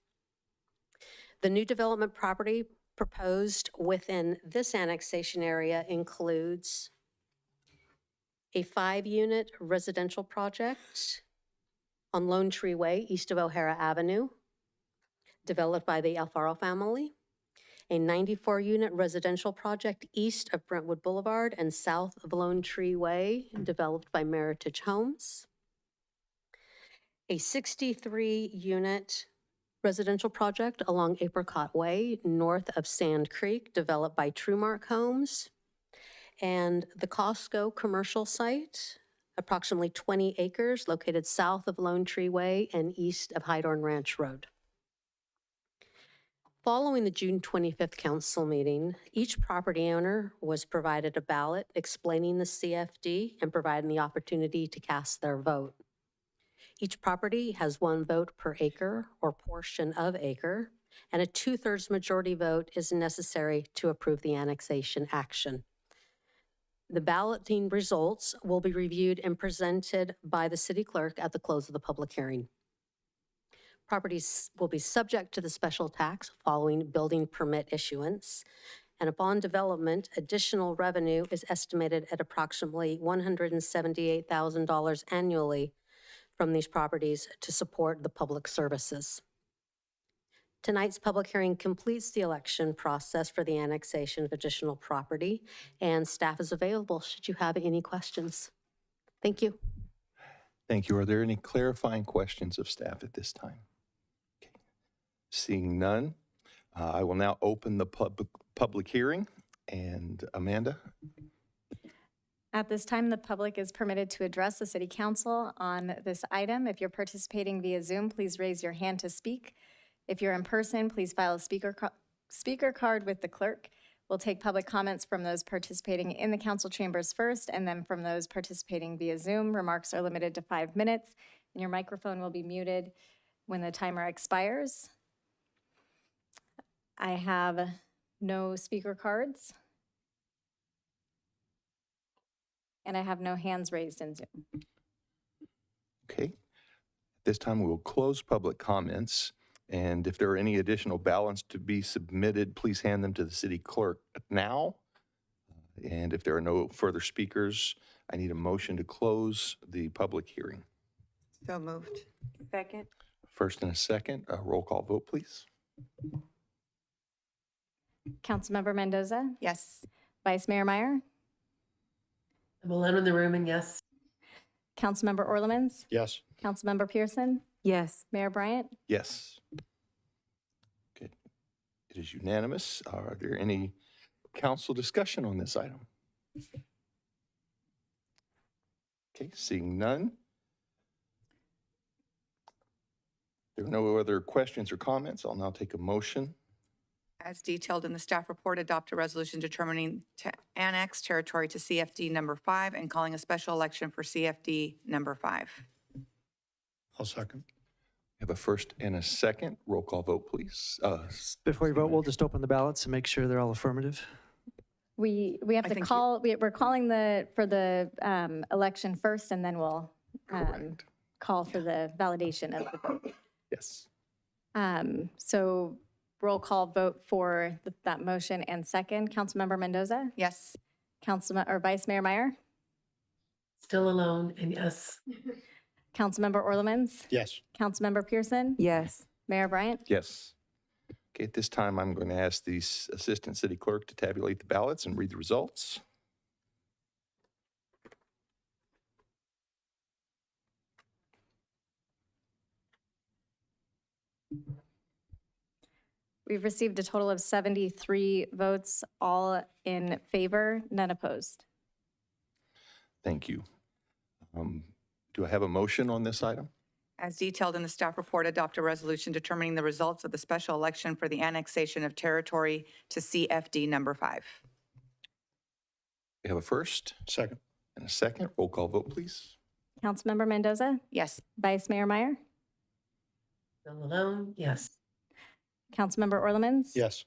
The new development property proposed within this annexation area includes a 5-unit residential project on Lone Tree Way, east of O'Hara Avenue, developed by the Alfaro family. A 94-unit residential project east of Brentwood Boulevard and south of Lone Tree Way, developed by Meritage Homes. A 63-unit residential project along Apricot Way, north of Sand Creek, developed by Truemark Homes. And the Costco commercial site, approximately 20 acres, located south of Lone Tree Way and east of Hydorn Ranch Road. Following the June 25th council meeting, each property owner was provided a ballot explaining the CFD and providing the opportunity to cast their vote. Each property has 1 vote per acre or portion of acre, and a 2/3 majority vote is necessary to approve the annexation action. The balloting results will be reviewed and presented by the city clerk at the close of the public hearing. Properties will be subject to the special tax following building permit issuance, and upon development, additional revenue is estimated at approximately $178,000 annually from these properties to support the public services. Tonight's public hearing completes the election process for the annexation of additional property, and staff is available should you have any questions. Thank you. Thank you. Are there any clarifying questions of staff at this time? Okay. Seeing none, I will now open the public hearing. And Amanda? At this time, the public is permitted to address the City Council on this item. If you're participating via Zoom, please raise your hand to speak. If you're in person, please file a speaker card with the clerk. We'll take public comments from those participating in the council chambers first, and then from those participating via Zoom. Remarks are limited to 5 minutes, and your microphone will be muted when the timer expires. I have no speaker cards, and I have no hands raised in Zoom. Okay. At this time, we will close public comments. And if there are any additional ballots to be submitted, please hand them to the city clerk now. And if there are no further speakers, I need a motion to close the public hearing. So moved. Second. First and a second, a roll call vote, please. Councilmember Mendoza? Yes. Vice Mayor Meyer? I'm alone in the room, and yes. Councilmember Orlemans? Yes. Councilmember Pearson? Yes. Mayor Bryant? Yes. Okay. It is unanimous. Are there any council discussion on this item? Okay, seeing none. There are no other questions or comments. I'll now take a motion. As detailed in the staff report, adopt a resolution determining to annex territory to CFD number 5 and calling a special election for CFD number 5. I'll second. We have a first and a second. Roll call vote, please. Before you vote, we'll just open the ballots and make sure they're all affirmative. We have to call, we're calling for the election first, and then we'll call for the validation of the vote. Yes. So roll call vote for that motion and second. Councilmember Mendoza? Yes. Vice Mayor Meyer? Still alone, and yes. Councilmember Orlemans? Yes. Councilmember Pearson? Yes. Mayor Bryant? Yes. Okay, at this time, I'm going to ask the Assistant City Clerk to tabulate the ballots and read the results. We've received a total of 73 votes, all in favor, none opposed. Thank you. Do I have a motion on this item? As detailed in the staff report, adopt a resolution determining the results of the special election for the annexation of territory to CFD number 5. We have a first. Second. And a second. Roll call vote, please. Councilmember Mendoza? Yes. Vice Mayor Meyer? Bill Malone, yes. Councilmember Orlemans? Yes.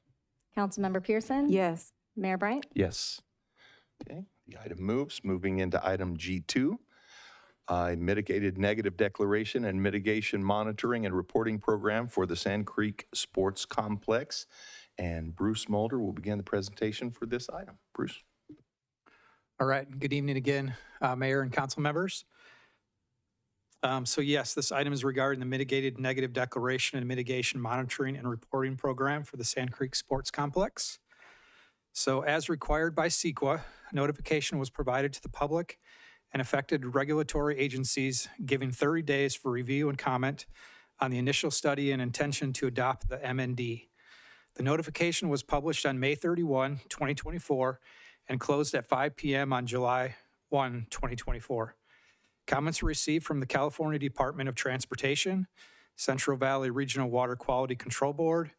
Councilmember Pearson? Yes. Mayor Bryant? Yes. Okay, the item moves. Moving into item G2, a mitigated negative declaration and mitigation monitoring and reporting program for the Sand Creek Sports Complex. And Bruce Mulder will begin the presentation for this item. Bruce? All right, good evening again, Mayor and council members. So yes, this item is regarding the mitigated negative declaration and mitigation monitoring and reporting program for the Sand Creek Sports Complex. So as required by CEQA, notification was provided to the public and affected regulatory agencies, giving 30 days for review and comment on the initial study and intention to adopt the MND. The notification was published on May 31, 2024, and closed at 5 p.m. on July 1, 2024. Comments were received from the California Department of Transportation, Central Valley Regional Water Quality Control Board,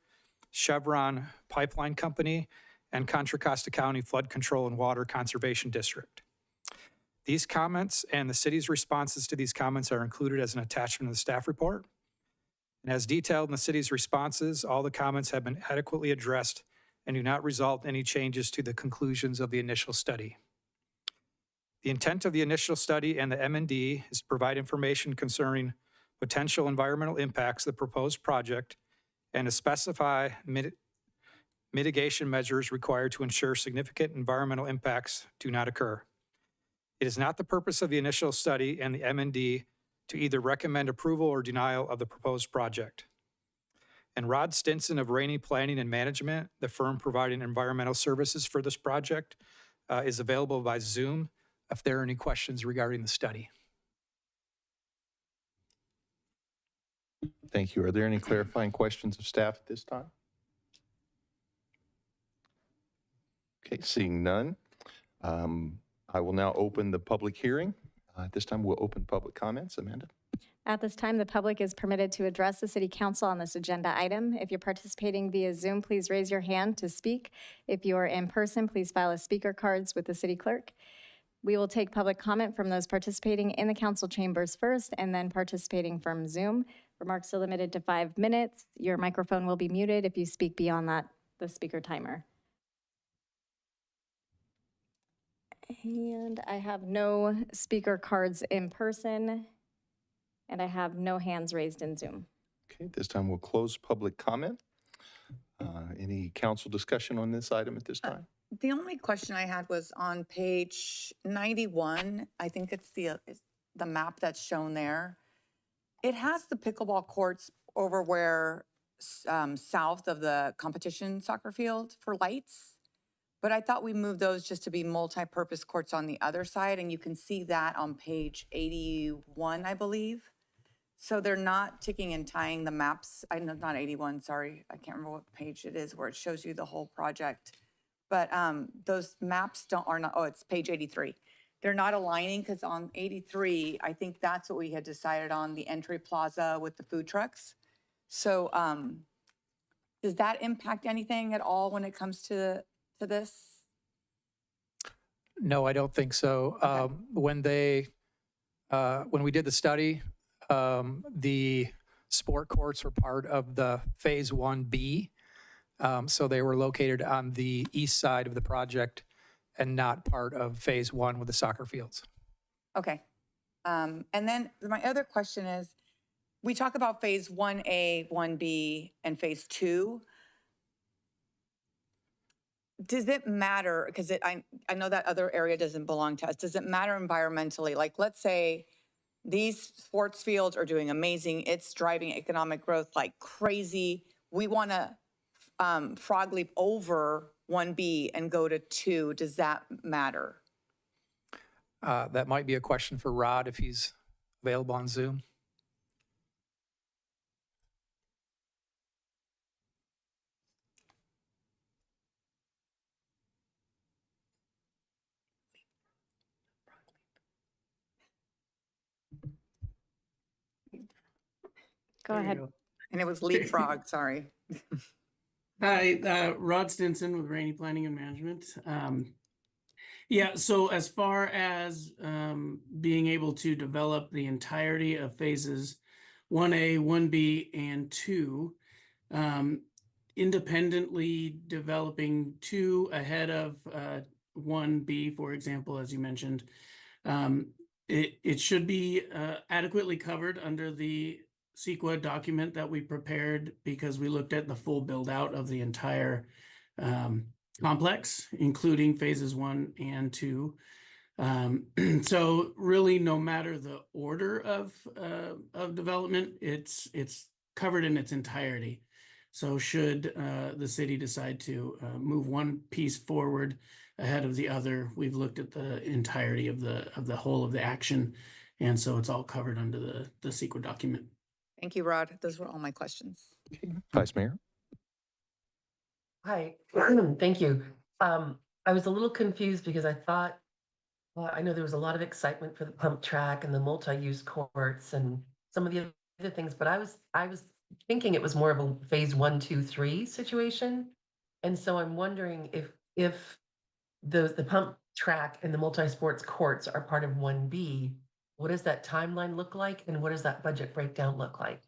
Chevron Pipeline Company, and Contra Costa County Flood Control and Water Conservation District. These comments and the city's responses to these comments are included as an attachment to the staff report. And as detailed in the city's responses, all the comments have been adequately addressed and do not result in any changes to the conclusions of the initial study. The intent of the initial study and the MND is to provide information concerning potential environmental impacts of the proposed project and to specify mitigation measures required to ensure significant environmental impacts do not occur. It is not the purpose of the initial study and the MND to either recommend approval or denial of the proposed project. And Rod Stinson of Rainey Planning and Management, the firm providing environmental services for this project, is available by Zoom if there are any questions regarding the study. Thank you. Are there any clarifying questions of staff at this time? Okay, seeing none, I will now open the public hearing. At this time, we'll open public comments. Amanda? At this time, the public is permitted to address the city council on this agenda item. If you're participating via Zoom, please raise your hand to speak. If you are in person, please file a speaker cards with the city clerk. We will take public comment from those participating in the council chambers first and then participating from Zoom. Remarks are limited to 5 minutes. Your microphone will be muted if you speak beyond that, the speaker timer. And I have no speaker cards in person, and I have no hands raised in Zoom. Okay, at this time, we'll close public comment. Any council discussion on this item at this time? The only question I had was on page 91. I think it's the map that's shown there. It has the pickleball courts over where south of the competition soccer field for lights. But I thought we moved those just to be multi-purpose courts on the other side, and you can see that on page 81, I believe. So they're not ticking and tying the maps. I know, not 81, sorry. I can't remember what page it is where it shows you the whole project. But those maps are not, oh, it's page 83. They're not aligning because on 83, I think that's what we had decided on, the entry plaza with the food trucks. So does that impact anything at all when it comes to this? No, I don't think so. Okay. When we did the study, the sport courts were part of the Phase 1B. So they were located on the east side of the project and not part of Phase 1 with the soccer fields. Okay. And then my other question is, we talk about Phase 1A, 1B, and Phase 2. Does it matter, because I know that other area doesn't belong to us, does it matter environmentally? Like, let's say these sports fields are doing amazing. It's driving economic growth like crazy. We want to frog leap over 1B and go to 2, does that matter? That might be a question for Rod if he's available on Zoom. Go ahead. And it was leapfrog, sorry. Hi, Rod Stinson with Rainey Planning and Management. Yeah, so as far as being able to develop the entirety of phases 1A, 1B, and 2, independently developing 2 ahead of 1B, for example, as you mentioned, it should be adequately covered under the CEQA document that we prepared because we looked at the full build out of the entire complex, including phases 1 and 2. So really, no matter the order of development, it's covered in its entirety. So should the city decide to move one piece forward ahead of the other, we've looked at the entirety of the whole of the action, and so it's all covered under the CEQA document. Thank you, Rod. Those were all my questions. Vice Mayor? Hi, thank you. I was a little confused because I thought, well, I know there was a lot of excitement for the pump track and the multi-use courts and some of the other things, but I was thinking it was more of a phase 1, 2, 3 situation. And so I'm wondering if the pump track and the multi-sports courts are part of 1B, what does that timeline look like? And what does that budget breakdown look like?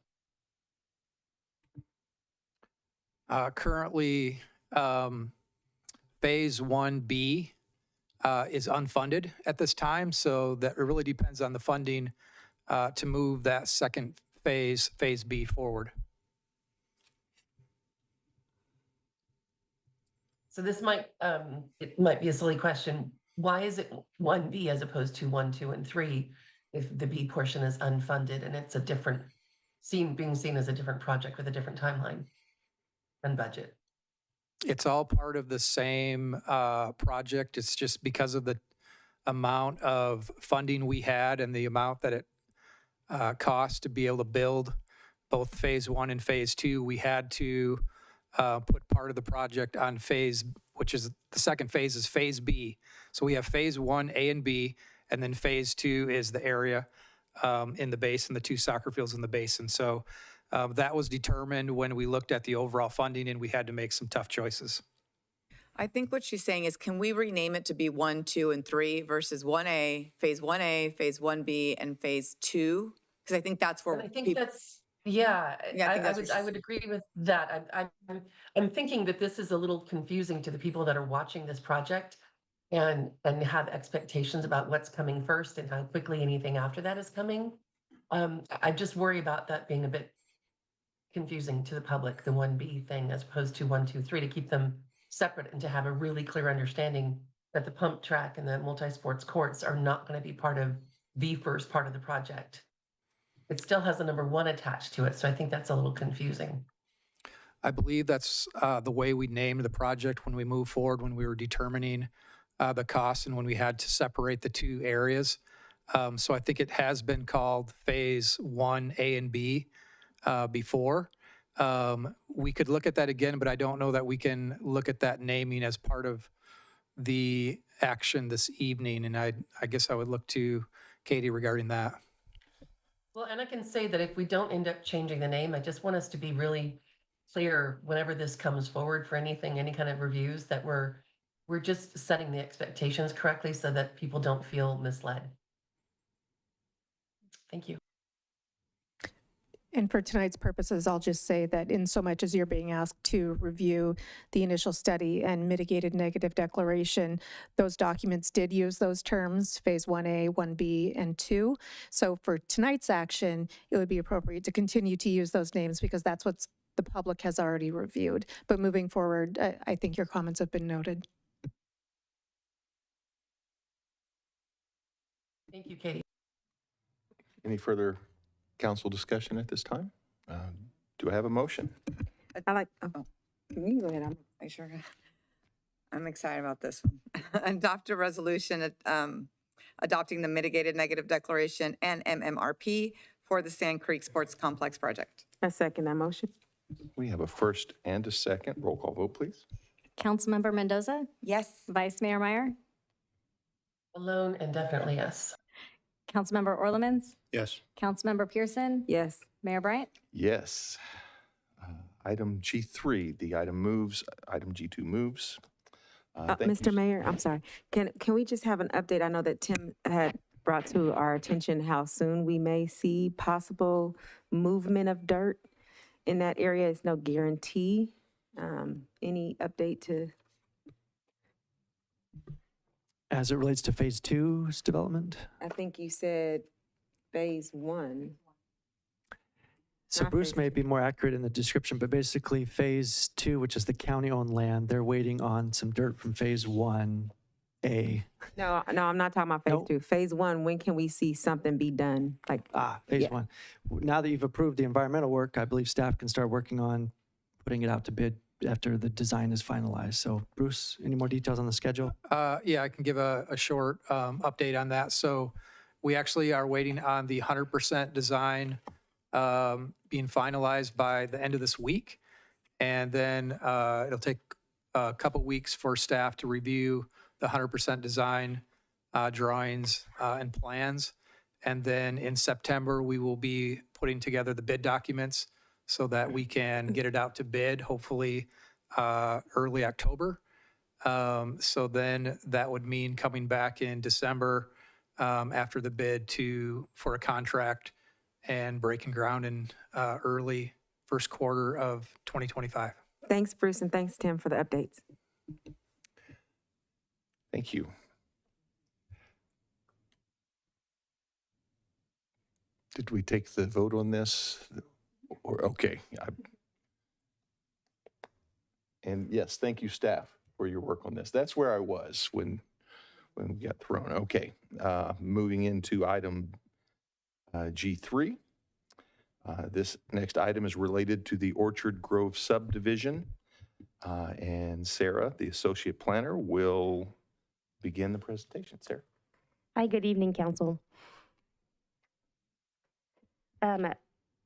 Currently, phase 1B is unfunded at this time, so that it really depends on the funding to move that second phase, phase B, forward. So this might, it might be a silly question. Why is it 1B as opposed to 1, 2, and 3 if the B portion is unfunded and it's a different, being seen as a different project with a different timeline and budget? It's all part of the same project. It's just because of the amount of funding we had and the amount that it cost to be able to build both phase 1 and phase 2, we had to put part of the project on phase, which is the second phase is phase B. So we have phase 1, A and B, and then phase 2 is the area in the basin, the 2 soccer fields in the basin. So that was determined when we looked at the overall funding and we had to make some tough choices. I think what she's saying is, can we rename it to be 1, 2, and 3 versus 1A, phase 1B, and phase 2? Because I think that's where I think that's, yeah, I I would agree with that. I'm thinking that this is a little confusing to the people that are watching this project and have expectations about what's coming first and how quickly anything after that is coming. I just worry about that being a bit confusing to the public, the 1B thing, as opposed to 1, 2, 3, to keep them separate and to have a really clear understanding that the pump track and the multi-sports courts are not going to be part of the first part of the project. It still has a number 1 attached to it, so I think that's a little confusing. I believe that's the way we named the project when we moved forward, when we were determining the cost and when we had to separate the 2 areas. So I think it has been called phase 1, A and B before. We could look at that again, but I don't know that we can look at that naming as part of the action this evening. And I guess I would look to Katie regarding that. Well, and I can say that if we don't end up changing the name, I just want us to be really clear whenever this comes forward for anything, any kind of reviews, that we're just setting the expectations correctly so that people don't feel misled. Thank you. And for tonight's purposes, I'll just say that in so much as you're being asked to review the initial study and mitigated negative declaration, those documents did use those terms, phase 1A, 1B, and 2. So for tonight's action, it would be appropriate to continue to use those names because that's what the public has already reviewed. But moving forward, I think your comments have been noted. Thank you, Katie. Any further council discussion at this time? Do I have a motion? I like, You can go ahead. I'm excited about this one. Adopt a resolution adopting the mitigated negative declaration and MMRP for the Sand Creek Sports Complex project. I second that motion. We have a first and a second. Roll call vote, please. Councilmember Mendoza? Yes. Vice Mayor Meyer? Alone and definitely yes. Councilmember Orlemans? Yes. Councilmember Pearson? Yes. Mayor Bryant? Yes. Item G3, the item moves. Item G2 moves. Thank you. Mr. Mayor, I'm sorry. Can we just have an update? I know that Tim had brought to our attention how soon we may see possible movement of dirt in that area. It's no guarantee. Any update to? As it relates to phase 2's development? I think you said phase 1. So Not Bruce phase may be more accurate in the description, but basically phase 2, which is the county-owned land, they're waiting on some dirt from phase 1A. No, I'm not talking about phase 2. Phase 1, when can we see something be done? Like, Phase yeah. 1. Now that you've approved the environmental work, I believe staff can start working on putting it out to bid after the design is finalized. So Bruce, any more details on the schedule? Yeah, I can give a short update on that. So we actually are waiting on the 100% design being finalized by the end of this week. And then it'll take a couple weeks for staff to review the 100% design drawings and plans. And then in September, we will be putting together the bid documents so that we can get it out to bid, hopefully early October. So then that would mean coming back in December after the bid for a contract and breaking ground in early first quarter of 2025. thanks, Bruce, and thanks, Tim, for the updates. Thank you. Did we take the vote on this? Or, okay. And yes, thank you, staff, for your work on this. That's where I was when we got thrown. Okay. Moving into item G3. This next item is related to the Orchard Grove subdivision. And Sarah, the associate planner, will begin the presentation. Sarah. Hi, good evening, Council.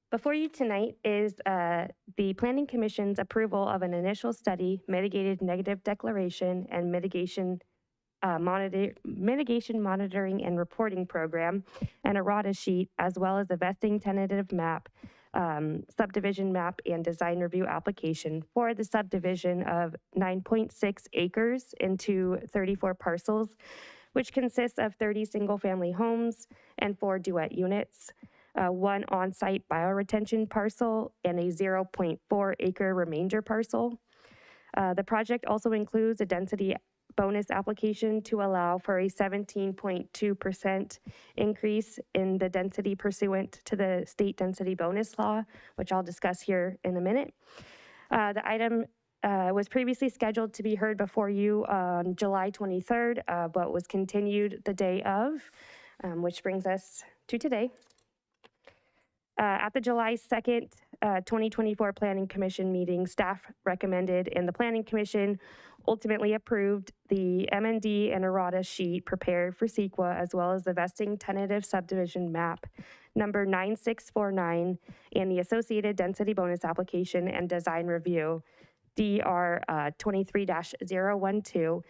Before you tonight is the Planning Commission's approval of an initial study, mitigated negative declaration, and mitigation monitoring and reporting program, and a RADA sheet, as well as a vesting tentative map, subdivision map, and design review application for the subdivision of 9.6 acres into 34 parcels, which consists of 30 single-family homes and 4 duet units, 1 on-site bioretention parcel, and a 0.4 acre remainder parcel. The project also includes a density bonus application to allow for a 17.2% increase in the density pursuant to the state density bonus law, which I'll discuss here in a minute. The item was previously scheduled to be heard before you on July 23rd, but was continued the day of, which brings us to today. At the July 2nd, 2024 Planning Commission meeting, staff recommended and the Planning Commission ultimately approved the M&D and errata sheet prepared for CEQA, as well as the vesting tentative subdivision map number 9649 and the associated density bonus application and design review DR 23-012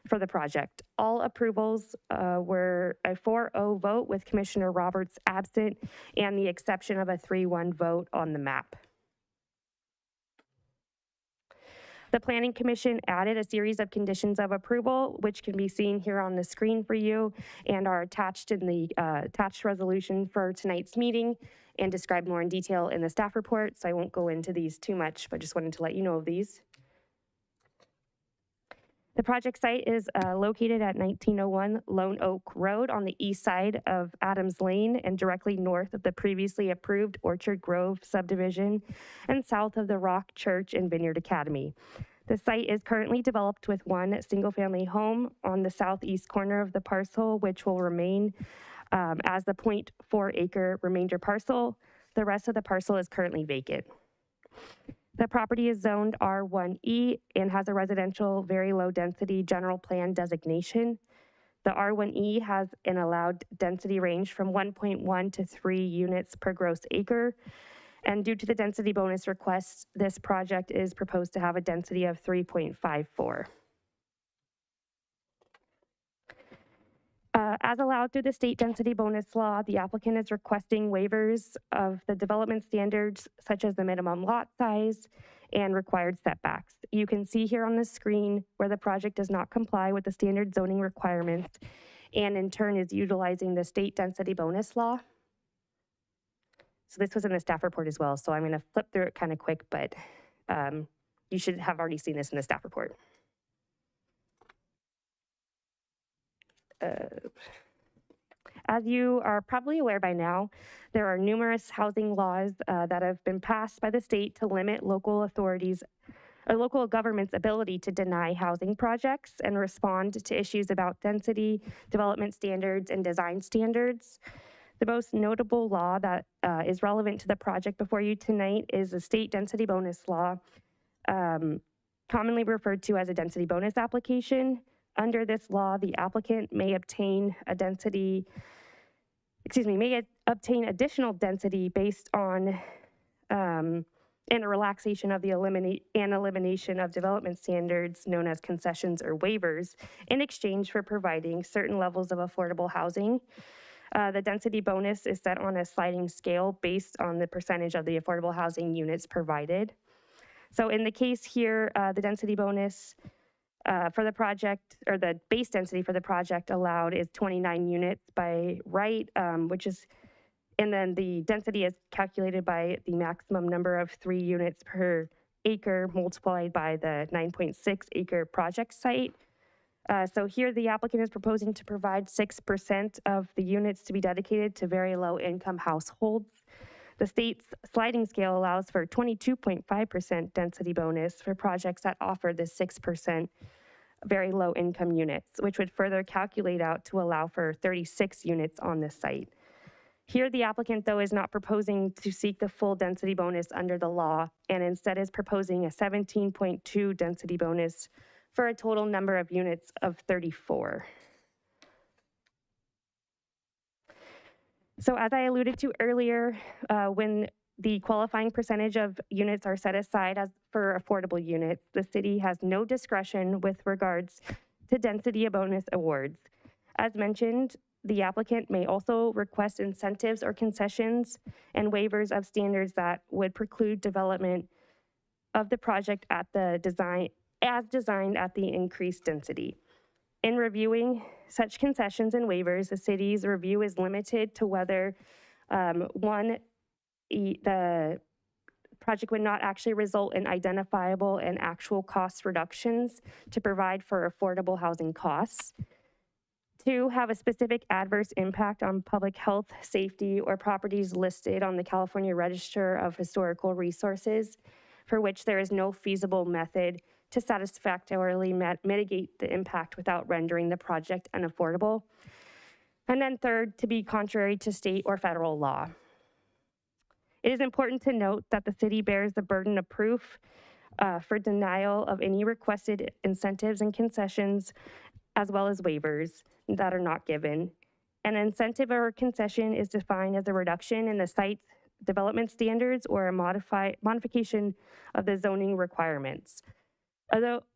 for the project. All approvals were a 4-0 vote with Commissioner Roberts absent and the exception of a 3-1 vote on the map. The Planning Commission added a series of conditions of approval, which can be seen here on the screen for you and are attached in the attached resolution for tonight's meeting and described more in detail in the staff report. So I won't go into these too much, but just wanted to let you know of these. The project site is located at 1901 Lone Oak Road on the east side of Adams Lane and directly north of the previously approved Orchard Grove subdivision and south of the Rock Church and Vineyard Academy. The site is currently developed with 1 single-family home on the southeast corner of the parcel, which will remain as the 0.4 acre remainder parcel. The rest of the parcel is currently vacant. The property is zoned R1E and has a residential very low density general plan designation. The R1E has an allowed density range from 1.1 to 3 units per gross acre. And due to the density bonus request, this project is proposed to have a density of 3.54. As allowed through the state density bonus law, the applicant is requesting waivers of the development standards such as the minimum lot size and required setbacks. You can see here on the screen where the project does not comply with the standard zoning requirements and in turn is utilizing the state density bonus law. So this was in the staff report as well, so I'm gonna flip through it kind of quick, but you should have already seen this in the staff report. As you are probably aware by now, there are numerous housing laws that have been passed by the state to limit local authorities or local government's ability to deny housing projects and respond to issues about density, development standards, and design standards. The most notable law that is relevant to the project before you tonight is the state density bonus law, commonly referred to as a density bonus application. Under this law, the applicant may obtain additional density based on and a relaxation of the elimination of development standards known as concessions or waivers in exchange for providing certain levels of affordable housing. The density bonus is set on a sliding scale based on the percentage of the affordable housing units provided. So in the case here, the density bonus for the project, or the base density for the project allowed is 29 units by right, and then the density is calculated by the maximum number of 3 units per acre multiplied by the 9.6 acre project site. So here the applicant is proposing to provide 6% of the units to be dedicated to very low income households. The state's sliding scale allows for 22.5% density bonus for projects that offer the 6% very low income units, which would further calculate out to allow for 36 units on this site. Here, the applicant, though, is not proposing to seek the full density bonus under the law, and instead is proposing a 17.2 density bonus for a total number of units of 34. So as I alluded to earlier, when the qualifying percentage of units are set aside as for affordable units, the city has no discretion with regards to density bonus awards. As mentioned, the applicant may also request incentives or concessions and waivers of standards that would preclude development of the project at the design, as designed at the increased density. In reviewing such concessions and waivers, the city's review is limited to whether, one, the project would not actually result in identifiable and actual cost reductions to provide for affordable housing costs. 2, have a specific adverse impact on public health, safety, or properties listed on the California Register of Historical Resources, for which there is no feasible method to satisfactorily mitigate the impact without rendering the project unaffordable. And then 3rd, to be contrary to state or federal law. It is important to note that the city bears the burden of proof for denial of any requested incentives and concessions, as well as waivers that are not given. An incentive or concession is defined as a reduction in the site's development standards or a modification of the zoning requirements.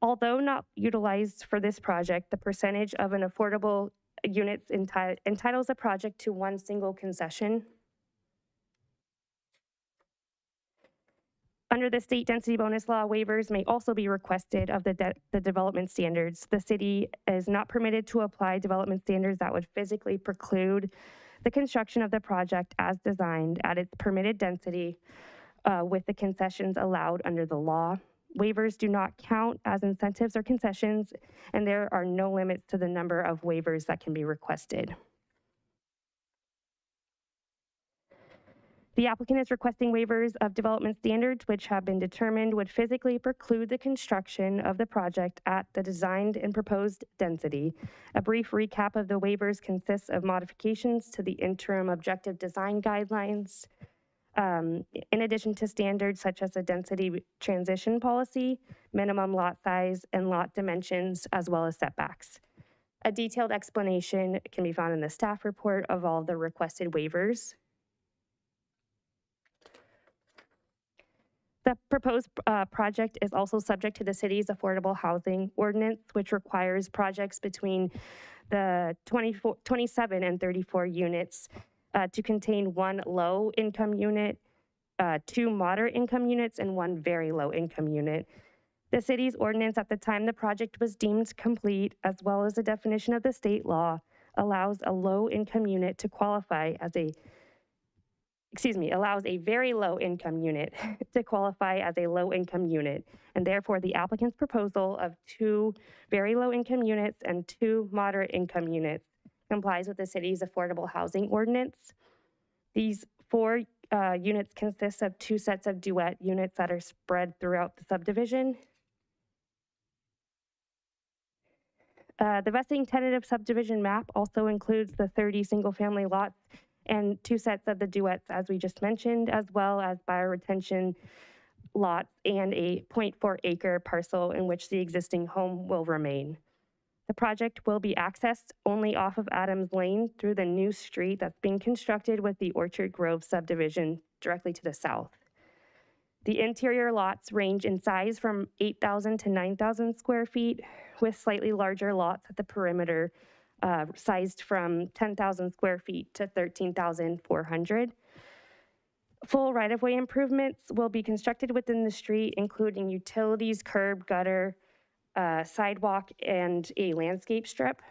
Although not utilized for this project, the percentage of an affordable units entitles a project to 1 single concession. Under the state density bonus law, waivers may also be requested of the development standards. The city is not permitted to apply development standards that would physically preclude the construction of the project as designed at its permitted density with the concessions allowed under the law. Waivers do not count as incentives or concessions, and there are no limits to the number of waivers that can be requested. The applicant is requesting waivers of development standards which have been determined would physically preclude the construction of the project at the designed and proposed density. A brief recap of the waivers consists of modifications to the interim objective design guidelines, in addition to standards such as the density transition policy, minimum lot size, and lot dimensions, as well as setbacks. A detailed explanation can be found in the staff report of all the requested waivers. The proposed project is also subject to the city's affordable housing ordinance, which requires projects between the 27 and 34 units to contain 1 low income unit, 2 moderate income units, and 1 very low income unit. The city's ordinance at the time the project was deemed complete, as well as the definition of the state law, allows a low income unit to qualify as allows a very low income unit to qualify as a low income unit. And therefore, the applicant's proposal of 2 very low income units and 2 moderate income units complies with the city's affordable housing ordinance. These 4 units consist of 2 sets of duet units that are spread throughout the subdivision. The vesting tentative subdivision map also includes the 30 single-family lots and 2 sets of the duets, as we just mentioned, as well as bioretention lots and a 0.4 acre parcel in which the existing home will remain. The project will be accessed only off of Adams Lane through the new street that's being constructed with the Orchard Grove subdivision directly to the south. The interior lots range in size from 8,000 to 9,000 square feet, with slightly larger lots at the perimeter sized from 10,000 square feet to 13,400. Full right-of-way improvements will be constructed within the street, including utilities, curb, gutter, sidewalk, and a landscape strip.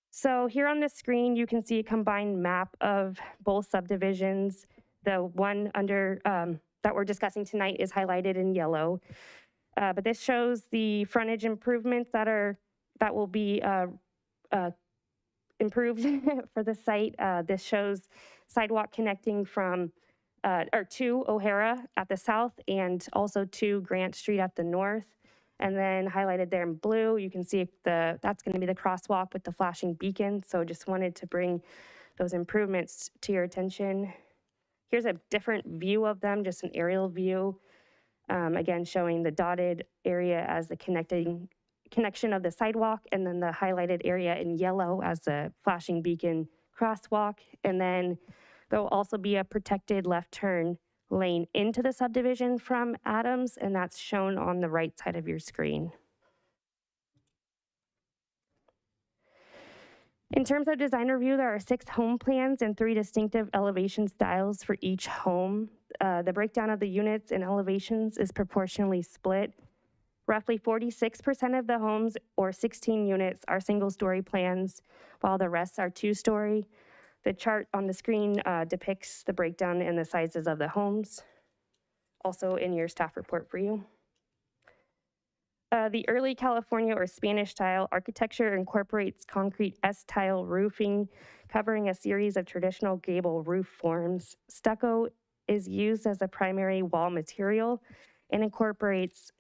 So here on the screen, you can see a combined map of both subdivisions. The one under that we're discussing tonight is highlighted in yellow, but this shows the frontage improvements that will be improved for the site. This shows sidewalk connecting from to O'Hara at the south and also to Grant Street at the north. And then highlighted there in blue, you can see that's going to be the crosswalk with the flashing beacon. So just wanted to bring those improvements to your attention. Here's a different view of them, just an aerial view. Again, showing the dotted area as the connection of the sidewalk, and then the highlighted area in yellow as the flashing beacon crosswalk. And then there will also be a protected left turn lane into the subdivision from Adams, and that's shown on the right side of your screen. In terms of design review, there are 6 home plans and 3 distinctive elevation styles for each home. The breakdown of the units and elevations is proportionally split. Roughly 46% of the homes, or 16 units, are single-story plans, while the rest are 2-story. The chart on the screen depicts the breakdown and the sizes of the homes, also in your staff report for you. The early California or Spanish style architecture incorporates concrete S-tile roofing, covering a series of traditional gable roof forms. Stucco is used as a primary wall material and incorporates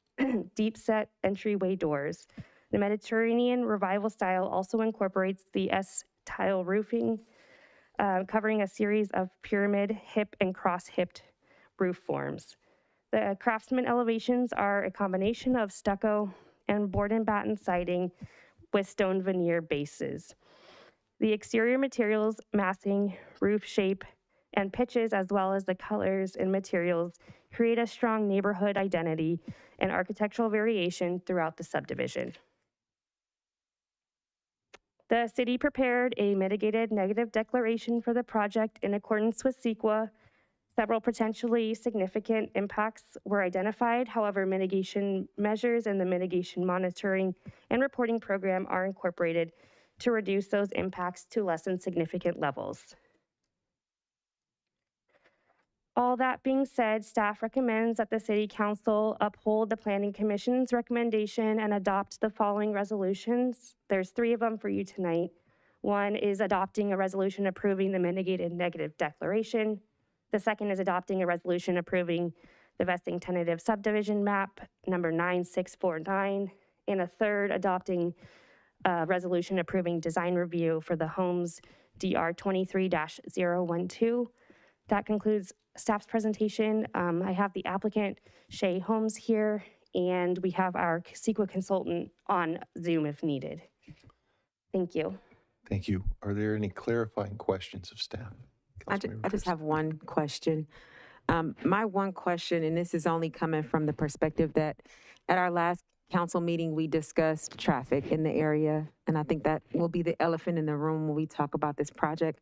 deep-set entryway doors. The Mediterranean revival style also incorporates the S-tile roofing, covering a series of pyramid, hip, and cross-hipped roof forms. The craftsman elevations are a combination of stucco and board and batten siding with stone veneer bases. The exterior materials, massing, roof shape, and pitches, as well as the colors and materials, create a strong neighborhood identity and architectural variation throughout the subdivision. The city prepared a mitigated negative declaration for the project in accordance with CEQA. Several potentially significant impacts were identified. However, mitigation measures and the mitigation monitoring and reporting program are incorporated to reduce those impacts to less than significant levels. All that being said, staff recommends that the City Council uphold the Planning Commission's recommendation and adopt the following resolutions. There's 3 of them for you tonight. One is adopting a resolution approving the mitigated negative declaration. The second is adopting a resolution approving the vesting tentative subdivision map number 9649. And a third, adopting a resolution approving design review for the homes DR 23-012. That concludes staff's presentation. I have the applicant, Shay Holmes, here, and we have our CEQA consultant on Zoom if needed. Thank you. Thank you. Are there any clarifying questions of staff? I just have one question. My one question, and this is only coming from the perspective that at our last council meeting, we discussed traffic in the area, and I think that will be the elephant in the room when we talk about this project.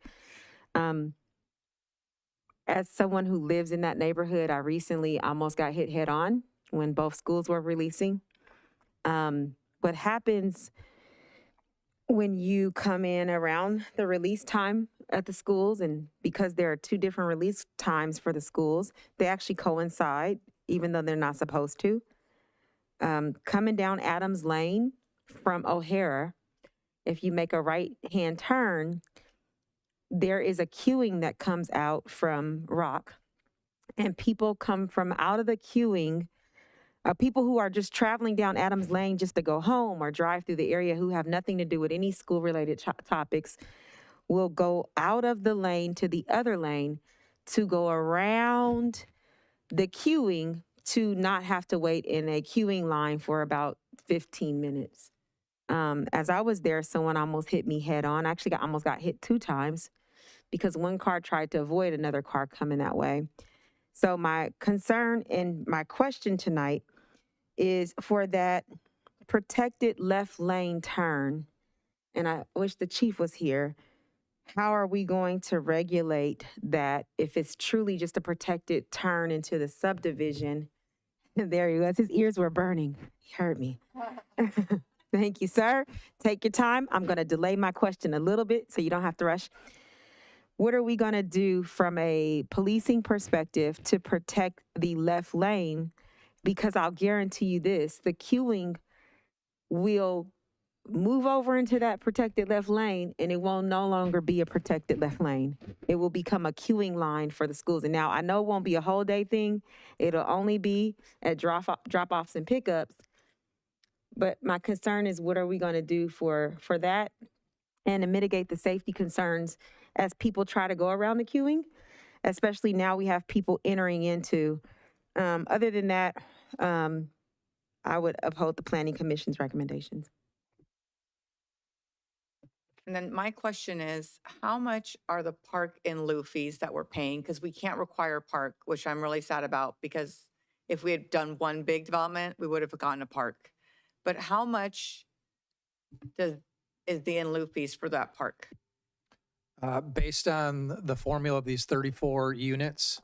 As someone who lives in that neighborhood, I recently almost got hit head on when both schools were releasing. What happens when you come in around the release time at the schools, and because there are two different release times for the schools, they actually coincide, even though they're not supposed to. Coming down Adams Lane from O'Hara, if you make a right-hand turn, there is a queuing that comes out from Rock, and people come from out of the queuing. People who are just traveling down Adams Lane just to go home or drive through the area who have nothing to do with any school-related topics will go out of the lane to the other lane to go around the queuing to not have to wait in a queuing line for about 15 minutes. As I was there, someone almost hit me head on. Actually, I almost got hit 2 times because one car tried to avoid another car coming that way. So my concern and my question tonight is for that protected left lane turn, and I wish the chief was here. How are we going to regulate that if it's truly just a protected turn into the subdivision? There he was. His ears were burning. He heard me. Thank you, sir. Take your time. I'm going to delay my question a little bit so you don't have to rush. What are we going to do from a policing perspective to protect the left lane? Because I'll guarantee you this, the queuing will move over into that protected left lane, and it will no longer be a protected left lane. It will become a queuing line for the schools. And now I know it won't be a whole day thing. It'll only be at drop-offs and pickups. But my concern is, what are we going to do for that and to mitigate the safety concerns as people try to go around the queuing, especially now we have people entering into. Other than that, I would uphold the Planning Commission's recommendations. And then my question is, how much are the park in lieu fees that we're paying? Because we can't require park, which I'm really sad about, because if we had done one big development, we would have gotten a park. But how much is the in lieu fees for that park? Based on the formula of these 34 units,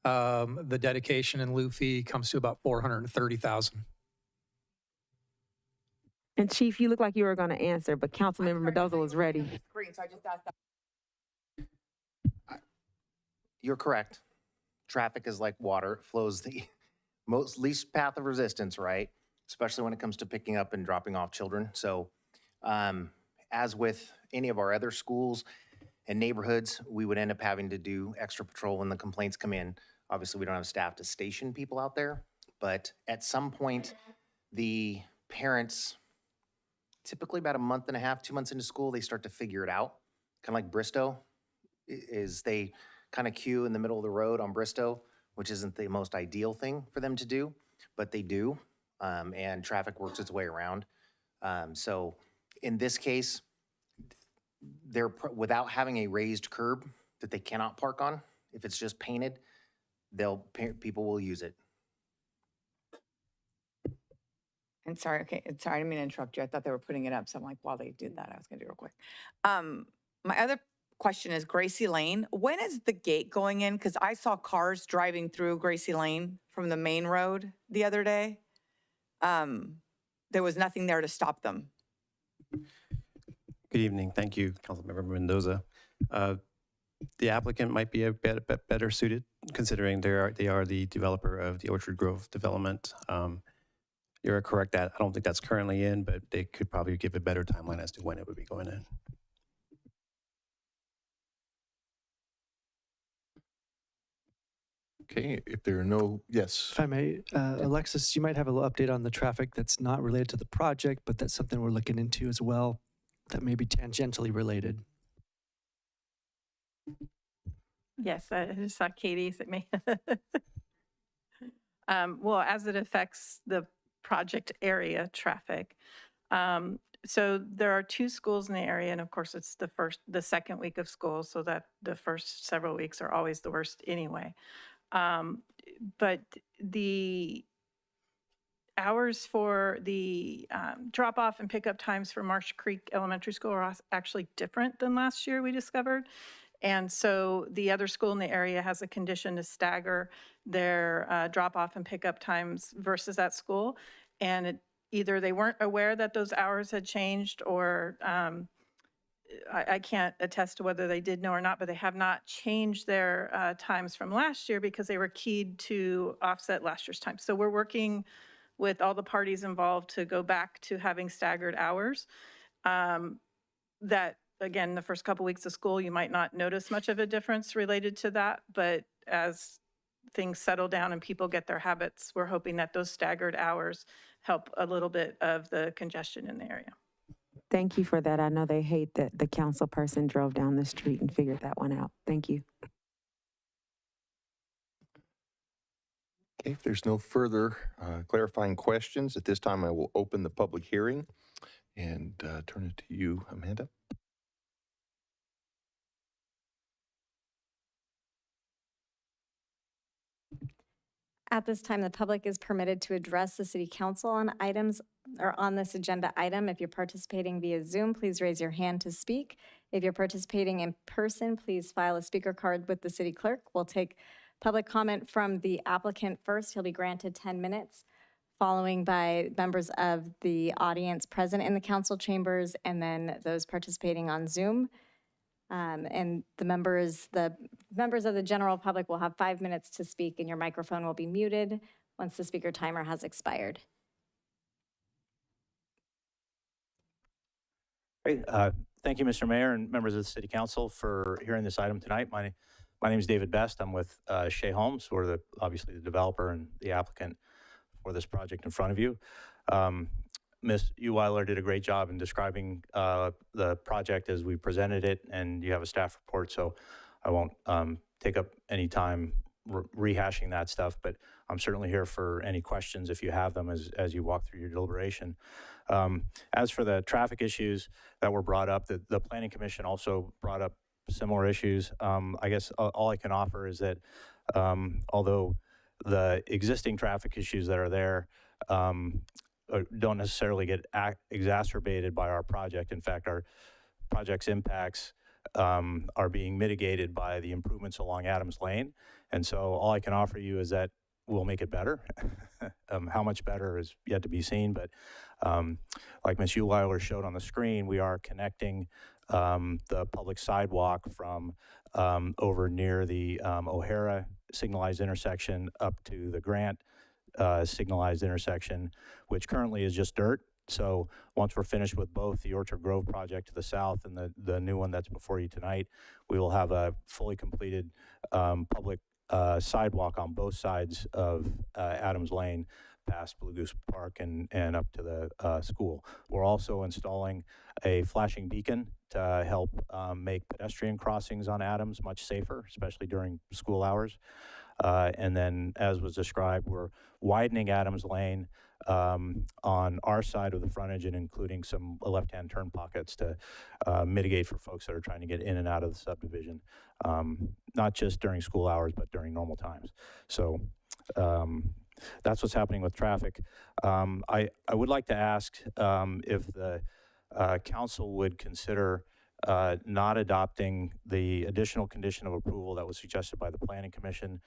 the dedication and lieu fee comes to about $430,000. And Chief, you look like you were going to answer, but Councilmember Mendoza was ready. So I just asked that. You're correct. Traffic is like water. It flows the least path of resistance, right? Especially when it comes to picking up and dropping off children. So as with any of our other schools and neighborhoods, we would end up having to do extra patrol when the complaints come in. Obviously, we don't have staff to station people out there, but at some point, the parents, typically about a month and a half, 2 months into school, they start to figure it out. Kind of like Bristow, is they kind of queue in the middle of the road on Bristow, which isn't the most ideal thing for them to do, but they do, and traffic works its way around. So in this case, they're without having a raised curb that they cannot park on. If it's just painted, people will use it. And sorry, I didn't mean to interrupt you. I thought they were putting it up. So I'm like, while they did that, I was gonna do it real quick. My other question is Gracie Lane. When is the gate going in? Because I saw cars driving through Gracie Lane from the main road the other day. There was nothing there to stop them. Good evening. Thank you, Councilmember Mendoza. The applicant might be a bit better suited, considering they are the developer of the Orchard Grove development. You're correct that I don't think that's currently in, but they could probably give a better timeline as to when it would be going in. Okay, if there are no, yes. If I may, Alexis, you might have a little update on the traffic that's not related to the project, but that's something we're looking into as well, that may be tangentially related. Yes, I just saw Katie's at me. Well, as it affects the project area traffic. So there are 2 schools in the area, and of course, it's the second week of school, so that the first several weeks are always the worst anyway. But the hours for the drop-off and pickup times for Marsh Creek Elementary School are actually different than last year, we discovered. And so the other school in the area has a condition to stagger their drop-off and pickup times versus that school. And either they weren't aware that those hours had changed, or I can't attest to whether they did know or not, but they have not changed their times from last year because they were keyed to offset last year's time. So we're working with all the parties involved to go back to having staggered hours. That, again, the first couple weeks of school, you might not notice much of a difference related to that, but as things settle down and people get their habits, we're hoping that those staggered hours help a little bit of the congestion in the area. Thank you for that. I know they hate that the council person drove down the street and figured that one out. Thank you. Okay, if there's no further clarifying questions, at this time I will open the public hearing and turn it to you, Amanda. At this time, the public is permitted to address the city council on items or on this agenda item. If you're participating via Zoom, please raise your hand to speak. If you're participating in person, please file a speaker card with the city clerk. We'll take public comment from the applicant first. He'll be granted 10 minutes, following by members of the audience present in the council chambers, and then those participating on Zoom. And the members of the general public will have 5 minutes to speak, and your microphone will be muted once the speaker timer has expired. Great. Thank you, Mr. Mayor and members of the City Council for hearing this item tonight. My name is David Best. I'm with Shea Homes. We're obviously the developer and the applicant for this project in front of you. Ms. Uweiler did a great job in describing the project as we presented it, and you have a staff report, so I won't take up any time rehashing that stuff, but I'm certainly here for any questions if you have them as you walk through your deliberation. As for the traffic issues that were brought up, the Planning Commission also brought up similar issues. I guess all I can offer is that although the existing traffic issues that are there don't necessarily get exacerbated by our project. In fact, our project's impacts are being mitigated by the improvements along Adams Lane. And so all I can offer you is that we'll make it better. How much better is yet to be seen, but like Ms. Uweiler showed on the screen, we are connecting the public sidewalk from over near the O'Hara signalized intersection up to the Grant signalized intersection, which currently is just dirt. So once we're finished with both the Orchard Grove project to the south and the new one that's before you tonight, we will have a fully completed public sidewalk on both sides of Adams Lane past Blue Goose Park and up to the school. We're also installing a flashing beacon to help make pedestrian crossings on Adams much safer, especially during school hours. And then, as was described, we're widening Adams Lane on our side of the frontage and including some left-hand turn pockets to mitigate for folks that are trying to get in and out of the subdivision, not just during school hours, but during normal times. So that's what's happening with traffic. I would like to ask if the council would consider not adopting the additional condition of approval that was suggested by the Planning Commission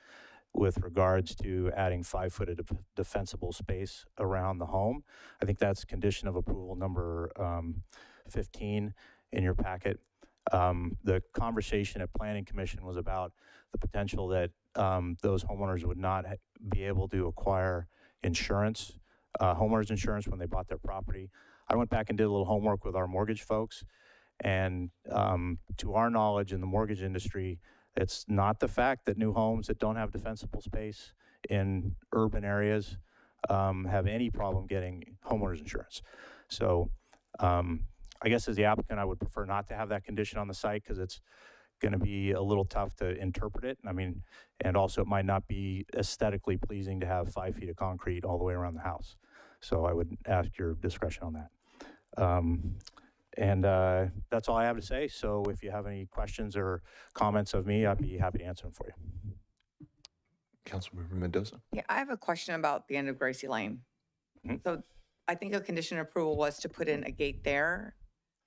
with regards to adding 5-foot of defensible space around the home. I think that's condition of approval number 15 in your packet. The conversation at Planning Commission was about the potential that those homeowners would not be able to acquire insurance, homeowners insurance when they bought their property. I went back and did a little homework with our mortgage folks, and to our knowledge in the mortgage industry, it's not the fact that new homes that don't have defensible space in urban areas have any problem getting homeowners insurance. So I guess as the applicant, I would prefer not to have that condition on the site because it's going to be a little tough to interpret it. I mean, and also it might not be aesthetically pleasing to have 5 feet of concrete all the way around the house. So I would ask your discretion on that. That's all I have to say. So if you have any questions or comments of me, I'd be happy to answer them for you. Councilmember Mendoza. Yeah, I have a question about the end of Gracie Lane. So I think a condition of approval was to put in a gate there.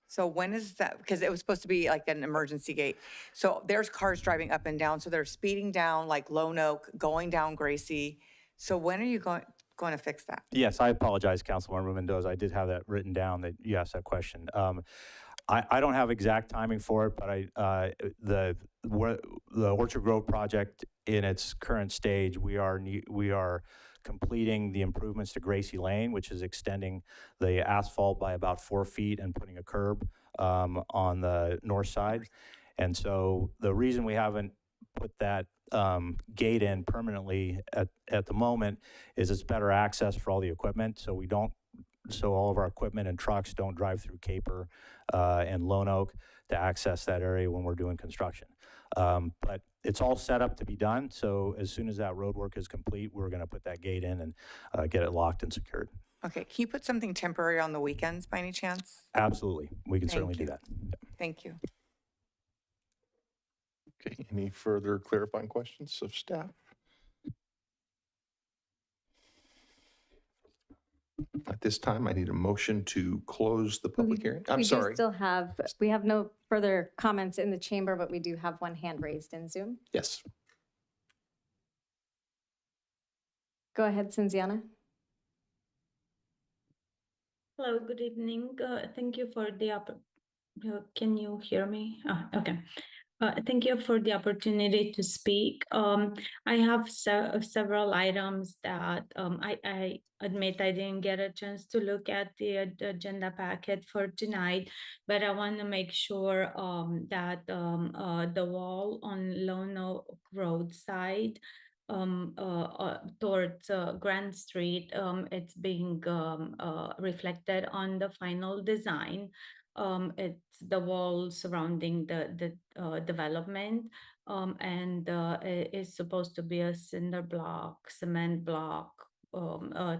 So when is that? Because it was supposed to be like an emergency gate. So there's cars driving up and down. So they're speeding down like Lone Oak, going down Gracie. So when are you going to fix that? Yes, I apologize, Councilmember Mendoza. I did have that written down that you asked that question. I don't have exact timing for it, but the Orchard Grove project in its current stage, we are completing the improvements to Gracie Lane, which is extending the asphalt by about 4 feet and putting a curb on the north side. And so the reason we haven't put that gate in permanently at the moment is it's better access for all the equipment. So all of our equipment and trucks don't drive through Caper and Lone Oak to access that area when we're doing construction. But it's all set up to be done. So as soon as that road work is complete, we're going to put that gate in and get it locked and secured. Okay, can you put something temporary on the weekends by any chance? Absolutely. We can certainly do that. Thank you. Okay, any further clarifying questions of staff? At this time, I need a motion to close the public hearing. I'm sorry. We have no further comments in the chamber, but we do have one hand raised in Zoom. Yes. Go ahead, Cinziana. Hello, good evening. Thank you for the can you hear me? Okay. Thank you for the opportunity to speak. I have several items that I admit I didn't get a chance to look at the agenda packet for tonight, but I want to make sure that the wall on Lone Oak Road side towards Grand Street, it's being reflected on the final design. It's the wall surrounding the development, and it is supposed to be a cinder block, cement block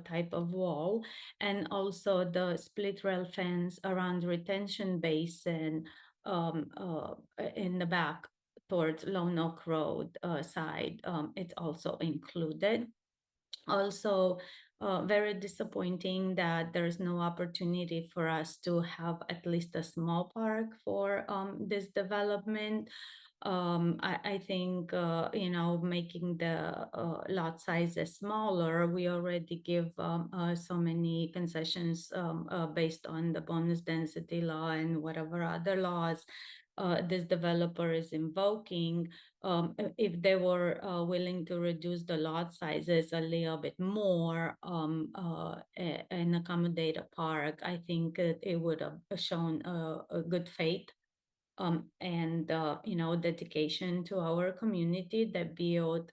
type of wall, and also the split rail fence around retention basin in the back towards Lone Oak Road side. It's also included. Also, very disappointing that there's no opportunity for us to have at least a small park for this development. I think, making the lot sizes smaller, we already give so many concessions based on the bonus density law and whatever other laws this developer is invoking. If they were willing to reduce the lot sizes a little bit more and accommodate a park, I think it would have shown a good faith and dedication to our community that built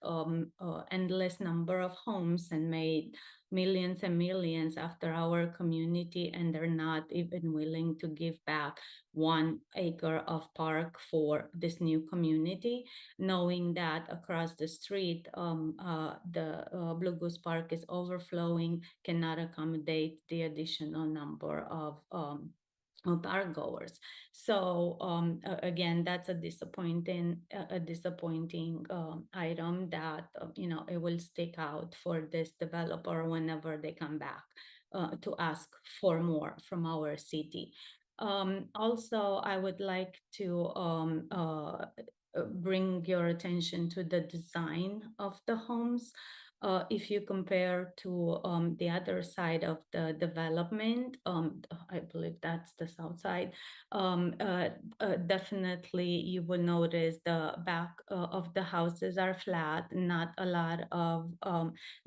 endless number of homes and made millions and millions after our community, and they're not even willing to give back 1 acre of park for this new community, knowing that across the street the Blue Goose Park is overflowing, cannot accommodate the additional number of park goers. So again, that's a disappointing item that it will stick out for this developer whenever they come back to ask for more from our city. Also, I would like to bring your attention to the design of the homes. If you compare to the other side of the development, I believe that's the south side, definitely you will notice the back of the houses are flat, not a lot of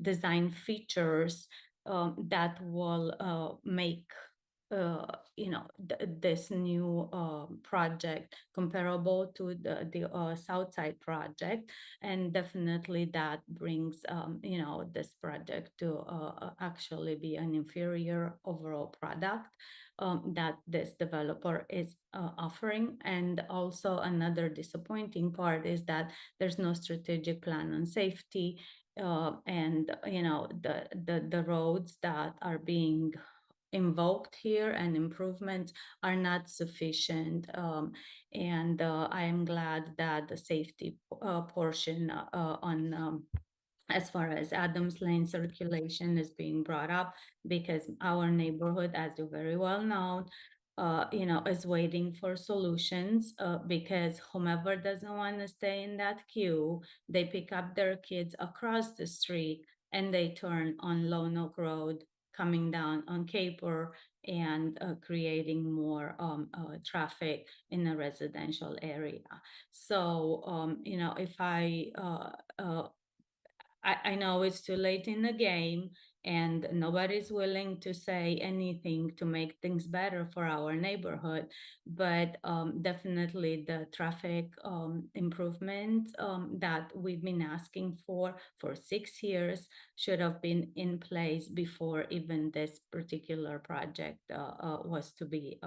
design features that will make this new project comparable to the South Side project, and definitely that brings this project to actually be an inferior overall product that this developer is offering. And also another disappointing part is that there's no strategic plan on safety, and the roads that are being invoked here and improvements are not sufficient. And I am glad that the safety portion on as far as Adams Lane circulation is being brought up, because our neighborhood, as you very well know, is waiting for solutions, because whomever doesn't want to stay in that queue, they pick up their kids across the street and they turn on Lone Oak Road, coming down on Caper, and creating more traffic in a residential area. So, if I know it's too late in the game and nobody's willing to say anything to make things better for our neighborhood, but definitely the traffic improvement that we've been asking for 6 years should have been in place before even this particular project was to be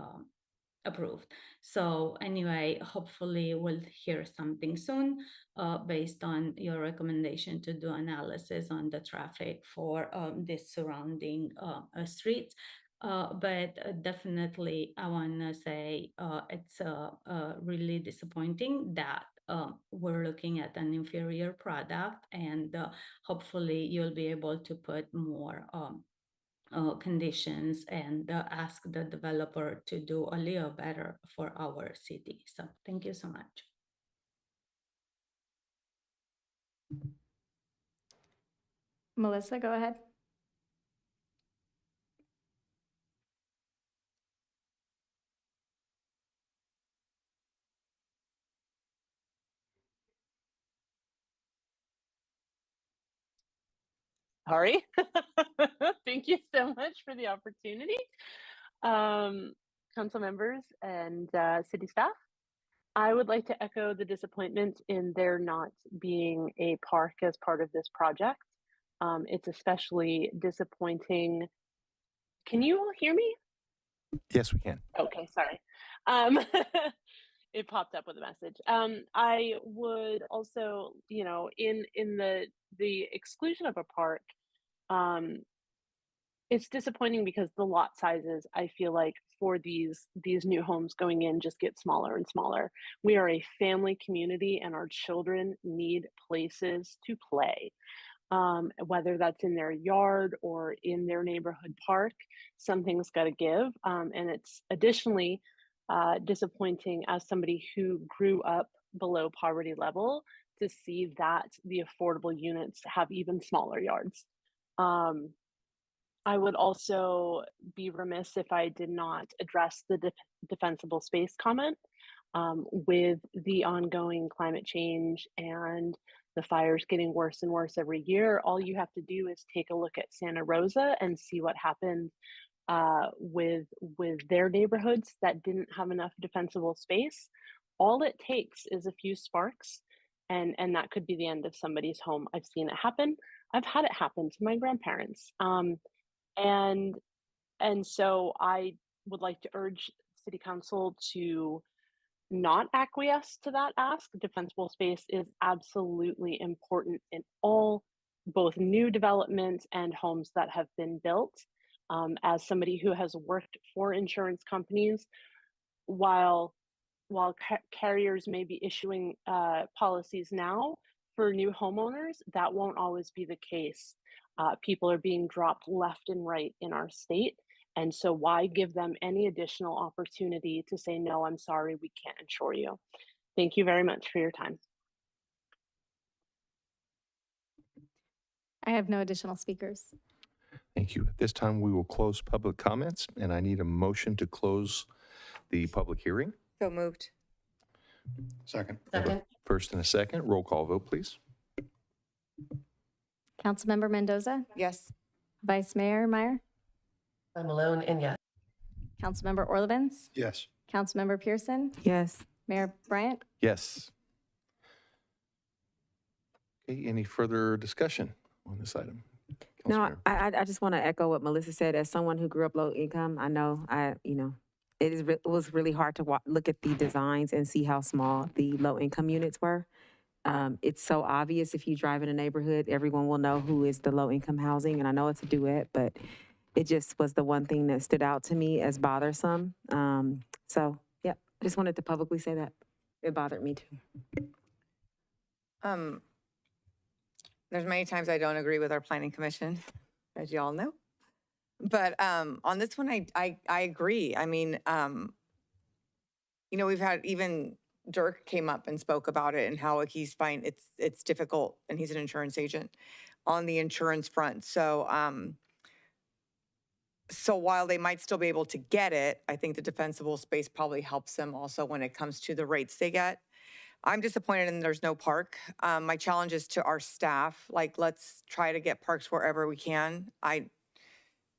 approved. So anyway, hopefully we'll hear something soon based on your recommendation to do analysis on the traffic for this surrounding streets. But definitely I want to say it's really disappointing that we're looking at an inferior product, and hopefully you'll be able to put more conditions and ask the developer to do a little better for our city. So thank you so much. Melissa, go ahead. Sorry. Thank you so much for the opportunity. Council members and city staff, I would like to echo the disappointment in there not being a park as part of this project. It's especially disappointing. Can you all hear me? Yes, we can. Okay, sorry. It popped up with a message. I would also, in the exclusion of a park, it's disappointing because the lot sizes, I feel like, for these new homes going in just get smaller and smaller. We are a family community and our children need places to play. Whether that's in their yard or in their neighborhood park, something's got to give. And it's additionally disappointing as somebody who grew up below poverty level to see that the affordable units have even smaller yards. I would also be remiss if I did not address the defensible space comment. With the ongoing climate change and the fires getting worse and worse every year, all you have to do is take a look at Santa Rosa and see what happened with their neighborhoods that didn't have enough defensible space. All it takes is a few sparks, and that could be the end of somebody's home. I've seen it happen. I've had it happen to my grandparents. And so I would like to urge City Council to not acquiesce to that ask. Defensible space is absolutely important in all, both new developments and homes that have been built. As somebody who has worked for insurance companies, while carriers may be issuing policies now for new homeowners, that won't always be the case. People are being dropped left and right in our state. And so why give them any additional opportunity to say, no, I'm sorry, we can't insure you. Thank you very much for your time. I have no additional speakers. Thank you. At this time, we will close public comments, and I need a motion to close the public hearing. So moved. Second. Second. First and a second. Roll call vote, please. Councilmember Mendoza? Yes. Vice Mayor Meyer? I'm alone, and yes. Councilmember Orlevins, Yes. Councilmember Pearson, Yes. Mayor Bryant. Yes. Okay, any further discussion on this item? No, Councilmember. I just want to echo what Melissa said. As someone who grew up low income, I know it was really hard to look at the designs and see how small the low income units were. It's so obvious if you drive in a neighborhood, everyone will know who is the low income housing. And I know it's a duet, but it just was the one thing that stood out to me as bothersome. So yeah, I just wanted to publicly say that it bothered me too. There's many times I don't agree with our planning commission, as you all know. But on this one, I agree. I mean, we've had even Dirk came up and spoke about it and how he's finding it's difficult, and he's an insurance agent on the insurance front. So so while they might still be able to get it, I think the defensible space probably helps them also when it comes to the rates they get. I'm disappointed in there's no park. My challenge is to our staff, like, let's try to get parks wherever we can.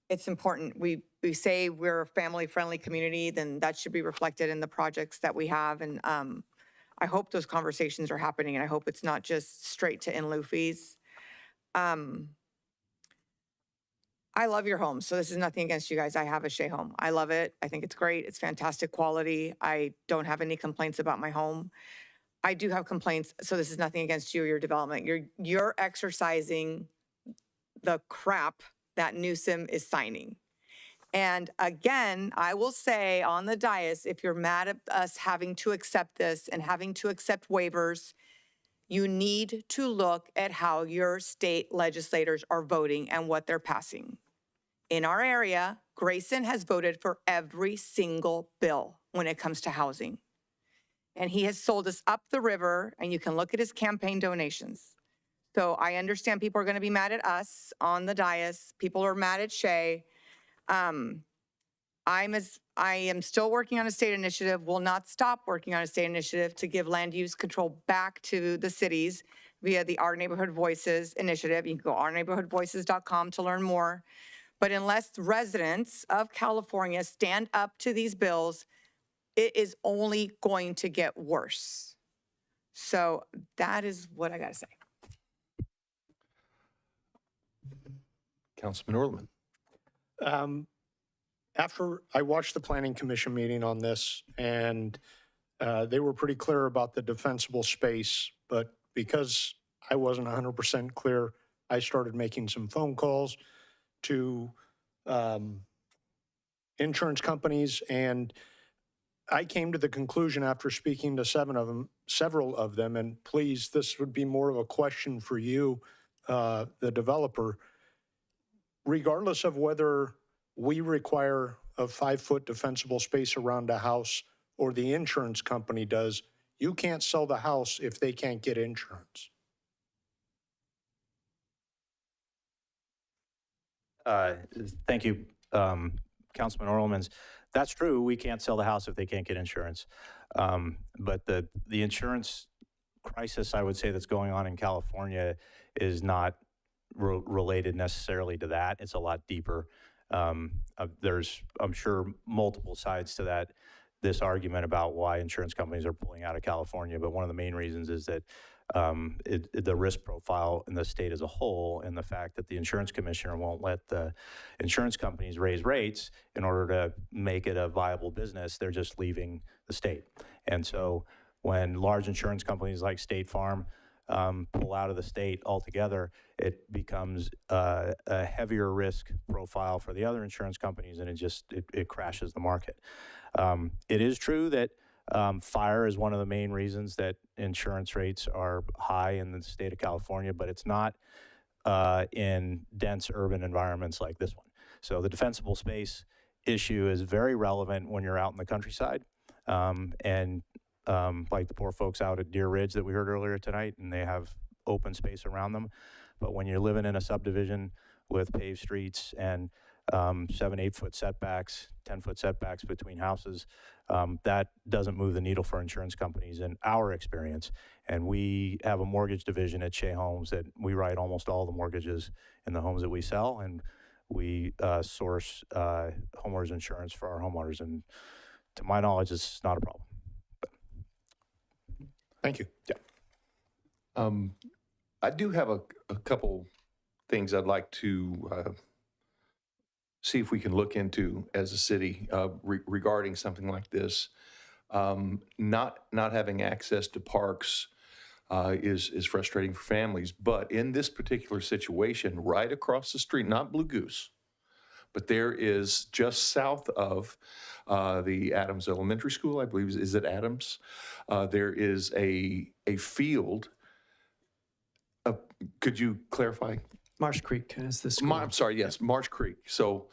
It's important. We say we're a family-friendly community, then that should be reflected in the projects that we have. And I hope those conversations are happening, and I hope it's not just straight to in lieu fees. I love your home, so this is nothing against you guys. I have a Shea home. I love it. I think it's great. It's fantastic quality. I don't have any complaints about my home. I do have complaints, so this is nothing against you or your development. You're exercising the crap that Newsom is signing. And again, I will say on the dais, if you're mad at us having to accept this and having to accept waivers, you need to look at how your state legislators are voting and what they're passing. In our area, Grayson has voted for every single bill when it comes to housing. And he has sold us up the river, and you can look at his campaign donations. So I understand people are going to be mad at us on the dais. People are mad at Shea. I am still working on a state initiative, will not stop working on a state initiative to give land use control back to the cities via the Our Neighborhood Voices initiative. You can go ourneighborhoodvoices.com to learn more. But unless residents of California stand up to these bills, it is only going to get worse. So that is what I got to say. Councilman Orleman. After I watched the Planning Commission meeting on this, and they were pretty clear about the defensible space, but because I wasn't 100% clear, I started making some phone calls to insurance companies, and I came to the conclusion after speaking to several of them, and please, this would be more of a question for you, the developer. Regardless of whether we require a 5-foot defensible space around a house or the insurance company does, you can't sell the house if they can't get insurance. Thank you, Councilman Orlemans. That's true. We can't sell the house if they can't get insurance. But the insurance crisis, I would say, that's going on in California is not related necessarily to that. It's a lot deeper. There's, I'm sure, multiple sides to this argument about why insurance companies are pulling out of California. But one of the main reasons is that the risk profile in the state as a whole, and the fact that the insurance commissioner won't let the insurance companies raise rates in order to make it a viable business, they're just leaving the state. And so when large insurance companies like State Farm pull out of the state altogether, it becomes a heavier risk profile for the other insurance companies, and it crashes the market. It is true that fire is one of the main reasons that insurance rates are high in the state of California, but it's not in dense urban environments like this one. So the defensible space issue is very relevant when you're out in the countryside, and like the poor folks out at Deer Ridge that we heard earlier tonight, and they have open space around them. But when you're living in a subdivision with paved streets and 7-8 foot setbacks, 10-foot setbacks between houses, that doesn't move the needle for insurance companies in our experience. And we have a mortgage division at Shea Homes that we write almost all the mortgages in the homes that we sell, and we source homeowners insurance for our homeowners. And to my knowledge, it's not a problem. Thank you. Yeah. I do have a couple things I'd like to see if we can look into as a city regarding something like this. Not having access to parks is frustrating for families, but in this particular situation, right across the street, not Blue Goose, but there is just south of the Adams Elementary School, I believe, is it Adams? There is a field. Could you clarify? Marsh Creek is the school. I'm sorry, yes, Marsh Creek. So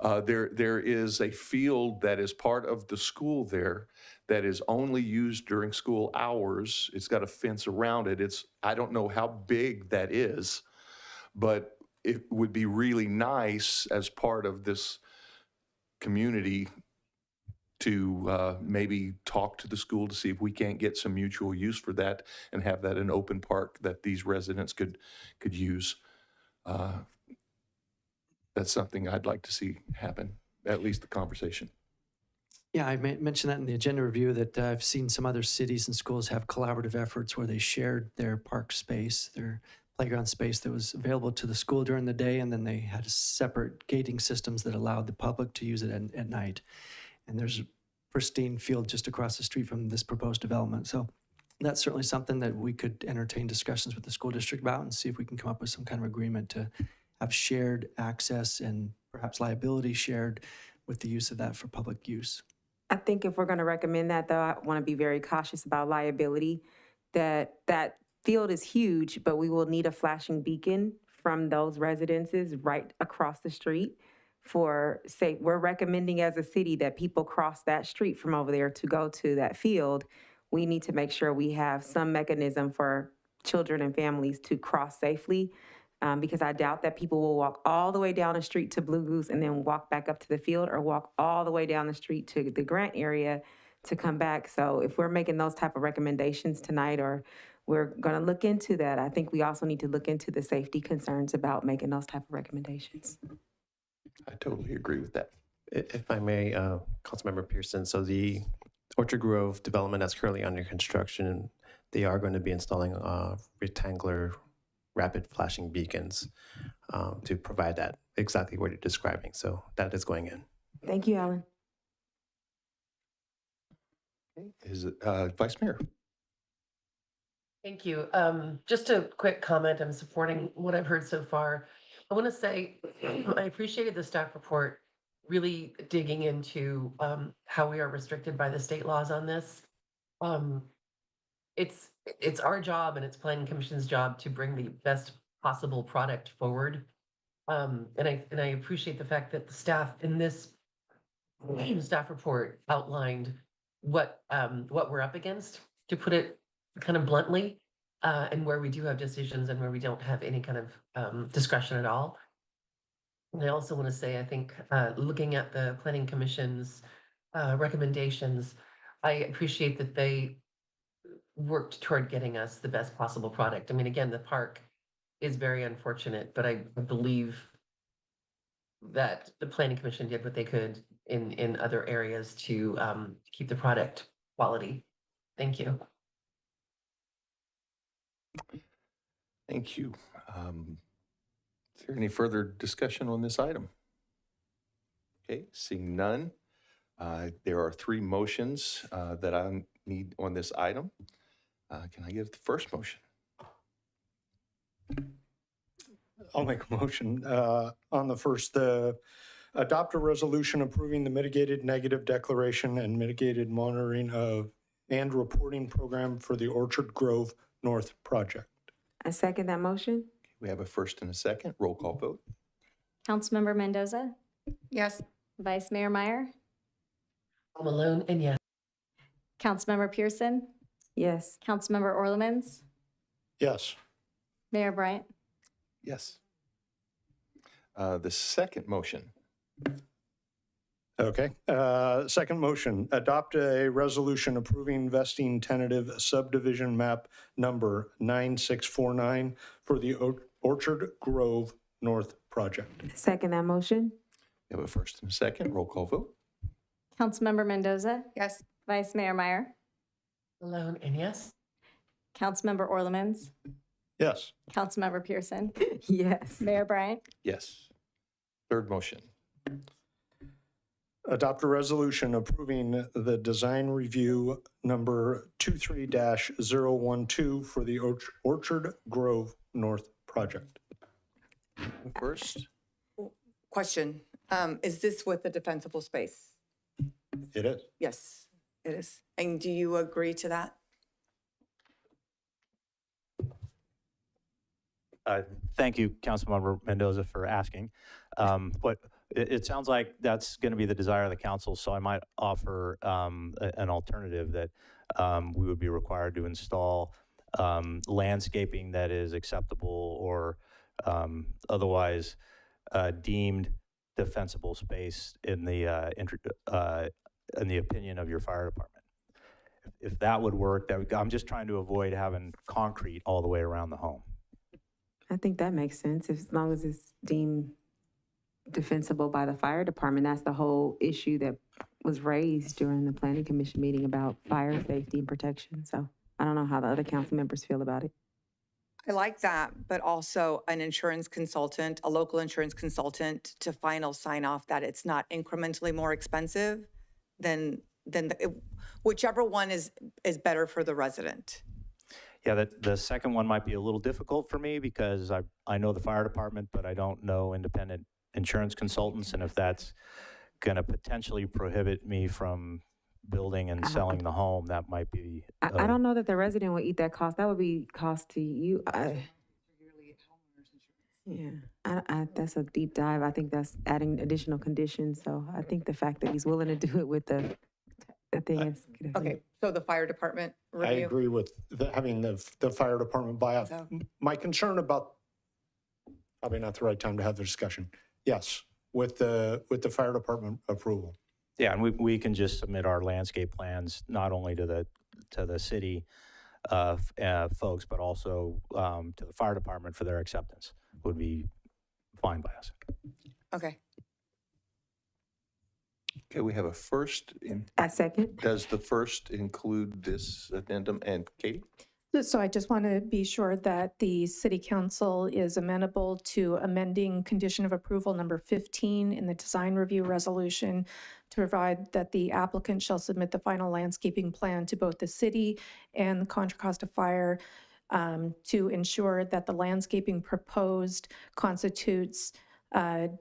there is a field that is part of the school there that is only used during school hours. It's got a fence around it. I don't know how big that is, but it would be really nice as part of this community to maybe talk to the school to see if we can't get some mutual use for that and have that an open park that these residents could use. That's something I'd like to see happen, at least the conversation. Yeah, I mentioned that in the agenda review that I've seen some other cities and schools have collaborative efforts where they shared their park space, their playground space that was available to the school during the day, and then they had separate gating systems that allowed the public to use it at night. And there's a pristine field just across the street from this proposed development. So that's certainly something that we could entertain discussions with the school district about and see if we can come up with some kind of agreement to have shared access and perhaps liability shared with the use of that for public use. I think if we're going to recommend that, though, I want to be very cautious about liability. That field is huge, but we will need a flashing beacon from those residences right across the street for, say, we're recommending as a city that people cross that street from over there to go to that field. We need to make sure we have some mechanism for children and families to cross safely. Because I doubt that people will walk all the way down the street to Blue Goose and then walk back up to the field, or walk all the way down the street to the Grant area to come back. So if we're making those type of recommendations tonight, or we're going to look into that, I think we also need to look into the safety concerns about making those type of recommendations. I totally agree with that. If I may, Councilmember Pearson, so the Orchard Grove development that's currently under construction, they are going to be installing rectangular rapid flashing beacons to provide that exactly what you're describing. So that is going in. Thank you, Alan. Is it Vice Mayor? Thank you. Just a quick comment. I'm supporting what I've heard so far. I want to say I appreciated the staff report really digging into how we are restricted by the state laws on this. It's our job and it's Planning Commission's job to bring the best possible product forward. And I appreciate the fact that the staff in this staff report outlined what we're up against, to put it kind of bluntly, and where we do have decisions and where we don't have any kind of discretion at all. And I also want to say, I think looking at the Planning Commission's recommendations, I appreciate that they worked toward getting us the best possible product. I mean, again, the park is very unfortunate, but I believe that the Planning Commission did what they could in other areas to keep the product quality. Thank you. Thank you. Is there any further discussion on this item? Okay, seeing none. There are three motions that I need on this item. Can I get the first motion? I'll make a motion on the first. Adopt a resolution approving the mitigated negative declaration and mitigated monitoring of and reporting program for the Orchard Grove North project. I second that motion. We have a first and a second. Roll call vote. Councilmember Mendoza? Yes. Vice Mayor Meyer? Malone, and yes. Councilmember Pearson? Yes. Councilmember Orlemans? Yes. Mayor Bryant? Yes. The second motion. Okay. Second motion, adopt a resolution approving vesting tentative subdivision map number 9649 for the Orchard Grove North project. Second that motion? We have a first and a second. Roll call vote. Councilmember Mendoza, Yes. Vice Mayor Meyer, Malone, and yes? Councilmember Orlemans, Yes. Councilmember Pearson, Yes. Mayor Bryant. Yes. Third motion. Adopt a resolution approving the design review number 23-012 for the Orchard Grove North project. First, Question, is this with the defensible space? It is. Yes, it is. And do you agree to that? Thank you, Councilmember Mendoza, for asking. But it sounds like that's going to be the desire of the council, so I might offer an alternative that we would be required to install landscaping that is acceptable or otherwise deemed defensible space in the opinion of your fire department. If that would work, I'm just trying to avoid having concrete all the way around the home. I think that makes sense, as long as it's deemed defensible by the fire department. That's the whole issue that was raised during the planning commission meeting about fire safety and protection. So I don't know how the other council members feel about it. I like that, but also an insurance consultant, a local insurance consultant to final sign off that it's not incrementally more expensive than whichever one is better for the resident. Yeah, the second one might be a little difficult for me because I know the fire department, but I don't know independent insurance consultants, and if that's going to potentially prohibit me from building and selling the home, that might be. I don't know that the resident would eat that cost. That would be cost to you. That's a deep dive. I think that's adding additional conditions. So I think the fact that he's willing to do it with the thing is. Okay, so the fire department I review? agree with having the fire department buy out. My concern about, probably not the right time to have the discussion. Yes, with the fire department approval. Yeah, and we can just submit our landscape plans not only to the city folks, but also to the fire department for their acceptance. Would be fine by us. Okay. okay, we have a first. A second. Does the first include this addendum? And Katie? So I just want to be sure that the city council is amenable to amending condition of approval number 15 in the design review resolution to provide that the applicant shall submit the final landscaping plan to both the city and the Contra Costa Fire to ensure that the landscaping proposed constitutes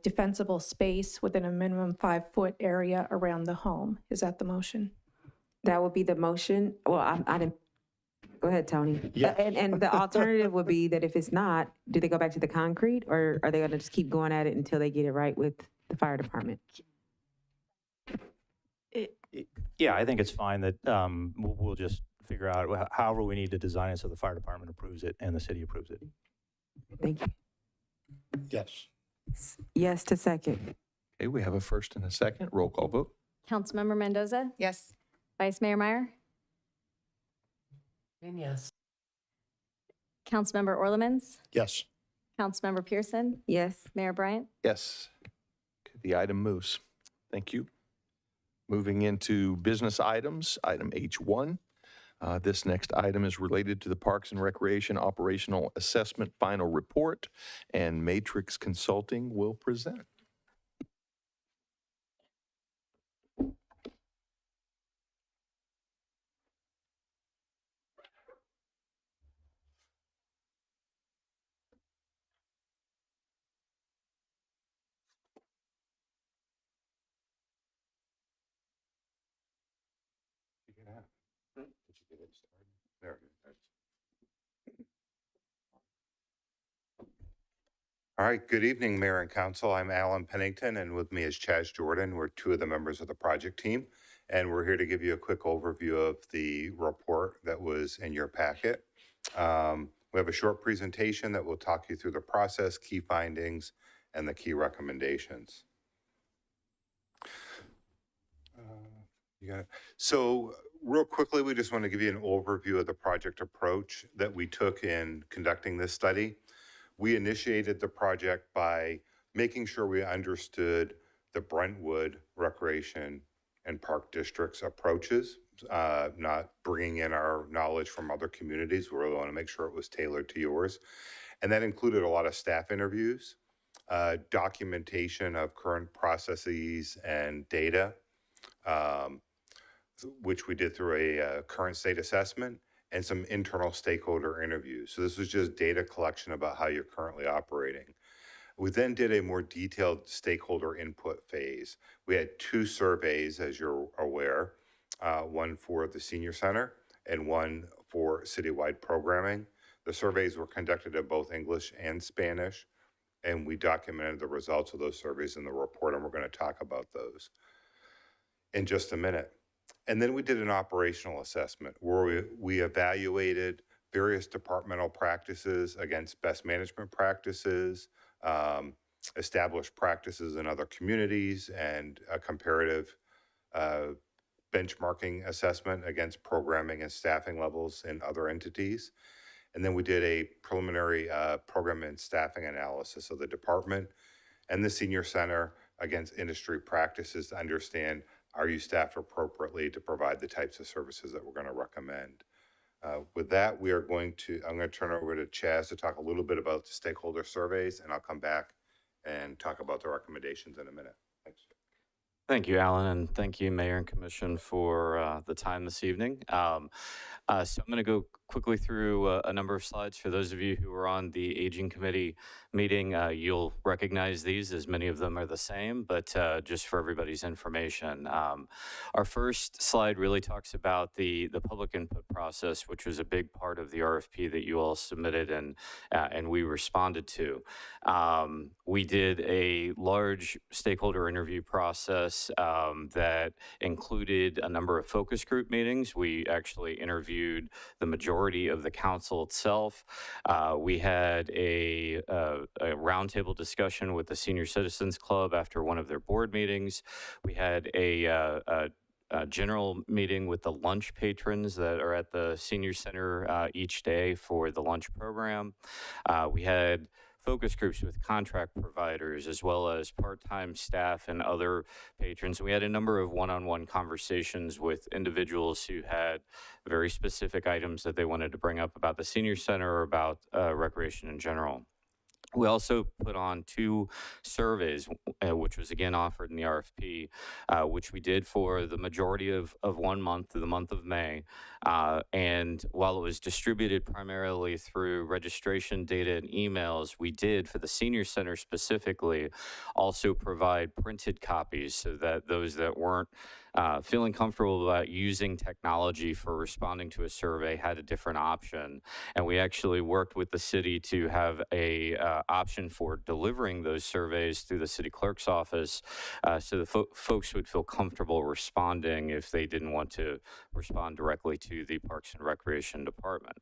defensible space within a minimum 5-foot area around the home. Is that the motion? That would be the motion. Well, I didn't. Go ahead, Tony. Yes. And the alternative would be that if it's not, do they go back to the concrete, or are they going to just keep going at it until they get it right with the fire department? Yeah, I think it's fine that we'll just figure out however we need to design it so the fire department approves it and the city approves it. Thank you. Yes. Yes to second. Okay, we have a first and a second. Roll call vote. Councilmember Mendoza, Yes. Vice Mayor Meyer, And yes. Councilmember Orlemans, Yes. Councilmember Pearson, Yes. Mayor Bryant. Yes. Okay, the item moves. Thank you. Moving into business items, item H1. This next item is related to the Parks and Recreation Operational Assessment Final Report, and Matrix Consulting will present. All right, good evening, Mayor and Council. I'm Alan Pennington, and with me is Chaz Jordan. We're two of the members of the project team, and we're here to give you a quick overview of the report that was in your packet. We have a short presentation that will talk you through the process, key findings, and the key recommendations. You got it. So real quickly, we just want to give you an overview of the project approach that we took in conducting this study. We initiated the project by making sure we understood the Brentwood Recreation and Park District's approaches, not bringing in our knowledge from other communities. We really want to make sure it was tailored to yours. And that included a lot of staff interviews, documentation of current processes and data, which we did through a current state assessment, and some internal stakeholder interviews. So this was just data collection about how you're currently operating. We then did a more detailed stakeholder input phase. We had 2 surveys, as you're aware, one for the senior center and one for citywide programming. The surveys were conducted in both English and Spanish, and we documented the results of those surveys in the report, and we're going to talk about those in just a minute. And then we did an operational assessment where we evaluated various departmental practices against best management practices, established practices in other communities, and a comparative benchmarking assessment against programming and staffing levels in other entities. And then we did a preliminary program and staffing analysis of the department and the senior center against industry practices to understand, are you staffed appropriately to provide the types of services that we're going to recommend? With that, I'm going to turn it over to Chaz to talk a little bit about the stakeholder surveys, and I'll come back and talk about the recommendations in a minute. Thanks. Thank you, Alan, and thank you, Mayor and Commission, for the time this evening. So I'm going to go quickly through a number of slides. For those of you who were on the Aging Committee meeting, you'll recognize these, as many of them are the same, but just for everybody's information. Our first slide really talks about the public input process, which was a big part of the RFP that you all submitted and we responded to. We did a large stakeholder interview process that included a number of focus group meetings. We actually interviewed the majority of the council itself. We had a roundtable discussion with the Senior Citizens Club after one of their board meetings. We had a general meeting with the lunch patrons that are at the senior center each day for the lunch program. We had focus groups with contract providers as well as part-time staff and other patrons. We had a number of one-on-one conversations with individuals who had very specific items that they wanted to bring up about the senior center or about recreation in general. We also put on 2 surveys, which was again offered in the RFP, which we did for the majority of 1 month, the month of May. And while it was distributed primarily through registration data and emails, we did, for the senior center specifically, also provide printed copies so that those that weren't feeling comfortable about using technology for responding to a survey had a different option. And we actually worked with the city to have a option for delivering those surveys through the city clerk's office so the folks would feel comfortable responding if they didn't want to respond directly to the Parks and Recreation Department.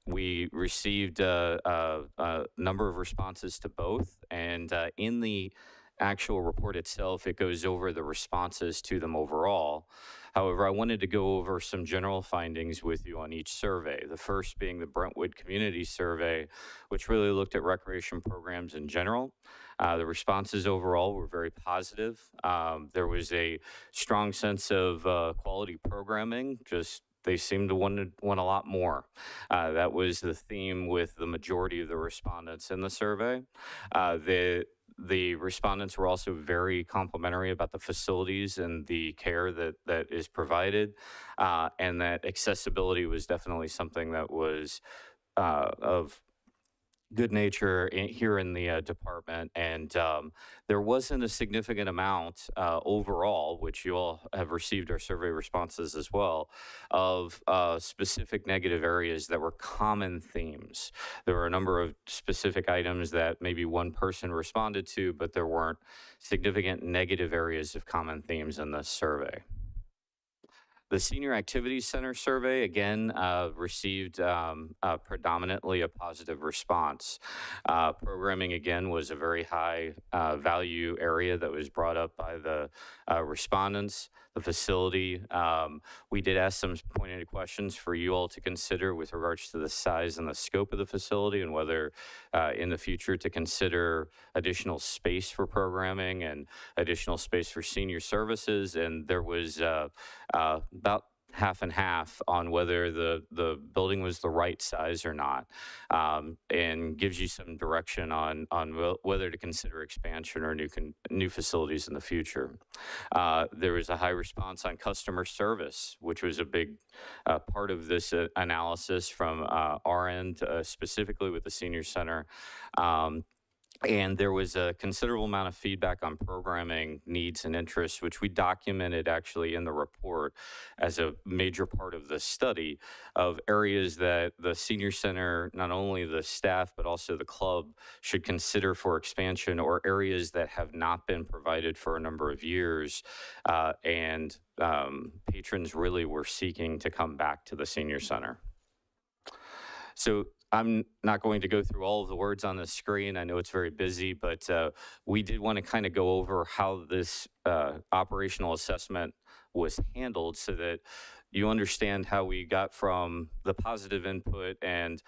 We received a number of responses to both, and in the actual report itself, it goes over the responses to them overall. However, I wanted to go over some general findings with you on each survey. The first being the Brentwood Community Survey, which really looked at recreation programs in general. The responses overall were very positive. There was a strong sense of quality programming, just they seemed to want a lot more. That was the theme with the majority of the respondents in the survey. The respondents were also very complimentary about the facilities and the care that is provided, and that accessibility was definitely something that was of good nature here in the department. And there wasn't a significant amount overall, which you all have received our survey responses as well, of specific negative areas that were common themes. There were a number of specific items that maybe one person responded to, but there weren't significant negative areas of common themes in this survey. The Senior Activities Center survey, again, received predominantly a positive response. Programming, again, was a very high value area that was brought up by the respondents. The facility, we did ask some pointed questions for you all to consider with regards to the size and the scope of the facility and whether in the future to consider additional space for programming and additional space for senior services. And there was about half and half on whether the building was the right size or not, and gives you some direction on whether to consider expansion or new facilities in the future. There was a high response on customer service, which was a big part of this analysis from our end, specifically with the senior center. And there was a considerable amount of feedback on programming needs and interests, which we documented actually in the report as a major part of the study of areas that the senior center, not only the staff, but also the club should consider for expansion, or areas that have not been provided for a number of years. And patrons really were seeking to come back to the senior center. So I'm not going to go through all of the words on the screen. I know it's very busy, but we did want to kind of go over how this operational assessment was handled so that you understand how we got from the positive input and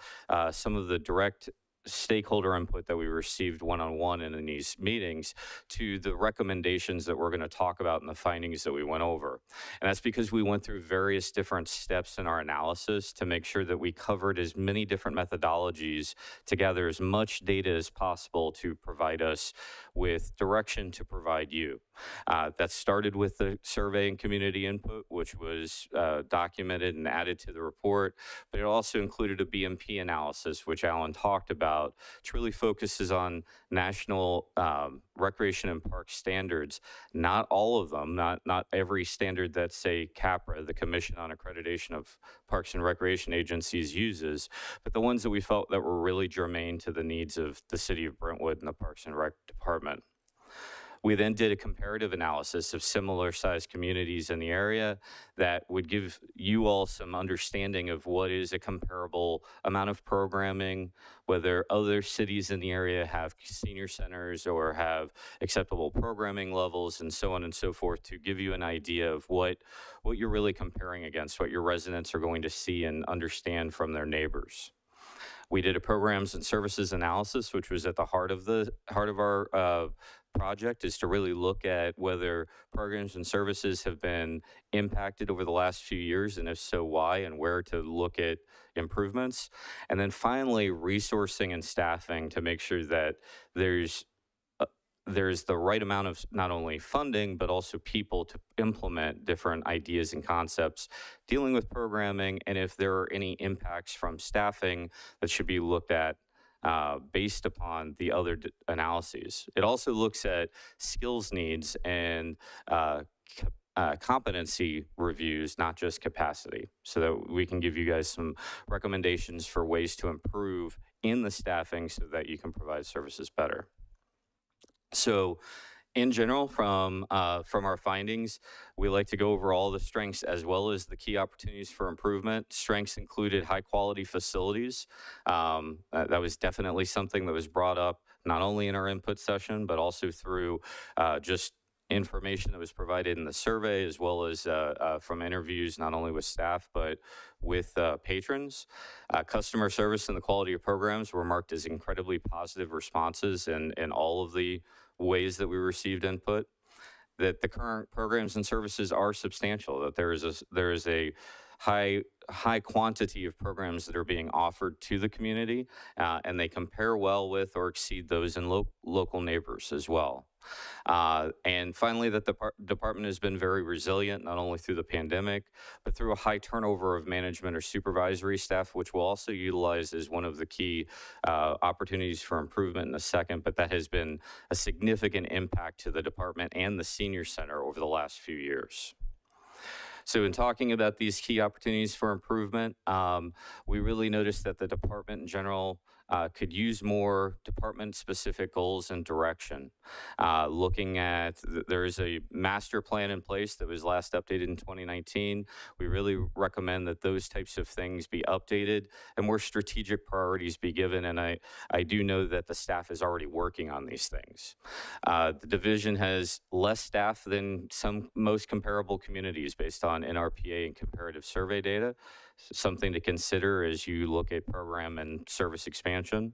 some of the direct stakeholder input that we received one-on-one in these meetings to the recommendations that we're going to talk about and the findings that we went over. And that's because we went through various different steps in our analysis to make sure that we covered as many different methodologies to gather as much data as possible to provide us with direction to provide you. That started with the survey and community input, which was documented and added to the report, but it also included a BMP analysis, which Alan talked about, which really focuses on national recreation and park standards. Not all of them, not every standard that, say, CAPRA, the Commission on Accreditation of Parks and Recreation Agencies, uses, but the ones that we felt that were really germane to the needs of the city of Brentwood and the Parks and Rec Department. We then did a comparative analysis of similar sized communities in the area that would give you all some understanding of what is a comparable amount of programming, whether other cities in the area have senior centers or have acceptable programming levels, and so on and so forth, to give you an idea of what you're really comparing against, what your residents are going to see and understand from their neighbors. We did a programs and services analysis, which was at the heart of our project, is to really look at whether programs and services have been impacted over the last few years, and if so, why, and where to look at improvements. And then finally, resourcing and staffing to make sure that there's the right amount of not only funding, but also people to implement different ideas and concepts dealing with programming, and if there are any impacts from staffing that should be looked at based upon the other analyses. It also looks at skills needs and competency reviews, not just capacity, so that we can give you guys some recommendations for ways to improve in the staffing so that you can provide services better. So in general, from our findings, we like to go over all the strengths as well as the key opportunities for improvement. Strengths included high quality facilities. That was definitely something that was brought up not only in our input session, but also through just information that was provided in the survey, as well as from interviews, not only with staff, but with patrons. Customer service and the quality of programs were marked as incredibly positive responses in all of the ways that we received input. That the current programs and services are substantial, that there is a high quantity of programs that are being offered to the community, and they compare well with or exceed those in local neighbors as well. And finally, that the department has been very resilient, not only through the pandemic, but through a high turnover of management or supervisory staff, which we'll also utilize as one of the key opportunities for improvement in a second, but that has been a significant impact to the department and the senior center over the last few years. So in talking about these key opportunities for improvement, we really noticed that the department in general could use more department-specific goals and direction. Looking at, there is a master plan in place that was last updated in 2019. We really recommend that those types of things be updated and more strategic priorities be given. And I do know that the staff is already working on these things. The division has less staff than most comparable communities based on NRPA and comparative survey data. Something to consider as you look at program and service expansion.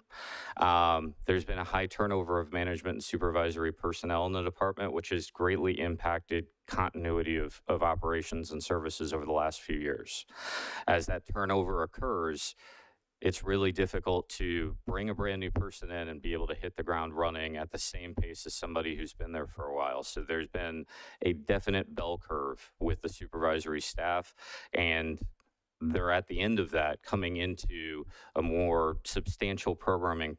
There's been a high turnover of management and supervisory personnel in the department, which has greatly impacted continuity of operations and services over the last few years. As that turnover occurs, it's really difficult to bring a brand new person in and be able to hit the ground running at the same pace as somebody who's been there for a while. So there's been a definite bell curve with the supervisory staff, and they're at the end of that coming into a more substantial programming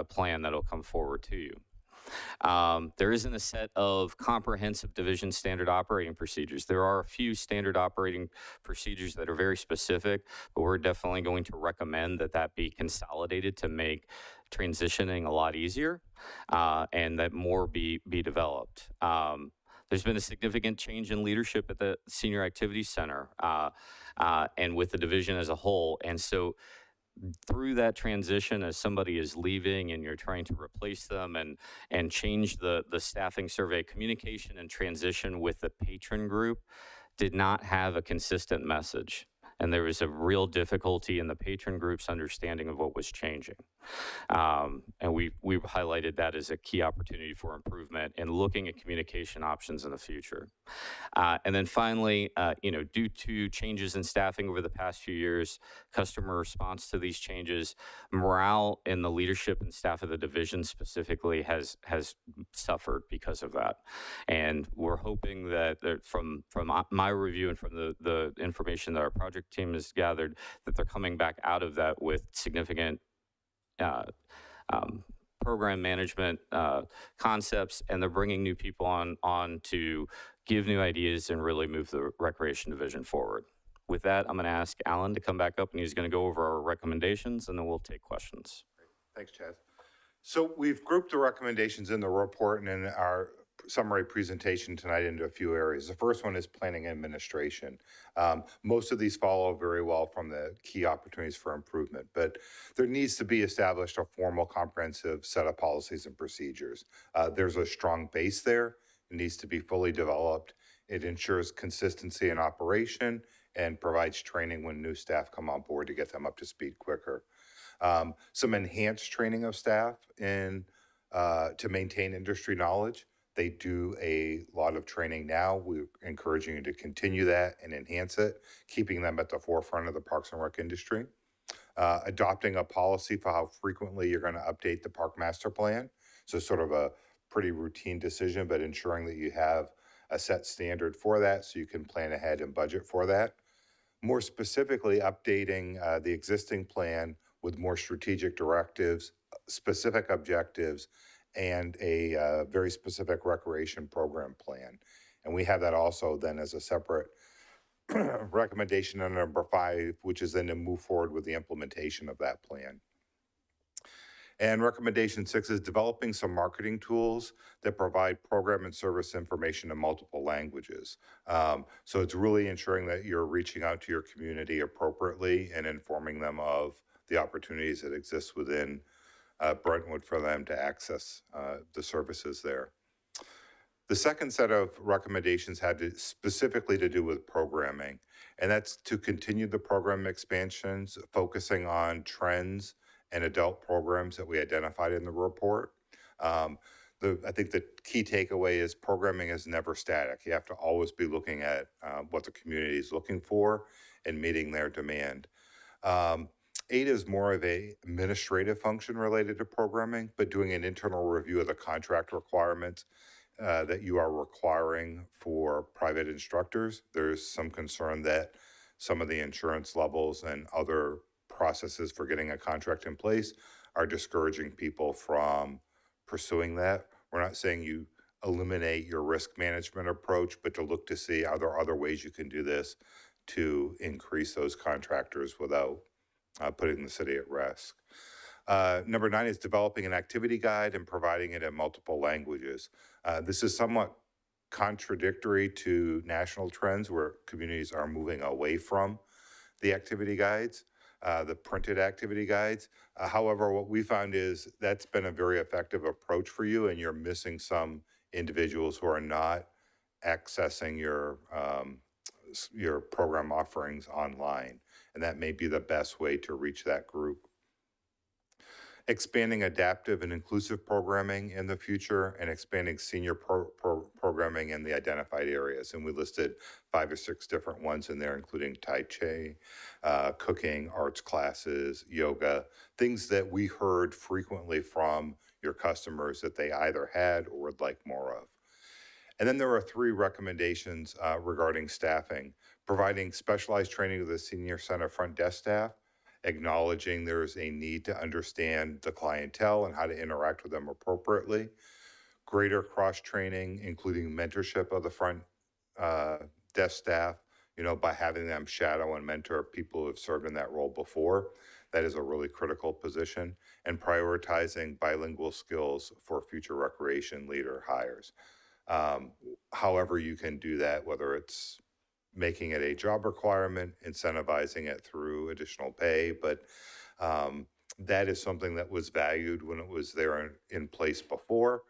plan that'll come forward to you. There isn't a set of comprehensive division standard operating procedures. There are a few standard operating procedures that are very specific, but we're definitely going to recommend that that be consolidated to make transitioning a lot easier, and that more be developed. There's been a significant change in leadership at the Senior Activities Center and with the division as a whole. And so through that transition, as somebody is leaving and you're trying to replace them and change the staffing survey, communication and transition with the patron group did not have a consistent message. And there was a real difficulty in the patron group's understanding of what was changing. And we've highlighted that as a key opportunity for improvement in looking at communication options in the future. And then finally, due to changes in staffing over the past few years, customer response to these changes, morale in the leadership and staff of the division specifically has suffered because of that. And we're hoping that from my review and from the information that our project team has gathered, that they're coming back out of that with significant program management concepts, and they're bringing new people on to give new ideas and really move the recreation division forward. With that, I'm going to ask Alan to come back up, and he's going to go over our recommendations, and then we'll take questions. Thanks, Chaz. So we've grouped the recommendations in the report and in our summary presentation tonight into a few areas. The first one is planning administration. Most of these follow very well from the key opportunities for improvement, but there needs to be established a formal, comprehensive set of policies and procedures. There's a strong base there. It needs to be fully developed. It ensures consistency in operation and provides training when new staff come on board to get them up to speed quicker. Some enhanced training of staff to maintain industry knowledge. They do a lot of training now. We're encouraging you to continue that and enhance it, keeping them at the forefront of the Parks and Rec industry. Adopting a policy for how frequently you're going to update the park master plan. So sort of a pretty routine decision, but ensuring that you have a set standard for that so you can plan ahead and budget for that. More specifically, updating the existing plan with more strategic directives, specific objectives, and a very specific recreation program plan. And we have that also then as a separate recommendation on number 5, which is then to move forward with the implementation of that plan. And recommendation 6 is developing some marketing tools that provide program and service information in multiple languages. So it's really ensuring that you're reaching out to your community appropriately and informing them of the opportunities that exist within Brentwood for them to access the services there. The second set of recommendations had specifically to do with programming, and that's to continue the program expansions, focusing on trends and adult programs that we identified in the report. I think the key takeaway is programming is never static. You have to always be looking at what the community is looking for and meeting their demand. 8 is more of a administrative function related to programming, but doing an internal review of the contract requirements that you are requiring for private instructors. There's some concern that some of the insurance levels and other processes for getting a contract in place are discouraging people from pursuing that. We're not saying you eliminate your risk management approach, but to look to see are there other ways you can do this to increase those contractors without putting the city at risk. Number 9 is developing an activity guide and providing it in multiple languages. This is somewhat contradictory to national trends where communities are moving away from the activity guides, the printed activity guides. However, what we found is that's been a very effective approach for you, and you're missing some individuals who are not accessing your program offerings online, and that may be the best way to reach that group. Expanding adaptive and inclusive programming in the future, and expanding senior programming in the identified areas. And we listed 5 or 6 different ones in there, including Tai Chi, cooking, arts classes, yoga, things that we heard frequently from your customers that they either had or would like more of. And then there are 3 recommendations regarding staffing: providing specialized training to the senior center front desk staff, acknowledging there's a need to understand the clientele and how to interact with them appropriately, greater cross-training, including mentorship of the front desk staff, by having them shadow and mentor people who have served in that role before. That is a really critical position, and prioritizing bilingual skills for future recreation leader hires. However you can do that, whether it's making it a job requirement, incentivizing it through additional pay, but that is something that was valued when it was there in place before.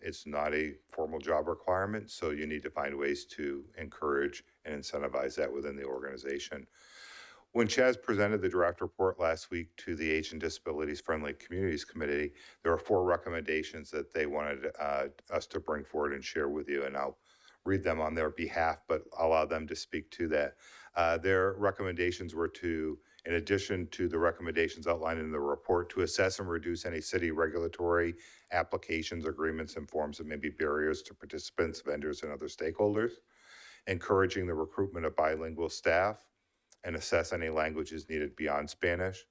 It's not a formal job requirement, so you need to find ways to encourage and incentivize that within the organization. When Chaz presented the draft report last week to the Age and Disabilities Friendly Communities Committee, there were 4 recommendations that they wanted us to bring forward and share with you, and I'll read them on their behalf, but allow them to speak to that. Their recommendations were to, in addition to the recommendations outlined in the report, to assess and reduce any city regulatory applications, agreements, and forms that may be barriers to participants, vendors, and other stakeholders, encouraging the recruitment of bilingual staff, and assess any languages needed beyond Spanish,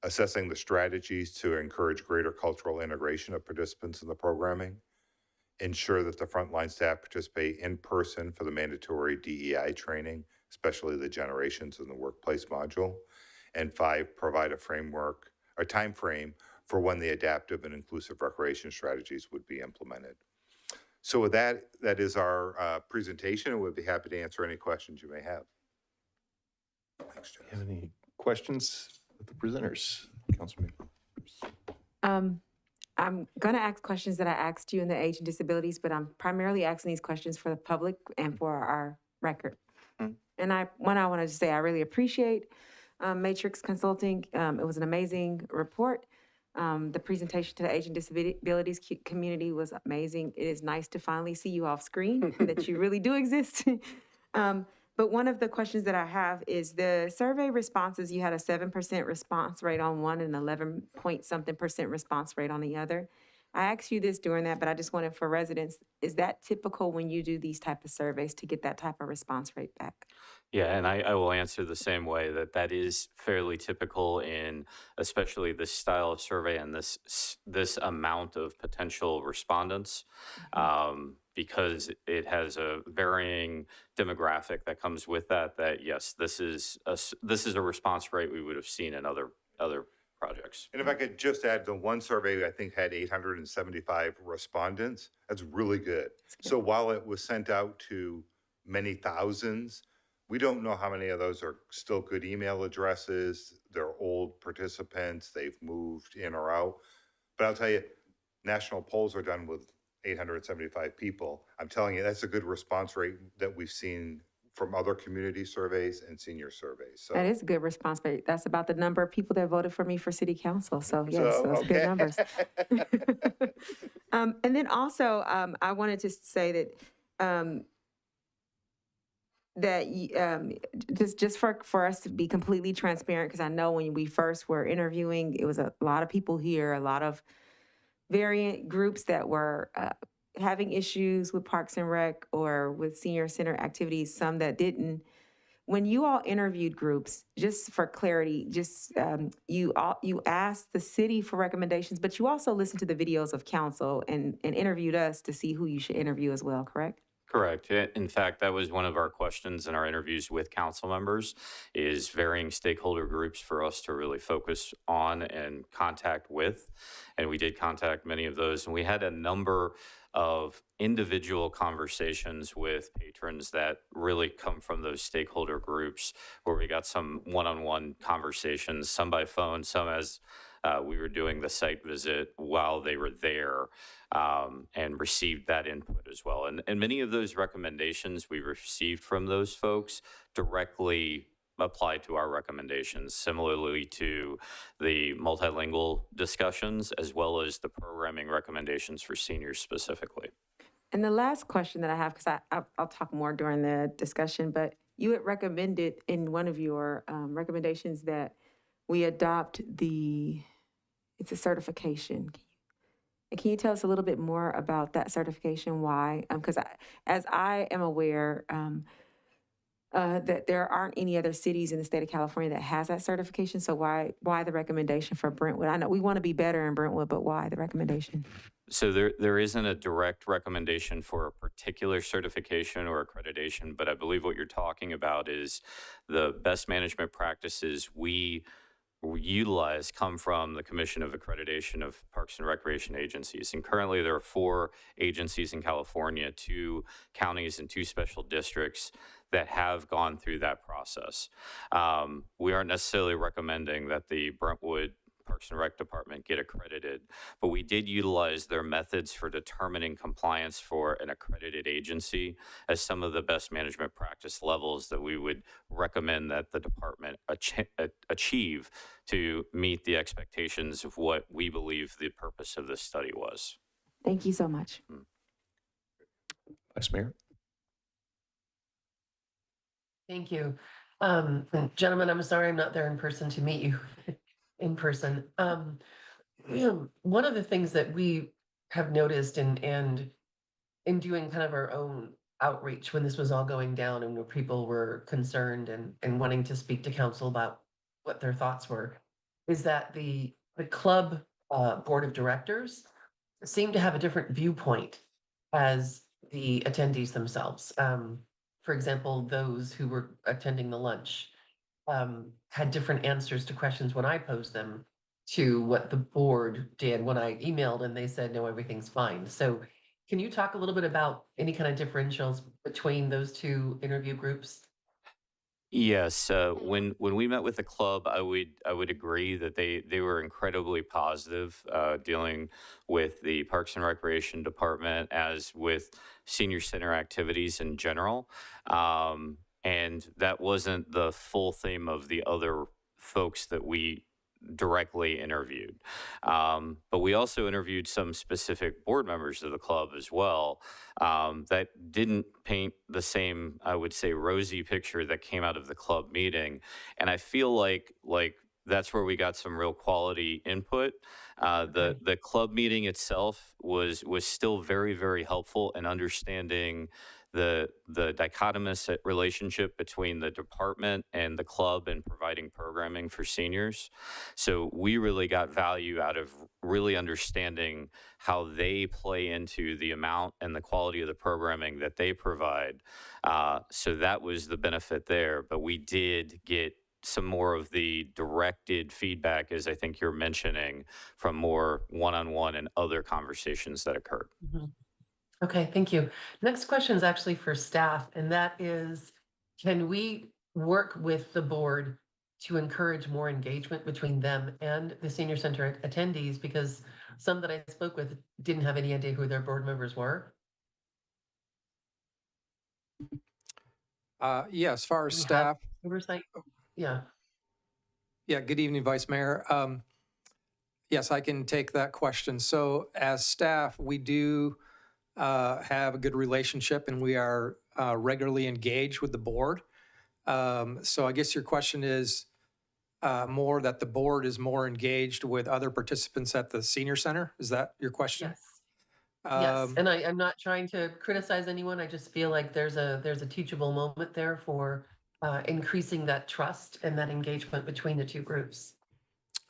assessing the strategies to encourage greater cultural integration of participants in the programming, ensure that the frontline staff participate in person for the mandatory DEI training, especially the generations in the workplace module, and 5, provide a framework or time frame for when the adaptive and inclusive recreation strategies would be implemented. So with that, that is our presentation, and we'll be happy to answer any questions you may have. Thanks, Jeff. Have any questions of the presenters, Councilman? I'm going to ask questions that I asked you in the Age and Disabilities, but I'm primarily asking these questions for the public and for our record. And I wanted to say I really appreciate Matrix Consulting. It was an amazing report. The presentation to the Age and Disabilities community was amazing. It is nice to finally see you off screen, that you really do exist. But one of the questions that I have is the survey responses. You had a 7% response rate on one and 11-point-something% response rate on the other. I asked you this during that, but I just wanted for residents, is that typical when you do these type of surveys to get that type of response rate back? Yeah, and I will answer the same way, that is fairly typical in especially this style of survey and this amount of potential respondents, because it has a varying demographic that comes with that. That yes, this is a response rate we would have seen in other projects. And if I could just add, the one survey I think had 875 respondents. That's really good. So while it was sent out to many thousands, we don't know how many of those are still good email addresses. They're old participants. They've moved in or out. But I'll tell you, national polls are done with 875 people. I'm telling you, that's a good response rate that we've seen from other community surveys and senior surveys. So that is a good response rate. That's about the number of people that voted for me for city council. So yes, those good numbers. And then also, I wanted to say that just for us to be completely transparent, because I know when we first were interviewing, it was a lot of people here, a lot of variant groups that were having issues with Parks and Rec or with senior center activities, some that didn't. When you all interviewed groups, just for clarity, you asked the city for recommendations, but you also listened to the videos of council and interviewed us to see who you should interview as well, correct? Correct. In fact, that was one of our questions in our interviews with council members, is varying stakeholder groups for us to really focus on and contact with. And we did contact many of those. And we had a number of individual conversations with patrons that really come from those stakeholder groups, where we got some one-on-one conversations, some by phone, some as we were doing the site visit while they were there, and received that input as well. And many of those recommendations we received from those folks directly apply to our recommendations, similarly to the multilingual discussions, as well as the programming recommendations for seniors specifically. And the last question that I have, because I'll talk more during the discussion, but you had recommended in one of your recommendations that we adopt it's a certification. Can you tell us a little bit more about that certification? Why? Because as I am aware, that there aren't any other cities in the state of California that has that certification. So why the recommendation for Brentwood? I know we want to be better in Brentwood, but why the recommendation? So there isn't a direct recommendation for a particular certification or accreditation, but I believe what you're talking about is the best management practices we utilize come from the Commission of Accreditation of Parks and Recreation Agencies. And currently there are 4 agencies in California, 2 counties and 2 special districts that have gone through that process. We aren't necessarily recommending that the Brentwood Parks and Rec Department get accredited, but we did utilize their methods for determining compliance for an accredited agency as some of the best management practice levels that we would recommend that the department achieve to meet the expectations of what we believe the purpose of this study was. Thank you so much. Vice Mayor. Thank you. Gentlemen, I'm sorry I'm not there in person to meet you in person. One of the things that we have noticed and in doing kind of our own outreach when this was all going down and where people were concerned and wanting to speak to council about what their thoughts were, is that the club board of directors seem to have a different viewpoint as the attendees themselves. For example, those who were attending the lunch had different answers to questions when I posed them to what the board did when I emailed and they said, no, everything's fine. So can you talk a little bit about any kind of differentials between those 2 interview groups? Yes, when we met with the club, I would agree that they were incredibly positive, dealing with the Parks and Recreation Department as with senior center activities in general. And that wasn't the full theme of the other folks that we directly interviewed. But we also interviewed some specific board members of the club as well, that didn't paint the same, I would say, rosy picture that came out of the club meeting. And I feel like that's where we got some real quality input. The club meeting itself was still very, very helpful in understanding the dichotomous relationship between the department and the club and providing programming for seniors. So we really got value out of really understanding how they play into the amount and the quality of the programming that they provide. So that was the benefit there, but we did get some more of the directed feedback, as I think you're mentioning, from more one-on-one and other conversations that occurred. Mm-hmm. Okay, thank you. Next question is actually for staff, and that is, can we work with the board to encourage more engagement between them and the senior center attendees? Because some that I spoke with didn't have any idea who their board members were. Yeah, as far as staff. Oversight? Yeah. Yeah, good evening, Vice Mayor. Yes, I can take that question. So as staff, we do have a good relationship and we are regularly engaged with the board. So I guess your question is more that the board is more engaged with other participants at the senior center? Is that your question? Yes. Yes, and I'm not trying to criticize anyone. I just feel like there's a teachable moment there for increasing that trust and that engagement between the 2 groups.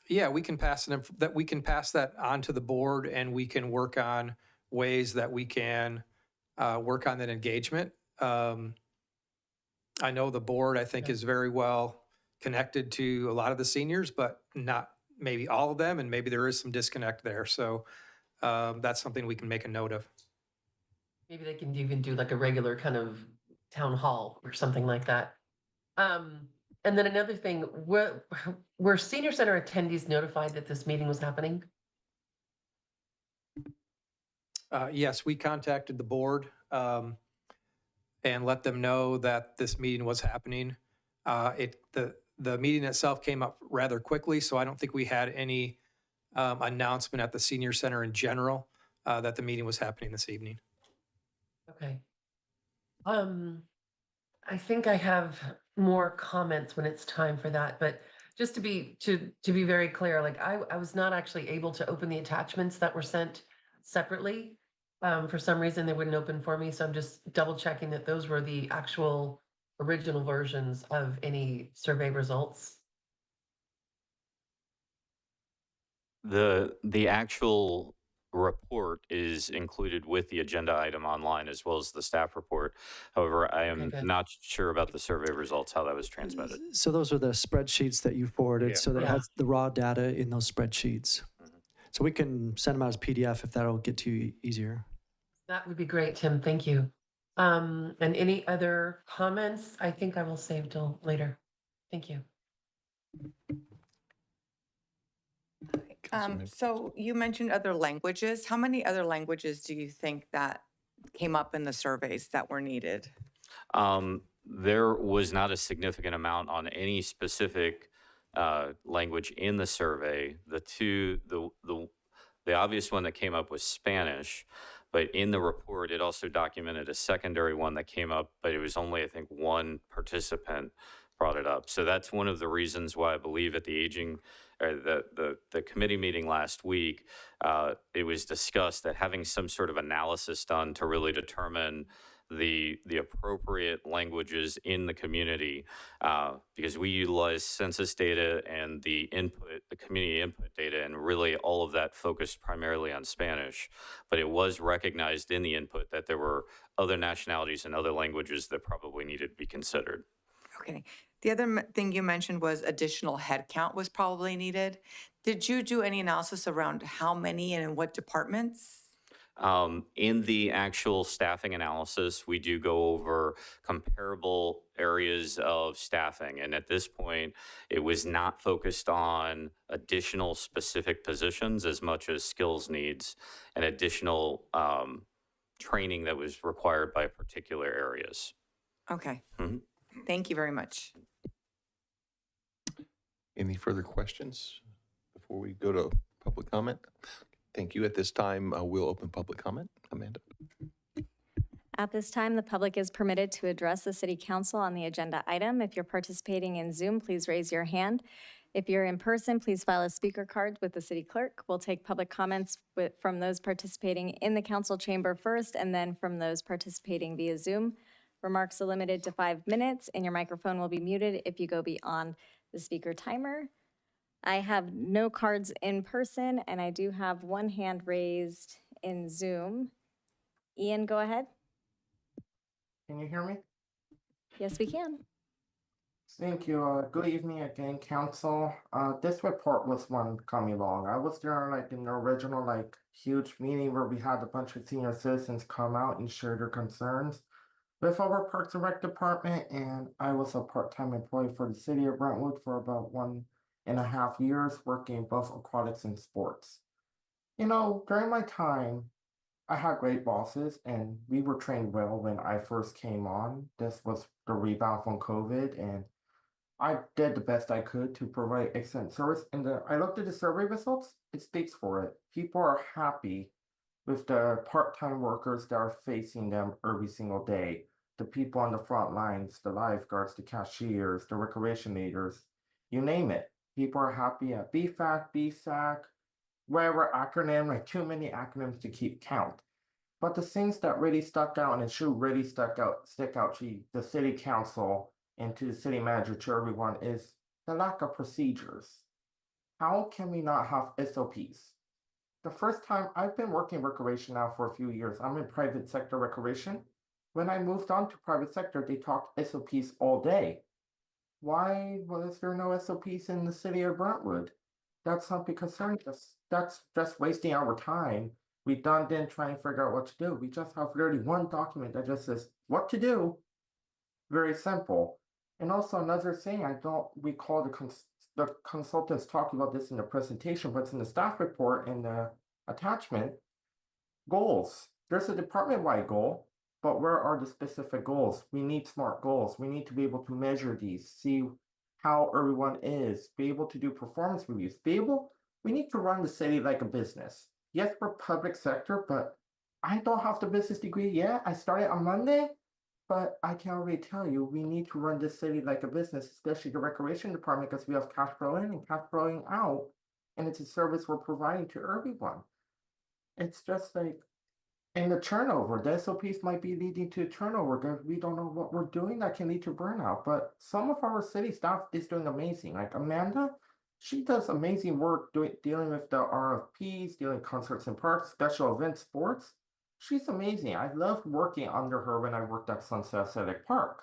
Yeah, we can pass that on to the board, and we can work on ways that we can work on that engagement. I know the board, I think, is very well connected to a lot of the seniors, but not maybe all of them, and maybe there is some disconnect there. So that's something we can make a note of. Maybe they can even do like a regular kind of town hall or something like that. And then another thing, were senior center attendees notified that this meeting was happening? Yes, we contacted the board and let them know that this meeting was happening. The meeting itself came up rather quickly, so I don't think we had any announcement at the senior center in general that the meeting was happening this evening. Okay. I think I have more comments when it's time for that, but just to be very clear, like I was not actually able to open the attachments that were sent separately. For some reason, they wouldn't open for me, so I'm just double checking that those were the actual original versions of any survey results. The actual report is included with the agenda item online as well as the staff report. However, I am not sure about the survey results, how that was transmitted. So those are the spreadsheets that you forwarded. Yeah. So that has the raw data in those spreadsheets. So we can send them out as PDF if that'll get to you easier. That would be great, Tim. Thank you. And any other comments? I think I will save till later. Thank you. So you mentioned other languages. How many other languages do you think that came up in the surveys that were needed? There was not a significant amount on any specific language in the survey. The obvious one that came up was Spanish, but in the report, it also documented a secondary one that came up, but it was only, I think, one participant brought it up. So that's one of the reasons why I believe at the aging, or the committee meeting last week, it was discussed that having some sort of analysis done to really determine the appropriate languages in the community, because we utilize census data and the community input data, and really all of that focused primarily on Spanish. But it was recognized in the input that there were other nationalities and other languages that probably needed to be considered. Okay. The other thing you mentioned was additional headcount was probably needed. Did you do any analysis around how many and in what departments? In the actual staffing analysis, we do go over comparable areas of staffing. And at this point, it was not focused on additional specific positions as much as skills needs and additional training that was required by particular areas. Okay. Thank you very much. Any further questions before we go to public comment? Thank you. At this time, we'll open public comment. Amanda. At this time, the public is permitted to address the City Council on the agenda item. If you're participating in Zoom, please raise your hand. If you're in person, please file a speaker card with the city clerk. We'll take public comments from those participating in the council chamber first, and then from those participating via Zoom. Remarks are limited to 5 minutes, and your microphone will be muted if you go beyond the speaker timer. I have no cards in person, and I do have one hand raised in Zoom. Ian, go ahead. Can you hear me? Yes, we can. Thank you. Good evening again, council. This report was one coming along. I was there like in the original huge meeting where we had a bunch of senior citizens come out and share their concerns with our Parks and Rec department, and I was a part-time employee for the city of Brentwood for about 1.5 years, working both aquatics and sports. You know, during my time, I had great bosses, and we were trained well when I first came on. This was the rebound from COVID, and I did the best I could to provide excellent service. And I looked at the survey results, it speaks for it. People are happy with the part-time workers that are facing them every single day. The people on the front lines, the lifeguards, the cashiers, the recreation leaders, you name it. People are happy at BFAC, BSAC, whatever acronym, like too many acronyms to keep count. But the things that really stuck out and should really stick out to the city council and to the city manager, to everyone, is the lack of procedures. How can we not have SOPs? the first time I've been working recreation now for a few years. I'm in private sector recreation. When I moved on to private sector, they talked SOPs all day. Why was there no SOPs in the city of Brentwood? That's something concerning us. That's just wasting our time. Redundant, trying to figure out what to do. We just have literally one document that just says what to do. Very simple. And also another thing, I don't recall the consultants talking about this in the presentation, but it's in the staff report in the attachment. Goals. There's a department-wide goal, but where are the specific goals? We need SMART goals. We need to be able to measure these, see how everyone is, be able to do performance reviews, we need to run the city like a business. Yes, we're public sector, but I don't have the business degree yet. I started on Monday, but I can already tell you, we need to run this city like a business, especially the recreation department, because we have cash flow in and cash flowing out, and it's a service we're providing to everyone. It's just like, and the turnover, the SOPs might be leading to turnover because we don't know what we're doing that can lead to burnout. But some of our city staff is doing amazing. Like Amanda, she does amazing work dealing with the RFPs, dealing with concerts and parks, special events, sports. She's amazing. I loved working under her when I worked at Sunset Athletic Park.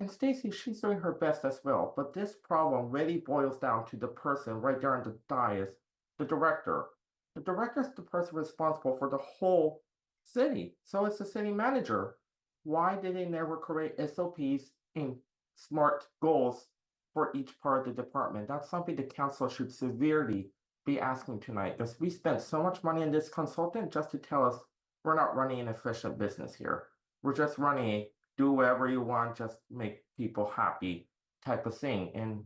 And Stacy, she's doing her best as well. But this problem really boils down to the person right there on the dais, the director. The director is the person responsible for the whole city. So it's the city manager. Why did they never create SOPs and SMART goals for each part of the department? That's something the council should severely be asking tonight, because we spent so much money on this consultant just to tell us we're not running an efficient business here. We're just running a do whatever you want, just make people happy type of thing. And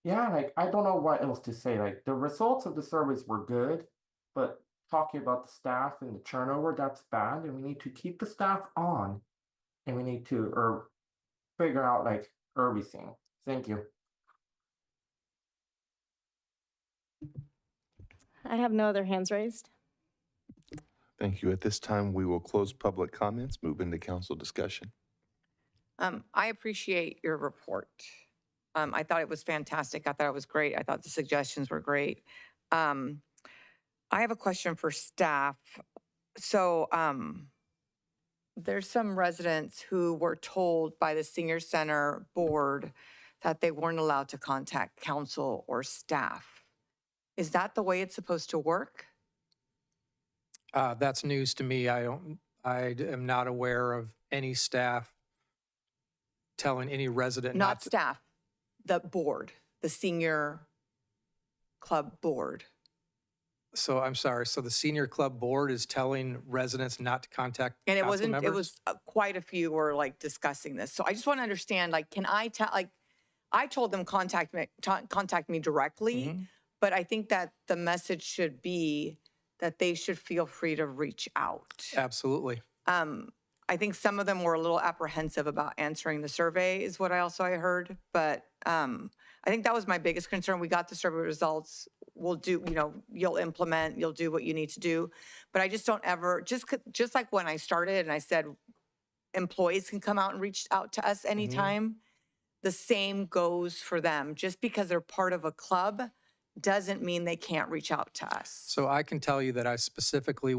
yeah, like I don't know what else to say. Like the results of the surveys were good, but talking about the staff and the turnover, that's bad. And we need to keep the staff on, and we need to figure out like everything. Thank you. I have no other hands raised. Thank you. At this time, we will close public comments, move into council discussion. I appreciate your report. I thought it was fantastic. I thought it was great. I thought the suggestions were great. I have a question for staff. So there's some residents who were told by the senior center board that they weren't allowed to contact council or staff. Is that the way it's supposed to work? That's news to me. I am not aware of any staff telling any resident Not staff, the board, the senior club board. So I'm sorry. So the senior club board is telling residents not to contact And it council wasn't, members? it was quite a few were like discussing this. So I just want to understand, like, can I tell, like, I told them contact me directly, but I think that the message should be that they should feel free to reach out. Absolutely. I think some of them were a little apprehensive about answering the survey is what I heard. But I think that was my biggest concern. We got the survey results. We'll do, you'll implement, you'll do what you need to do. But I just don't ever, just like when I started and I said, employees can come out and reach out to us anytime. The same goes for them. Just because they're part of a club doesn't mean they can't reach out to us. So I can tell you that I specifically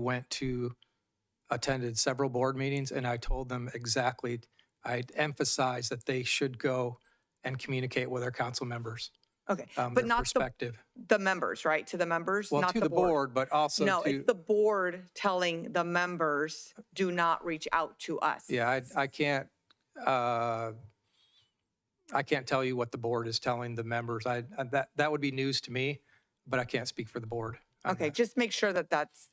attended several board meetings, and I told them exactly, I emphasized that they should go and communicate with our council members. Okay, their but not perspective. the members, right? To the members, Well, not to the board, but also no, to. it's the board telling the members, do not reach out to us. Yeah, I can't tell you what the board is telling the members. That would be news to me, but I can't speak for the board. Okay, just make sure that that's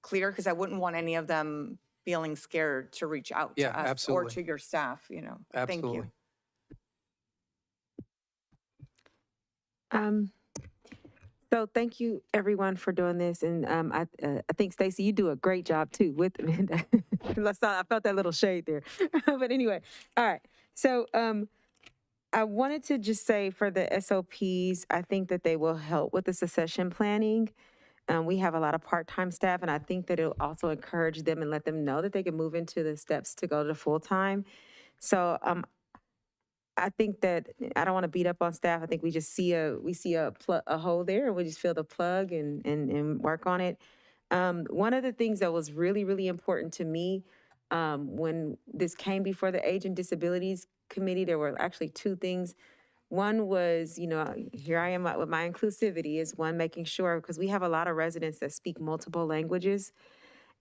clear, because I wouldn't want any of them feeling scared to reach out to us absolutely. or to your staff, Thank you. So thank you everyone for doing this, and I think Stacy, you do a great job too with Amanda. I felt that little shade there, but anyway, all right. So I wanted to just say for the SOPs, I think that they will help with the succession planning. We have a lot of part-time staff, and I think that it'll also encourage them and let them know that they can move into the steps to go to full-time. So I think that I don't want to beat up on staff. I think we just see a hole there, and we just fill the plug and work on it. One of the things that was really, really important to me when this came before the Age and Disabilities Committee, there were actually two things. One was, here I am with my inclusivity, is one, making sure, because we have a lot of residents that speak multiple languages,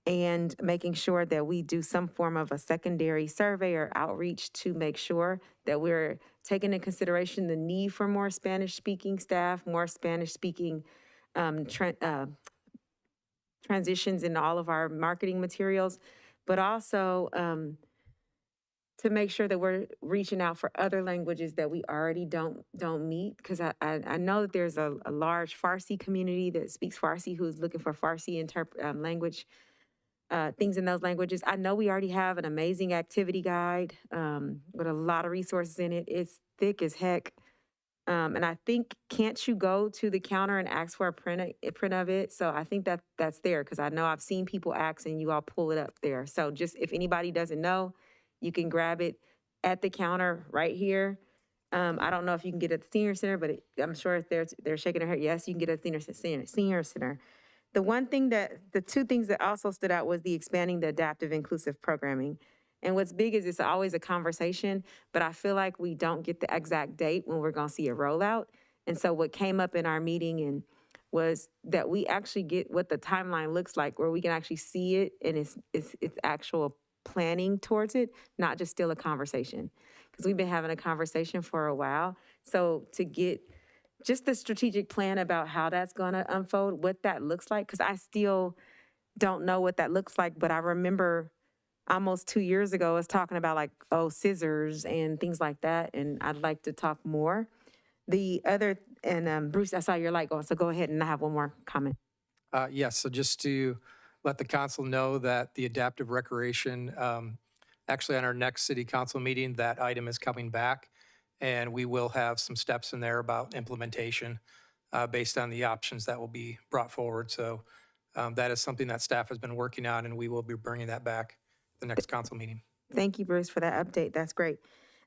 and making sure that we do some form of a secondary survey or outreach to make sure that we're taking into consideration the need for more Spanish-speaking staff, more Spanish-speaking transitions in all of our marketing materials, but also to make sure that we're reaching out for other languages that we already don't meet. Because I know that there's a large Farsi community that speaks Farsi who's looking for Farsi language, things in those languages. I know we already have an amazing activity guide with a lot of resources in it. It's thick as heck. And I think, can't you go to the counter and ask for a print of it? So I think that's there, because I know I've seen people ask and you all pull it up there. So just if anybody doesn't know, you can grab it at the counter right here. I don't know if you can get it at the senior center, but I'm sure if they're shaking their head, yes, you can get it at the senior center. The two things that also stood out was the expanding the adaptive inclusive programming. And what's big is it's always a conversation, but I feel like we don't get the exact date when we're gonna see a rollout. And so what came up in our meeting was that we actually get what the timeline looks like, where we can actually see it and it's actual planning towards it, not just still a conversation. Because we've been having a conversation for a while. So to get just the strategic plan about how that's gonna unfold, what that looks like, because I still don't know what that looks like, but I remember almost 2 years ago us talking about like, scissors and things like that, and I'd like to talk more. The other, and Bruce, I saw your light going, so go ahead, and I have one more comment. Yes, so just to let the council know that the adaptive recreation, actually on our next city council meeting, that item is coming back, and we will have some steps in there about implementation based on the options that will be brought forward. So that is something that staff has been working on, and we will be bringing that back at the next council meeting. Thank you, Bruce, for that update. That's great.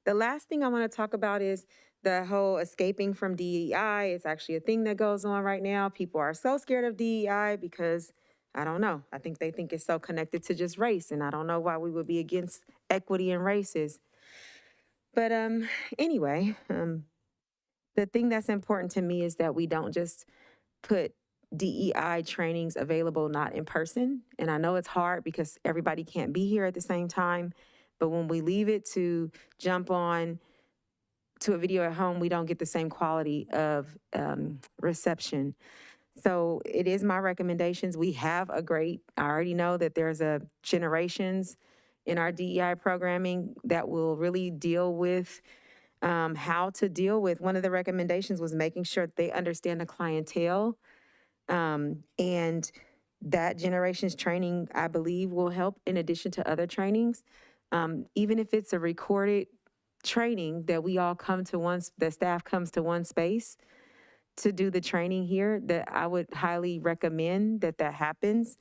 The last thing I want to talk about is the whole escaping from DEI. It's actually a thing that goes on right now. People are so scared of DEI because, I don't know, I think they think it's so connected to just race, and I don't know why we would be against equity in races. But anyway, the thing that's important to me is that we don't just put DEI trainings available not in person. And I know it's hard because everybody can't be here at the same time, but when we leave it to jump on to a video at home, we don't get the same quality of reception. So it is my recommendations. We have I already know that there's a generations in our DEI programming that will really deal with how to deal with. One of the recommendations was making sure they understand the clientele. And that generations training, I believe, will help in addition to other trainings. Even if it's a recorded training that we all the staff comes to one space to do the training here, that I would highly recommend that happens.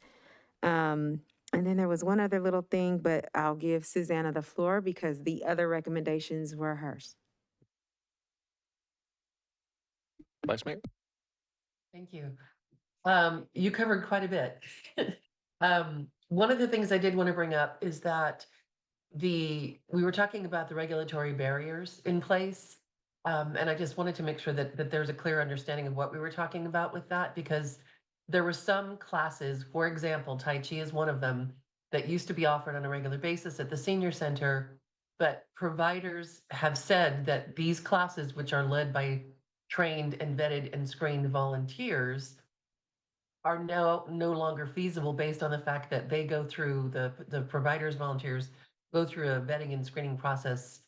And then there was one other little thing, but I'll give Susanna the floor because the other recommendations were hers. Vice Mayor? Thank you. You covered quite a bit. One of the things I did want to bring up is that we were talking about the regulatory barriers in place. And I just wanted to make sure that there's a clear understanding of what we were talking about with that, because there were some classes, for example, Tai Chi is one of them, that used to be offered on a regular basis at the senior center, but providers have said that these classes, which are led by trained and vetted and screened volunteers, are no longer feasible based on the fact that they go through the providers, volunteers go through a vetting and screening process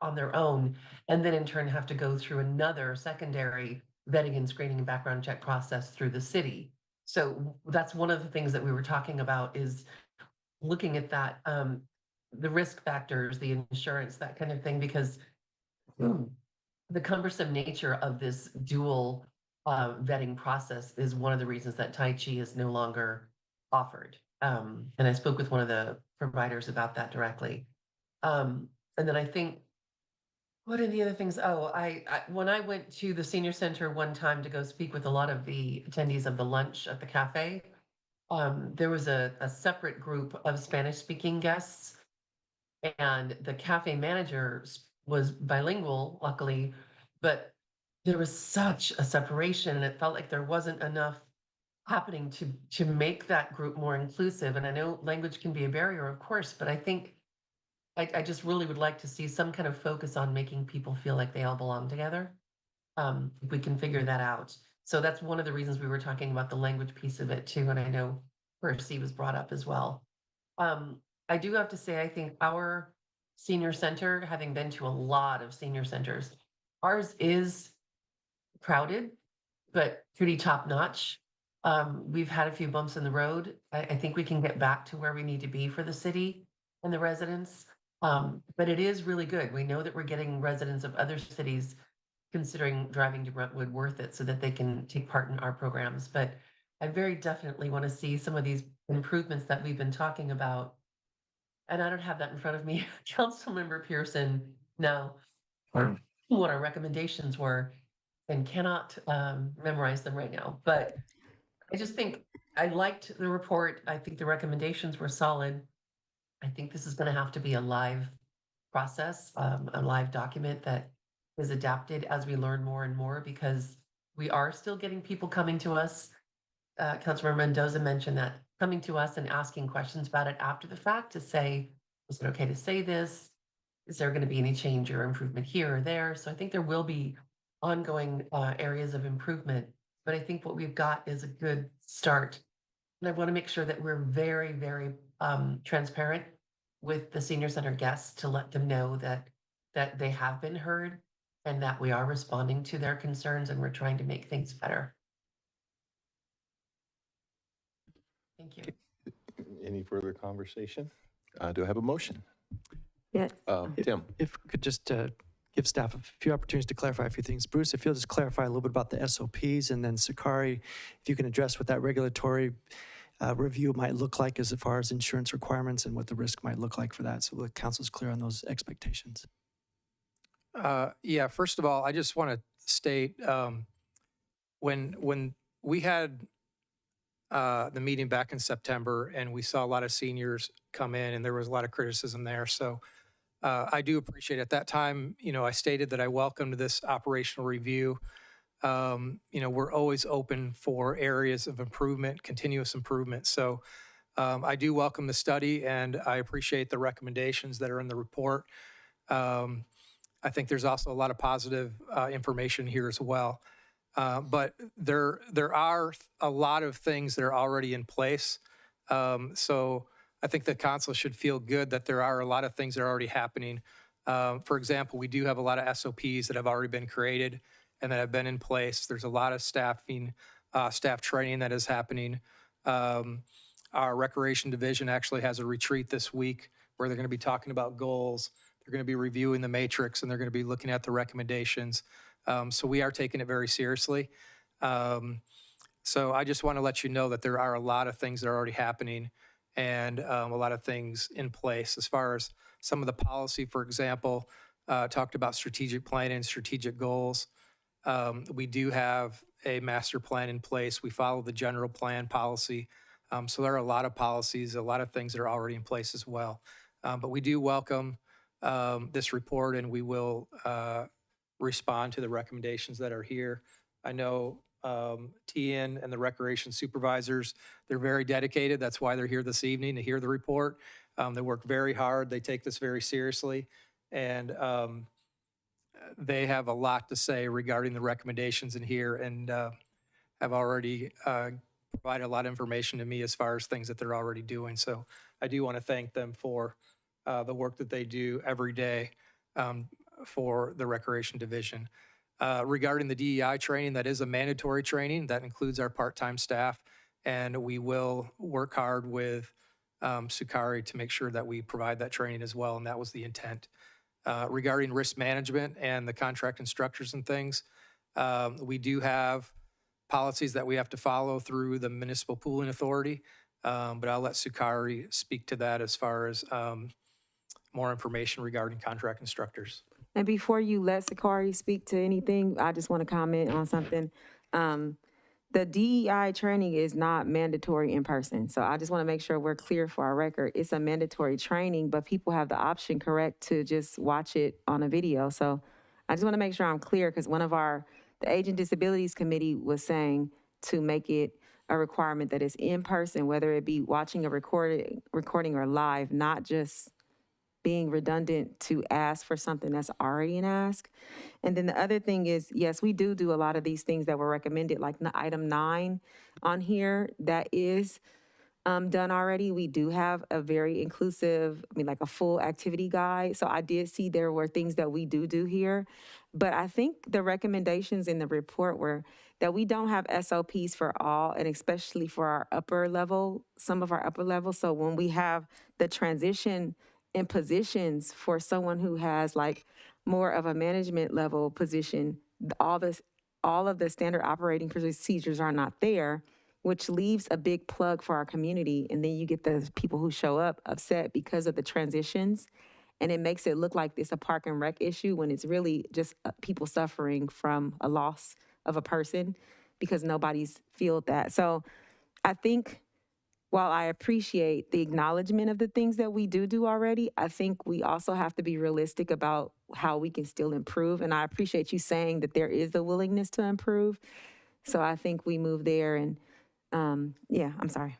on their own, and then in turn have to go through another secondary vetting and screening and background check process through the city. So that's one of the things that we were talking about, is looking at that, the risk factors, the insurance, that kind of thing, because the cumbersome nature of this dual vetting process is one of the reasons that Tai Chi is no longer offered. And I spoke with one of the providers about that directly. And then I think What are the other things? Oh, when I went to the senior center one time to go speak with a lot of the attendees of the lunch at the cafe, there was a separate group of Spanish-speaking guests, and the cafe manager was bilingual, luckily, but there was such a separation, and it felt like there wasn't enough happening to make that group more inclusive. And I know language can be a barrier, of course, but I think I just really would like to see some kind of focus on making people feel like they all belong together. If we can figure that out. So that's one of the reasons we were talking about the language piece of it too. And I know Percy was brought up as well. I do have to say, I think our senior center, having been to a lot of senior centers, ours is crowded, but pretty top notch. We've had a few bumps in the road. I think we can get back to where we need to be for the city and the residents. But it is really good. We know that we're getting residents of other cities considering driving to Brentwood worth it so that they can take part in our programs. But I very definitely want to see some of these improvements that we've been talking about. And I don't have that in front of me. Councilmember Pearson, no, what our recommendations were and cannot memorize them right now. But I just think I liked the report. I think the recommendations were solid. I think this is going to have to be a live process, a live document that is adapted as we learn more and more, because we are still getting people coming to us. Councilmember Mendoza mentioned that, coming to us and asking questions about it after the fact to say, is it okay to say this? Is there going to be any change or improvement here or there? So I think there will be ongoing areas of improvement, but I think what we've got is a good start. And I want to make sure that we're very, very transparent with the senior center guests to let them know that they have been heard and that we are responding to their concerns and we're trying to make things better. Thank you. Any further conversation? Do I have a motion? Yeah. Tim? If we could just give staff a few opportunities to clarify a few things. Bruce, if you'll just clarify a little bit about the SOPs, and then Sakari, if you can address what that regulatory review might look like as far as insurance requirements and what the risk might look like for that, so the council's clear on those expectations. Yeah, first of all, I just want to state, when we had the meeting back in September and we saw a lot of seniors come in and there was a lot of criticism there. So I do appreciate at that time, I stated that I welcomed this operational review. We're always open for areas of improvement, continuous improvement. So I do welcome the study and I appreciate the recommendations that are in the report. I think there's also a lot of positive information here as well. But there are a lot of things that are already in place. So I think the council should feel good that there are a lot of things that are already happening. For example, we do have a lot of SOPs that have already been created and that have been in place. There's a lot of staff training that is happening. Our Recreation Division actually has a retreat this week where they're going to be talking about goals. They're going to be reviewing the matrix and they're going to be looking at the recommendations. So we are taking it very seriously. So I just want to let you know that there are a lot of things that are already happening and a lot of things in place. As far as some of the policy, for example, talked about strategic planning, strategic goals. We do have a master plan in place. We follow the general plan policy. So there are a lot of policies, a lot of things that are already in place as well. But we do welcome this report and we will respond to the recommendations that are here. I know TN and the recreation supervisors, they're very dedicated. That's why they're here this evening to hear the report. They work very hard. They take this very seriously. And they have a lot to say regarding the recommendations in here and have already provided a lot of information to me as far as things that they're already doing. So I do want to thank them for the work that they do every day for the Recreation Division. Regarding the DEI training, that is a mandatory training. That includes our part-time staff, and we will work hard with Sakari to make sure that we provide that training as well, and that was the intent. Regarding risk management and the contract and structures and things, we do have policies that we have to follow through the Municipal Pooling Authority, but I'll let Sakari speak to that as far as more information regarding contract and structures. And before you let Sakari speak to anything, I just want to comment on something. The DEI training is not mandatory in person. So I just want to make sure we're clear for our record. It's a mandatory training, but people have the option, correct, to just watch it on a video. So I just want to make sure I'm clear because the Aging Disabilities Committee was saying to make it a requirement that it's in person, whether it be watching a recording or live, not just being redundant to ask for something that's already an ask. And then the other thing is, yes, we do a lot of these things that were recommended, like item 9 on here, that is done already. We do have a very inclusive, like a full activity guide. So I did see there were things that we do here. But I think the recommendations in the report were that we don't have SOPs for all, and especially for our upper level, some of our upper levels. So when we have the transition in positions for someone who has like more of a management level position, all of the standard operating procedures are not there, which leaves a big plug for our community. And then you get the people who show up upset because of the transitions. And it makes it look like it's a park and rec issue when it's really just people suffering from a loss of a person because nobody's felt that. So I think while I appreciate the acknowledgement of the things that we do already, I think we also have to be realistic about how we can still improve. And I appreciate you saying that there is the willingness to improve. So I think we move there and yeah, I'm sorry.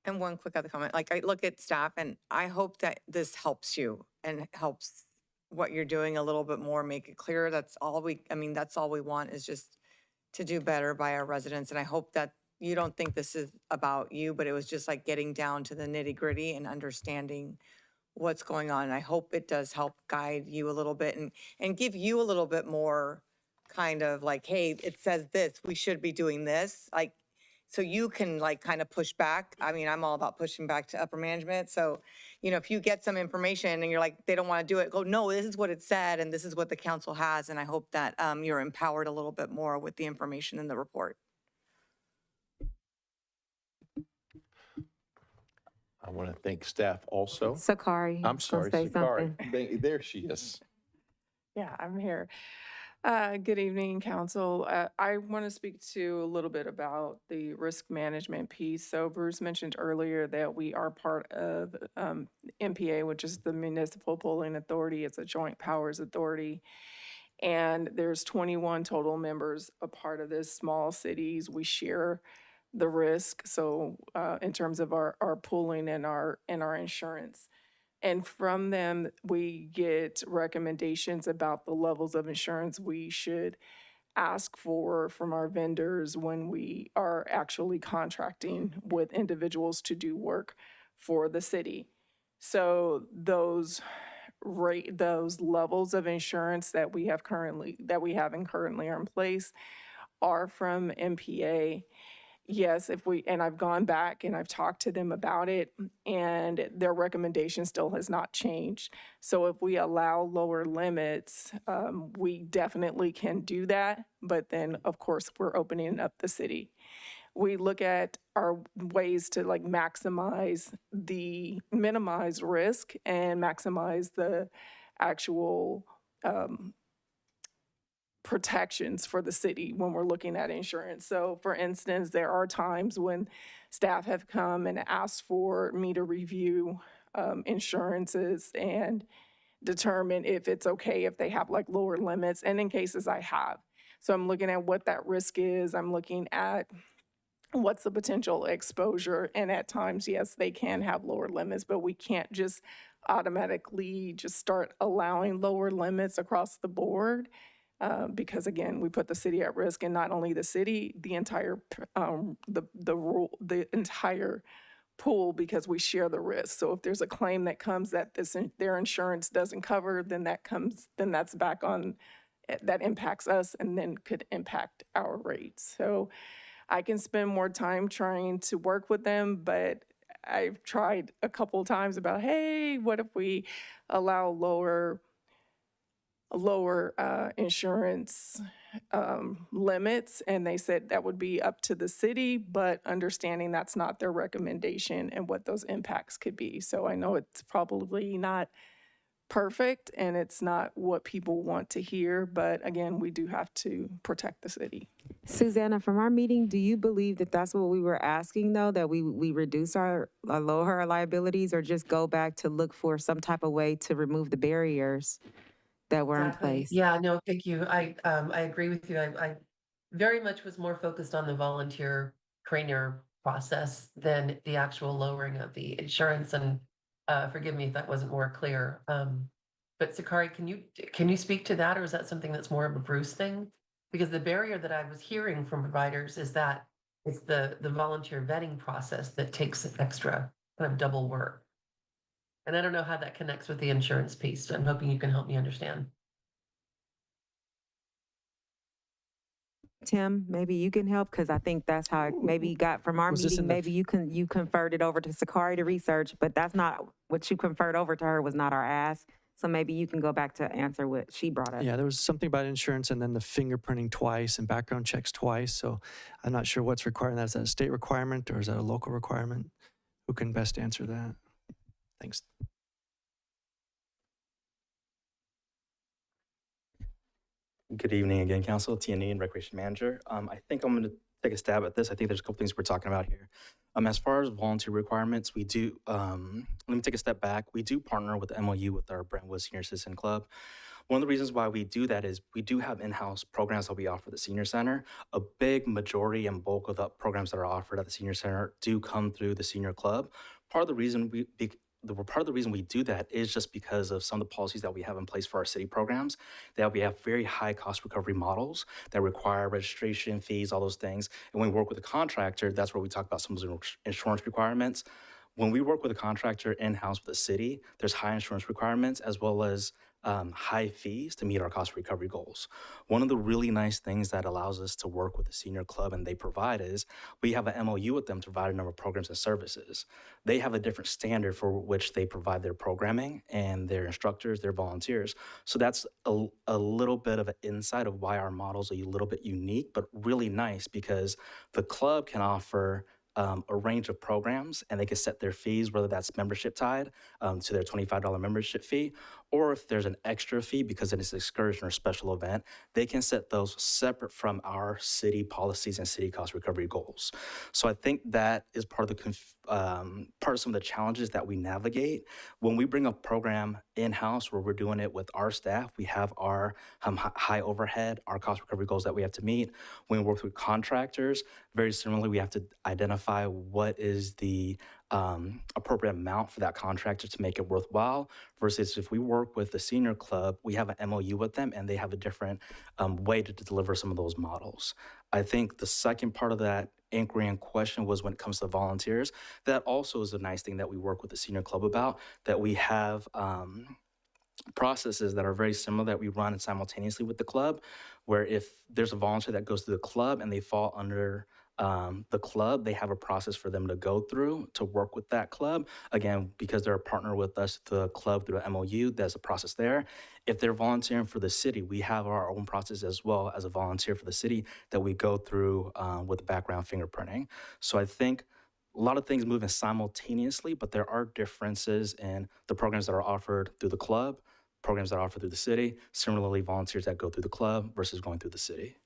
And one quick other comment, like I look at staff and I hope that this helps you and helps what you're doing a little bit more, make it clear. That's all we want is just to do better by our residents. And I hope that you don't think this is about you, but it was just like getting down to the nitty gritty and understanding what's going on. And I hope it does help guide you a little bit and give you a little bit more kind of like, hey, it says this, we should be doing this. Like, so you can like kind of push back. I mean, I'm all about pushing back to upper management. So, if you get some information and you're like, they don't want to do it, go, no, this is what it said and this is what the council has. And I hope that you're empowered a little bit more with the information in the report. I want to thank staff also. Sakari. I'm sorry, say Sakari. something. There she is. Yeah, I'm here. Good evening, council. I want to speak to a little bit about the risk management piece. So Bruce mentioned earlier that we are part of MPA, which is the Municipal Pooling Authority. It's a joint powers authority. And there's 21 total members a part of this, small cities. We share the risk. So in terms of our pooling and our insurance. And from them, we get recommendations about the levels of insurance we should ask for from our vendors when we are actually contracting with individuals to do work for the city. So those levels of insurance that we have currently are in place are from MPA. Yes, and I've gone back and I've talked to them about it, and their recommendation still has not changed. So if we allow lower limits, we definitely can do that. But then, of course, we're opening up the city. We look at our ways to like minimize risk and maximize the actual protections for the city when we're looking at insurance. So for instance, there are times when staff have come and asked for me to review insurances and determine if it's okay if they have like lower limits, and in cases I have. So I'm looking at what that risk is. I'm looking at what's the potential exposure, and at times, yes, they can have lower limits, but we can't just automatically just start allowing lower limits across the board. Because again, we put the city at risk, and not only the city, the entire the entire pool, because we share the risk. So if there's a claim that comes that their insurance doesn't cover, then that's back on, that impacts us and then could impact our rates. So I can spend more time trying to work with them, but I've tried a couple of times about, hey, what if we allow lower insurance limits, and they said that would be up to the city, but understanding that's not their recommendation and what those impacts could be. So I know it's probably not perfect and it's not what people want to hear. But again, we do have to protect the city. Susanna, from our meeting, do you believe that that's what we were asking, though, that we reduce lower our liabilities, or just go back to look for some type of way to remove the barriers that were in Exactly. place? Yeah, no, thank you. I agree with you. I very much was more focused on the volunteer trainer process than the actual lowering of the insurance. And forgive me if that wasn't more clear. But Sakari, can you speak to that, or is that something that's more of a Bruce thing? Because the barrier that I was hearing from providers is that it's the volunteer vetting process that takes extra kind of double work. And I don't know how that connects with the insurance piece. So I'm hoping you can help me understand. Tim, maybe you can help, because I think that's how maybe you got from our Was this meeting. in the- Maybe you conferred it over to Sakari to research, but that's not what you conferred over to her, was not our ask. So maybe you can go back to answer what she brought up. Yeah, there was something about insurance and then the fingerprinting twice and background checks twice. So I'm not sure what's required. Is that a state requirement or is that a local requirement? Who can best answer that? Thanks. Good evening again, Council. TNE and Recreation Manager. I think I'm going to take a stab at this. I think there's a couple things we're talking about here. As far as volunteer requirements, we do, let me take a step back. We do partner with the MOU with our Brentwood Senior Citizen Club. One of the reasons why we do that is we do have in-house programs that we offer at the Senior Center. A big majority and bulk of the programs that are offered at the Senior Center do come through the Senior Club. Part of the reason we do that is just because of some of the policies that we have in place for our city programs, that we have very high cost recovery models that require registration fees, all those things. And when we work with a contractor, that's where we talk about some of those insurance requirements. When we work with a contractor in-house with the city, there's high insurance requirements as well as high fees to meet our cost recovery goals. One of the really nice things that allows us to work with the Senior Club and they provide is we have an MOU with them to provide a number of programs and services. They have a different standard for which they provide their programming and their instructors, their volunteers. So that's a little bit of an insight of why our models are a little bit unique, but really nice because the club can offer a range of programs and they can set their fees, whether that's membership tied to their $25 membership fee, or if there's an extra fee because it's an excursion or special event, they can set those separate from our city policies and city cost recovery goals. So I think that is part of some of the challenges that we navigate. When we bring a program in-house where we're doing it with our staff, we have our high overhead, our cost recovery goals that we have to meet. When we work with contractors, very similarly, we have to identify what is the appropriate amount for that contractor to make it worthwhile, versus if we work with the Senior Club, we have an MOU with them and they have a different way to deliver some of those models. I think the second part of that inquiry and question was when it comes to volunteers. That also is a nice thing that we work with the Senior Club about, that we have processes that are very similar that we run simultaneously with the club, where if there's a volunteer that goes through the club and they fall under the club, they have a process for them to go through to work with that club. Again, because they're a partner with us, the club through an MOU, there's a process there. If they're volunteering for the city, we have our own process as well as a volunteer for the city that we go through with background fingerprinting. So I think a lot of things moving simultaneously, but there are differences in the programs that are offered through the club, programs that are offered through the city, similarly volunteers that go through the club versus going through the city.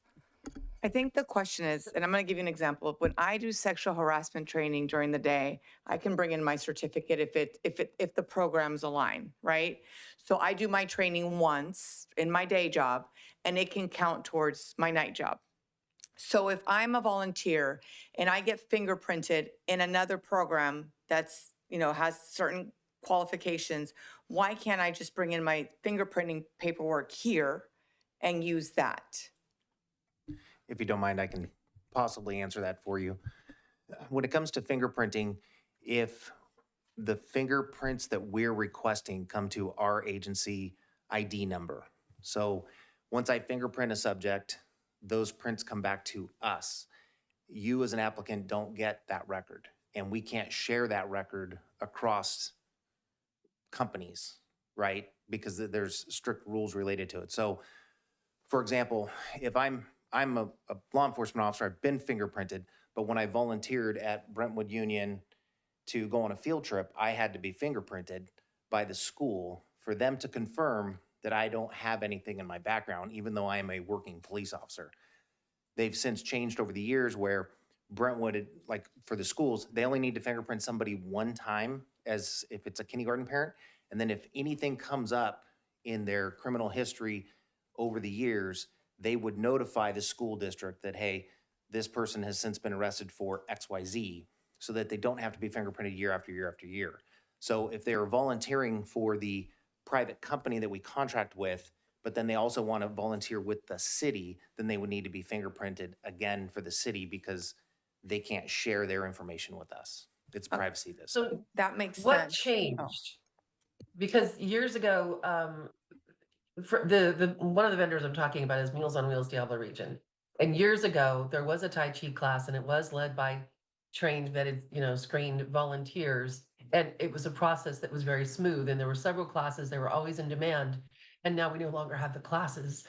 I think the question is, and I'm going to give you an example. When I do sexual harassment training during the day, I can bring in my certificate if the programs align, right? So I do my training once in my day job, and it can count towards my night job. So if I'm a volunteer and I get fingerprinted in another program that's, has certain qualifications, why can't I just bring in my fingerprinting paperwork here and use that? If you don't mind, I can possibly answer that for you. When it comes to fingerprinting, if the fingerprints that we're requesting come to our agency ID number. So once I fingerprint a subject, those prints come back to us. You as an applicant don't get that record, and we can't share that record across companies, right? Because there's strict rules related to it. So, for example, if I'm a law enforcement officer, I've been fingerprinted, but when I volunteered at Brentwood Union to go on a field trip, I had to be fingerprinted by the school for them to confirm that I don't have anything in my background, even though I am a working police officer. They've since changed over the years where Brentwood, like for the schools, they only need to fingerprint somebody one time as if it's a kindergarten parent. And then if anything comes up in their criminal history over the years, they would notify the school district that, hey, this person has since been arrested for XYZ, so that they don't have to be fingerprinted year after year after year. So if they're volunteering for the private company that we contract with, but then they also want to volunteer with the city, then they would need to be fingerprinted again for the city because they can't share their information with us. It's privacy business. So That makes what sense. changed? Because years ago, for the one of the vendors I'm talking about is Meals on Wheels Diablo Region. And years ago, there was a Tai Chi class and it was led by trained, vetted, screened volunteers. And it was a process that was very smooth. And there were several classes, they were always in demand. And now we no longer have the classes.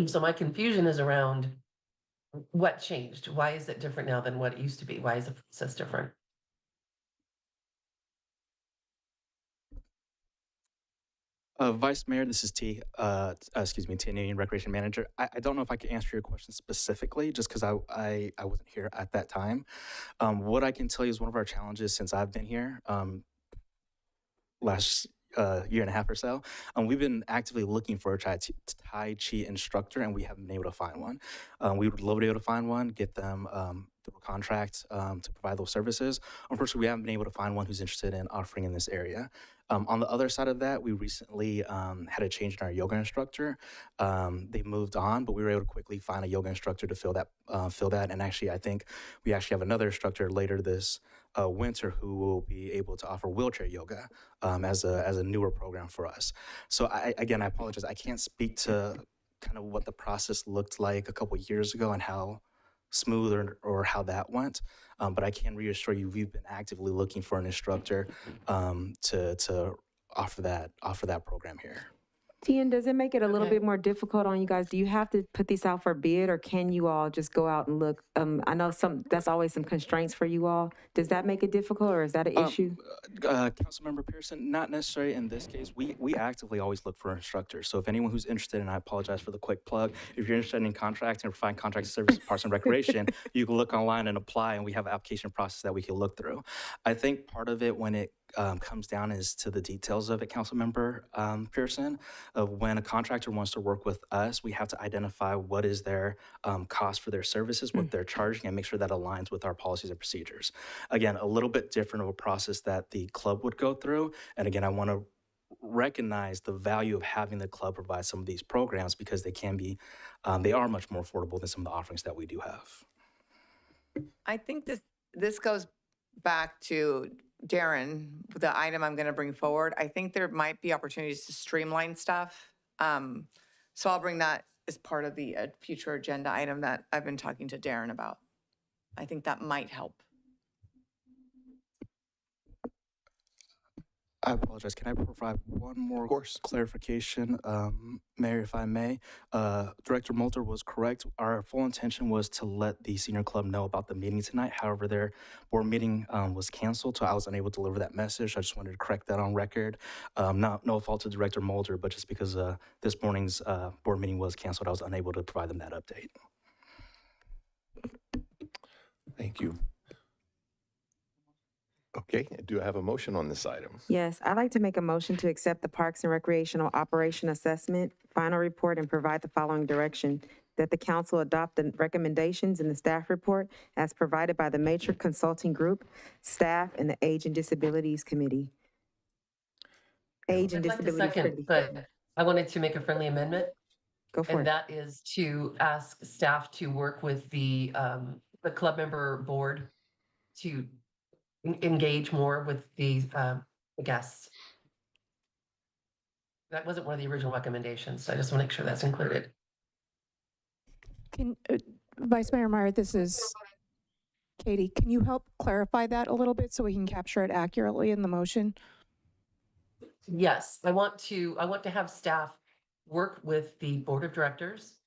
So my confusion is around what changed? Why is it different now than what it used to be? Why is the process different? Vice Mayor, this is TNA Recreation Manager. I don't know if I can answer your question specifically, just because I wasn't here at that time. What I can tell you is one of our challenges since I've been here, last year and a half or so, we've been actively looking for a Tai Chi instructor, and we haven't been able to find one. We would love to be able to find one, get them through a contract to provide those services. Unfortunately, we haven't been able to find one who's interested in offering in this area. On the other side of that, we recently had a change in our yoga instructor. They moved on, but we were able to quickly find a yoga instructor to fill that. And actually, I think we actually have another instructor later this winter who will be able to offer wheelchair yoga as a newer program for us. So I apologize. I can't speak to kind of what the process looked like a couple of years ago and how smooth or how that went. But I can reassure you, we've been actively looking for an instructor to offer that program here. Tian, does it make it a little bit more difficult on you guys? Do you have to put these out for bid, or can you all just go out and look? I know that's always some constraints for you all. Does that make it difficult, or is that an issue? Councilmember Pearson, not necessarily in this case. We actively always look for instructors. So if anyone who's interested, and I apologize for the quick plug, if you're interested in contracting or find contract services, Parks and Recreation, you can look online and apply, and we have an application process that we can look through. I think part of it when it comes down is to the details of it, Councilmember Pearson, of when a contractor wants to work with us, we have to identify what is their cost for their services, what they're charging, and make sure that aligns with our policies and procedures. Again, a little bit different of a process that the club would go through. And again, I want to recognize the value of having the club provide some of these programs because they can be, they are much more affordable than some of the offerings that we do have. I think this goes back to Darren, the item I'm going to bring forward. I think there might be opportunities to streamline stuff. So I'll bring that as part of the future agenda item that I've been talking to Darren about. I think that might help. I apologize. Can I provide one more clarification, Mayor, if I may? Director Mulder was correct. Our full intention was to let the senior club know about the meeting tonight. However, their board meeting was canceled, so I was unable to deliver that message. I just wanted to correct that on record. No fault to Director Mulder, but just because this morning's board meeting was canceled, I was unable to provide them that update. Thank you. Okay, do I have a motion on this item? Yes, I'd like to make a motion to accept the Parks and Recreational Operation Assessment final report and provide the following direction: that the council adopt the recommendations in the staff report as provided by the Matrix Consulting Group, staff, and the Age and Disabilities Committee. I'd like to second, but I wanted to make a friendly amendment. Go for it. And that is to ask staff to work with the club member board to engage more with the guests. That wasn't one of the original recommendations, so I just want to make sure that's included. Can, Vice Mayor Meyer, this is Katie. Can you help clarify that a little bit so we can capture it accurately in the motion? Yes, I want to have staff work with the board of directors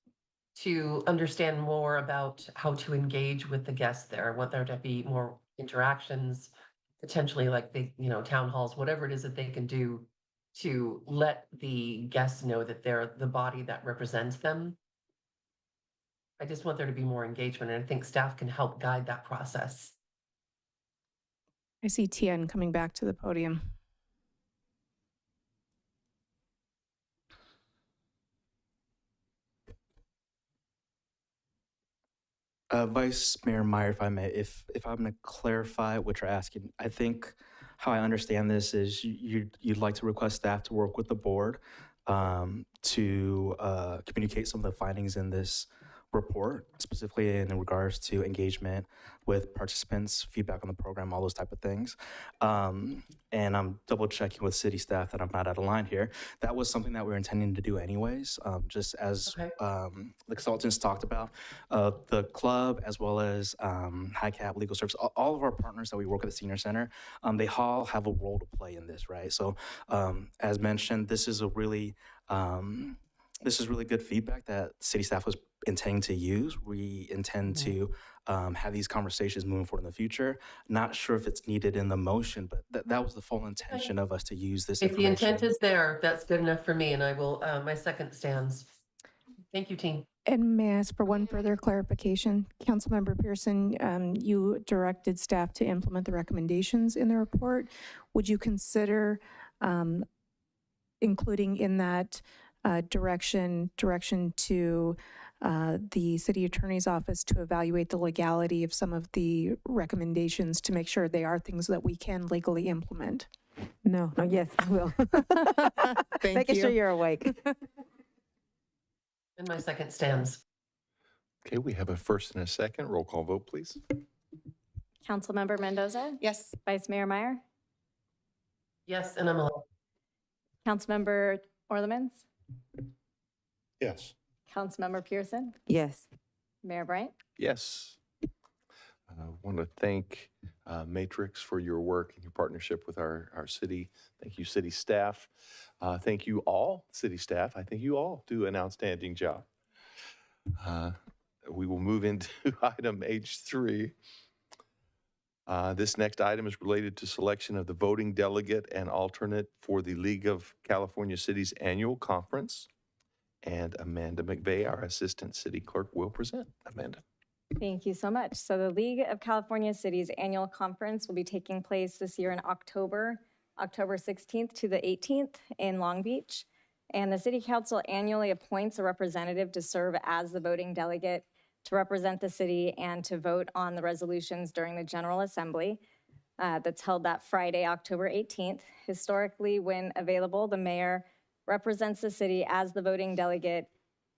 to understand more about how to engage with the guests there. I want there to be more interactions, potentially like the, town halls, whatever it is that they can do to let the guests know that they're the body that represents them. I just want there to be more engagement, and I think staff can help guide that process. I see Tien coming back to the podium. Vice Mayor Meyer, if I may, if I'm going to clarify what you're asking, I think how I understand this is you'd like to request staff to work with the board to communicate some of the findings in this report, specifically in regards to engagement with participants, feedback on the program, all those type of things. And I'm double checking with city staff that I'm not out of line here. That was something that we were intending to do anyways, just as the consultants talked about. The club, as well as High Cap Legal Service, all of our partners that we work at the Senior Center, they all have a role to play in this, right? So as mentioned, this is really good feedback that city staff was intending to use. We intend to have these conversations moving forward in the future. Not sure if it's needed in the motion, but that was the full intention of us to use this If the information. intent is there, that's good enough for me, and I will, my second stands. Thank you, team. And may I ask for one further clarification? Councilmember Pearson, you directed staff to implement the recommendations in the report. Would you consider including in that direction to the city attorney's office to evaluate the legality of some of the recommendations to make sure they are things that we can legally implement? No, yes, I will. Thank Making you. sure you're awake. And my second stands. Okay, we have a first and a second. Roll call vote, please. Councilmember Mendoza? Yes. Vice Mayor Meyer? Yes, and I'm a Councilmember Orlemans? Yes. Councilmember Pearson? Yes. Mayor Bryant? Yes. I want to thank Matrix for your work and your partnership with our city. Thank you, city staff. Thank you all, city staff. I think you all do an outstanding job. We will move into item H3. This next item is related to selection of the voting delegate and alternate for the League of California Cities Annual Conference. And Amanda McVeigh, our Assistant City Clerk, will present. Amanda. Thank you so much. So the League of California Cities Annual Conference will be taking place this year in October 16th to the 18th in Long Beach. And the City Council annually appoints a representative to serve as the voting delegate to represent the city and to vote on the resolutions during the General Assembly that's held that Friday, October 18th. Historically, when available, the mayor represents the city as the voting delegate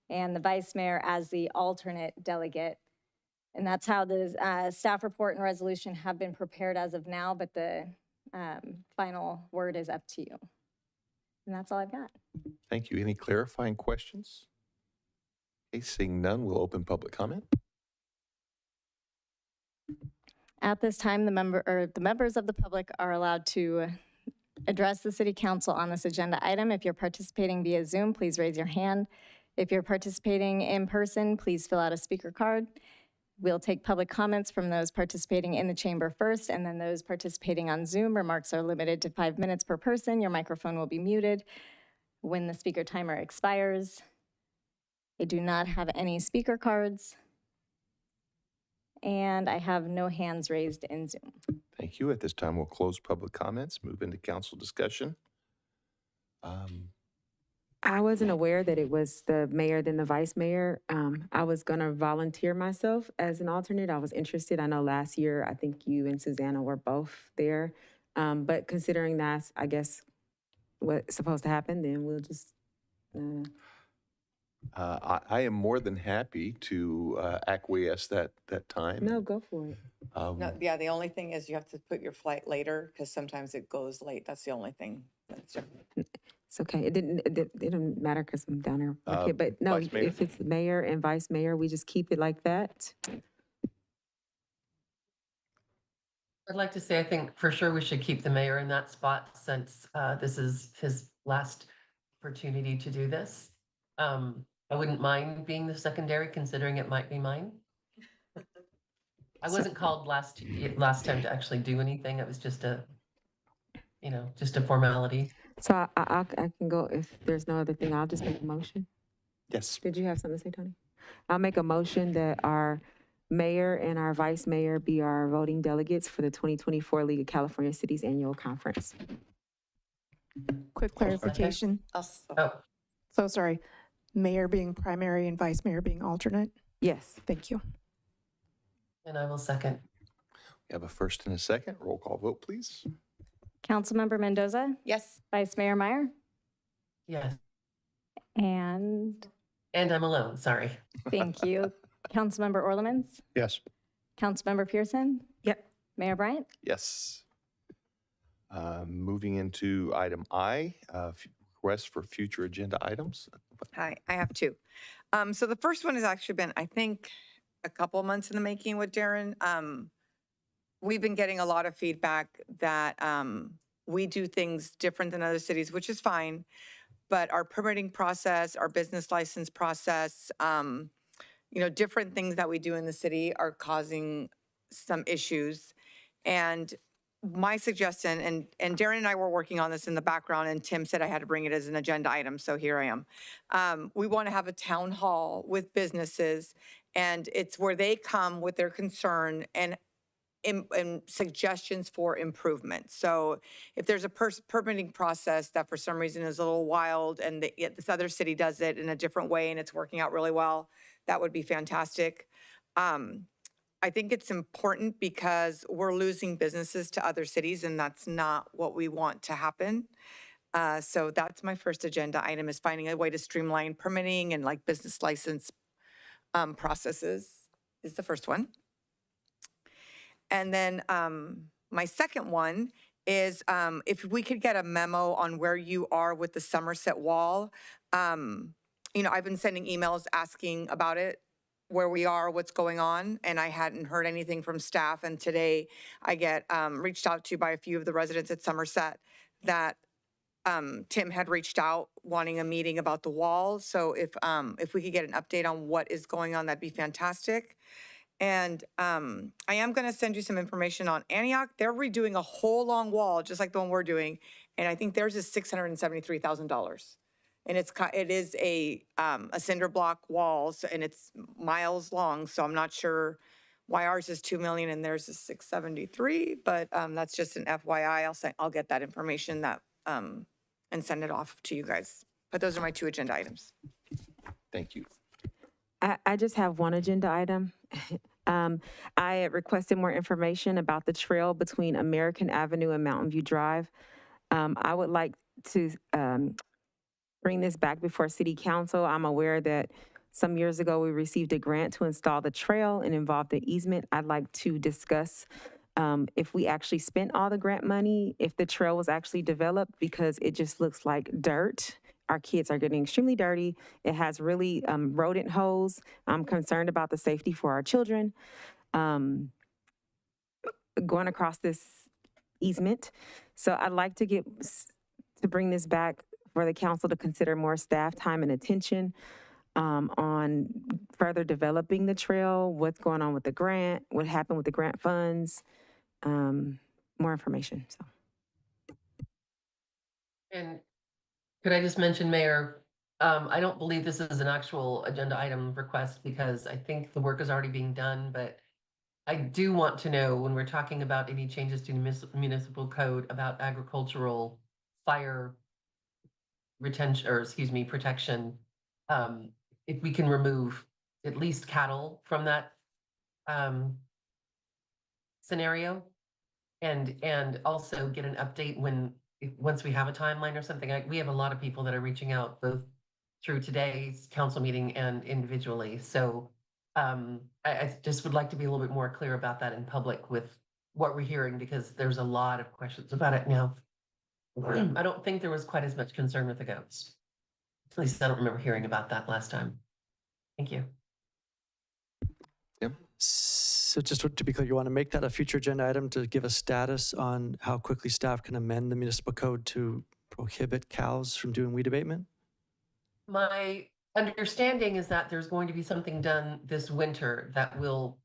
and the vice mayor as the alternate delegate. And that's how the staff report and resolution have been prepared as of now, but the final word is up to you. And that's all I've got. Thank you. Any clarifying questions? Okay, seeing none, we'll open public comment. At this time, the members of the public are allowed to address the city council on this agenda item. If you're participating via Zoom, please raise your hand. If you're participating in person, please fill out a speaker card. We'll take public comments from those participating in the chamber first, and then those participating on Zoom. Remarks are limited to 5 minutes per person. Your microphone will be muted when the speaker timer expires. I do not have any speaker cards, and I have no hands raised in Zoom. Thank you. At this time, we'll close public comments, move into council discussion. I wasn't aware that it was the mayor then the vice mayor. I was going to volunteer myself as an alternate. I was interested. I know last year, I think you and Susanna were both there. But considering that's, I guess, what's supposed to happen, then we'll just... I am more than happy to acquiesce that time. No, go for it. No, yeah, the only thing is you have to put your flight later because sometimes it goes late. That's the only thing. It's okay. It didn't matter because I'm down there. Okay, but no, if it's mayor and vice mayor, we just keep it like that. I'd like to say, I think for sure we should keep the mayor in that spot since this is his last opportunity to do this. I wouldn't mind being the secondary, considering it might be mine. I wasn't called last time to actually do anything. It was just a just a formality. So I can go, if there's no other thing, I'll just make a motion. Yes. Did you have something to say, Tony? I'll make a motion that our mayor and our vice mayor be our voting delegates for the 2024 League of California Cities Annual Conference. Quick clarification. Oh, So sorry, mayor being primary and vice mayor being alternate? Yes. Thank you. and I will second. We have a first and a second. Roll call vote, please. Councilmember Mendoza, Yes. Vice Mayor Meyer, Yes. and And I'm alone, sorry. thank you. Councilmember Orlemans, Yes. Councilmember Pearson, Yep. Mayor Bryant. Yes. Moving into item I, requests for future agenda items. Hi, I have two. So the first one has actually been, I think, a couple months in the making with Darren. We've been getting a lot of feedback that we do things different than other cities, which is fine. But our permitting process, our business license process, different things that we do in the city are causing some issues. And my suggestion, and Darren and I were working on this in the background, and Tim said I had to bring it as an agenda item, so here I am. We want to have a town hall with businesses, and it's where they come with their concern and suggestions for improvement. So if there's a permitting process that for some reason is a little wild and yet this other city does it in a different way and it's working out really well, that would be fantastic. I think it's important because we're losing businesses to other cities and that's not what we want to happen. So that's my first agenda item, is finding a way to streamline permitting and like business license processes is the first one. And then my second one is if we could get a memo on where you are with the Somerset Wall. I've been sending emails asking about it, where we are, what's going on, and I hadn't heard anything from staff. And today I get reached out to by a few of the residents at Somerset that Tim had reached out wanting a meeting about the wall. So if we could get an update on what is going on, that'd be fantastic. And I am going to send you some information on Antioch. They're redoing a whole long wall, just like the one we're doing. And I think theirs is $673,000. And it is a cinder block wall, and it's miles long. So I'm not sure why ours is $2 million and theirs is 673. But that's just an FYI. I'll get that information and send it off to you guys. But those are my two agenda items. Thank you. I just have one agenda item. I had requested more information about the trail between American Avenue and Mountain View Drive. I would like to bring this back before City Council. I'm aware that some years ago we received a grant to install the trail and involved the easement. I'd like to discuss if we actually spent all the grant money, if the trail was actually developed, because it just looks like dirt. Our kids are getting extremely dirty. It has really rodent holes. I'm concerned about the safety for our children going across this easement. So I'd like to bring this back for the council to consider more staff time and attention on further developing the trail, what's going on with the grant, what happened with the grant funds, more information. So. And could I just mention, Mayor, I don't believe this is an actual agenda item request because I think the work is already being done, but I do want to know when we're talking about any changes to municipal code about agricultural fire retention, or protection, if we can remove at least cattle from that scenario, and also get an update once we have a timeline or something. We have a lot of people that are reaching out both through today's council meeting and individually. So I just would like to be a little bit more clear about that in public with what we're hearing, because there's a lot of questions about it now. I don't think there was quite as much concern with the goats. At least I don't remember hearing about that last time. Thank you. Yep. So just to be clear, you want to make that a future agenda item to give a status on how quickly staff can amend the municipal code to prohibit cows from doing weed abatement? My understanding is that there's going to be something done this winter that will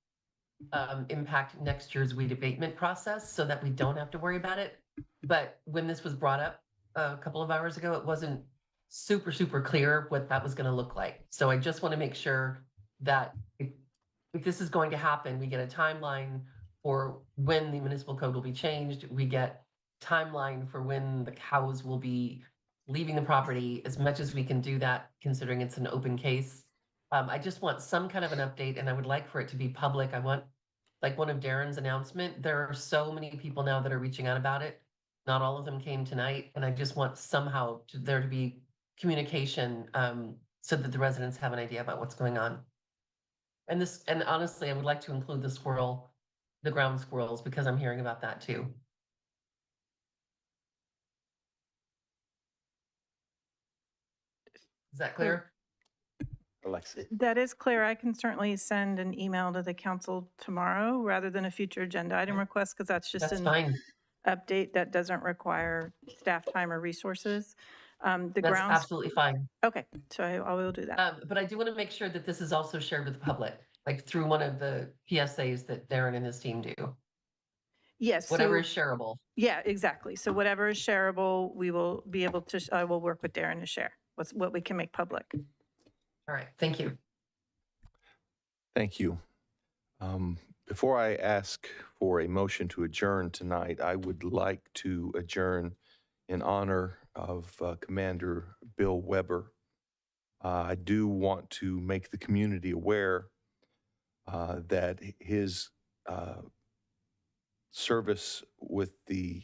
impact next year's weed abatement process so that we don't have to worry about it. But when this was brought up a couple of hours ago, it wasn't super clear what that was going to look like. So I just want to make sure that if this is going to happen, we get a timeline for when the municipal code will be changed. We get timeline for when the cows will be leaving the property, as much as we can do that, considering it's an open case. I just want some kind of an update, and I would like for it to be public. I want, like one of Darren's announcement, there are so many people now that are reaching out about it. Not all of them came tonight, and I just want somehow there to be communication so that the residents have an idea about what's going on. And honestly, I would like to include the ground squirrels, because I'm hearing about that too. Is that clear? Alexa. That is clear. I can certainly send an email to the council tomorrow rather than a future agenda item request, because that's just an fine. update that doesn't require staff time or resources. That's absolutely fine. Okay, so I will do that. But I do want to make sure that this is also shared with the public, like through one of the PSAs that Darren and his team do. Yes. Whatever is shareable. Yeah, exactly. So whatever is shareable, we will be able to, I will work with Darren to share what we can make public. All right, thank you. Thank you. Before I ask for a motion to adjourn tonight, I would like to adjourn in honor of Commander Bill Weber. I do want to make the community aware that his service with the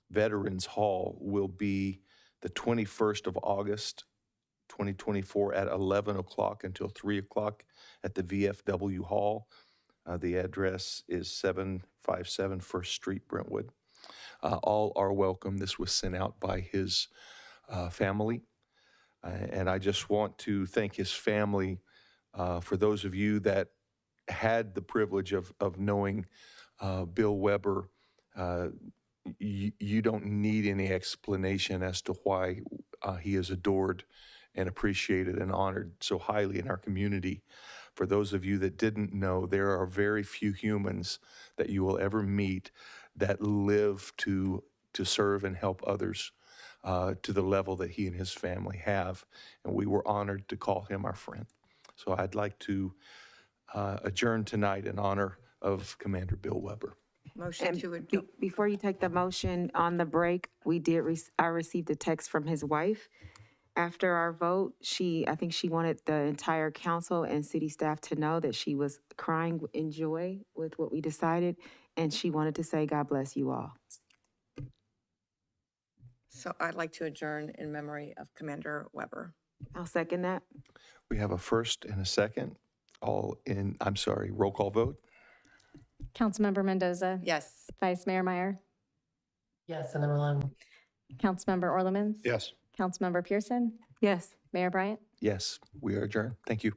Veterans Hall will be the 21st of August, 2024 at 11 o'clock until 3 o'clock at the VFW Hall. The address is 757 First Street, Brentwood. All are welcome. This was sent out by his family. And I just want to thank his family. For those of you that had the privilege of knowing Bill Weber, you don't need any explanation as to why he is adored and appreciated and honored so highly in our community. For those of you that didn't know, there are very few humans that you will ever meet that live to serve and help others to the level that he and his family have. And we were honored to call him our friend. So I'd like to adjourn tonight in honor of Commander Bill Weber. And before you take the motion on the break, I received a text from his wife. After our vote, I think she wanted the entire council and city staff to know that she was crying in joy with what we decided, and she wanted to say, God bless you all. So I'd like to adjourn in memory of Commander Weber. I'll second that. We have a first and a second. Roll call vote. Councilmember Mendoza. Yes. Vice Mayor Meyer. Yes, and I'm alone. Councilmember Orlemans. Yes. Councilmember Pearson. Yes. Mayor Bryant. Yes, we are adjourned. Thank you.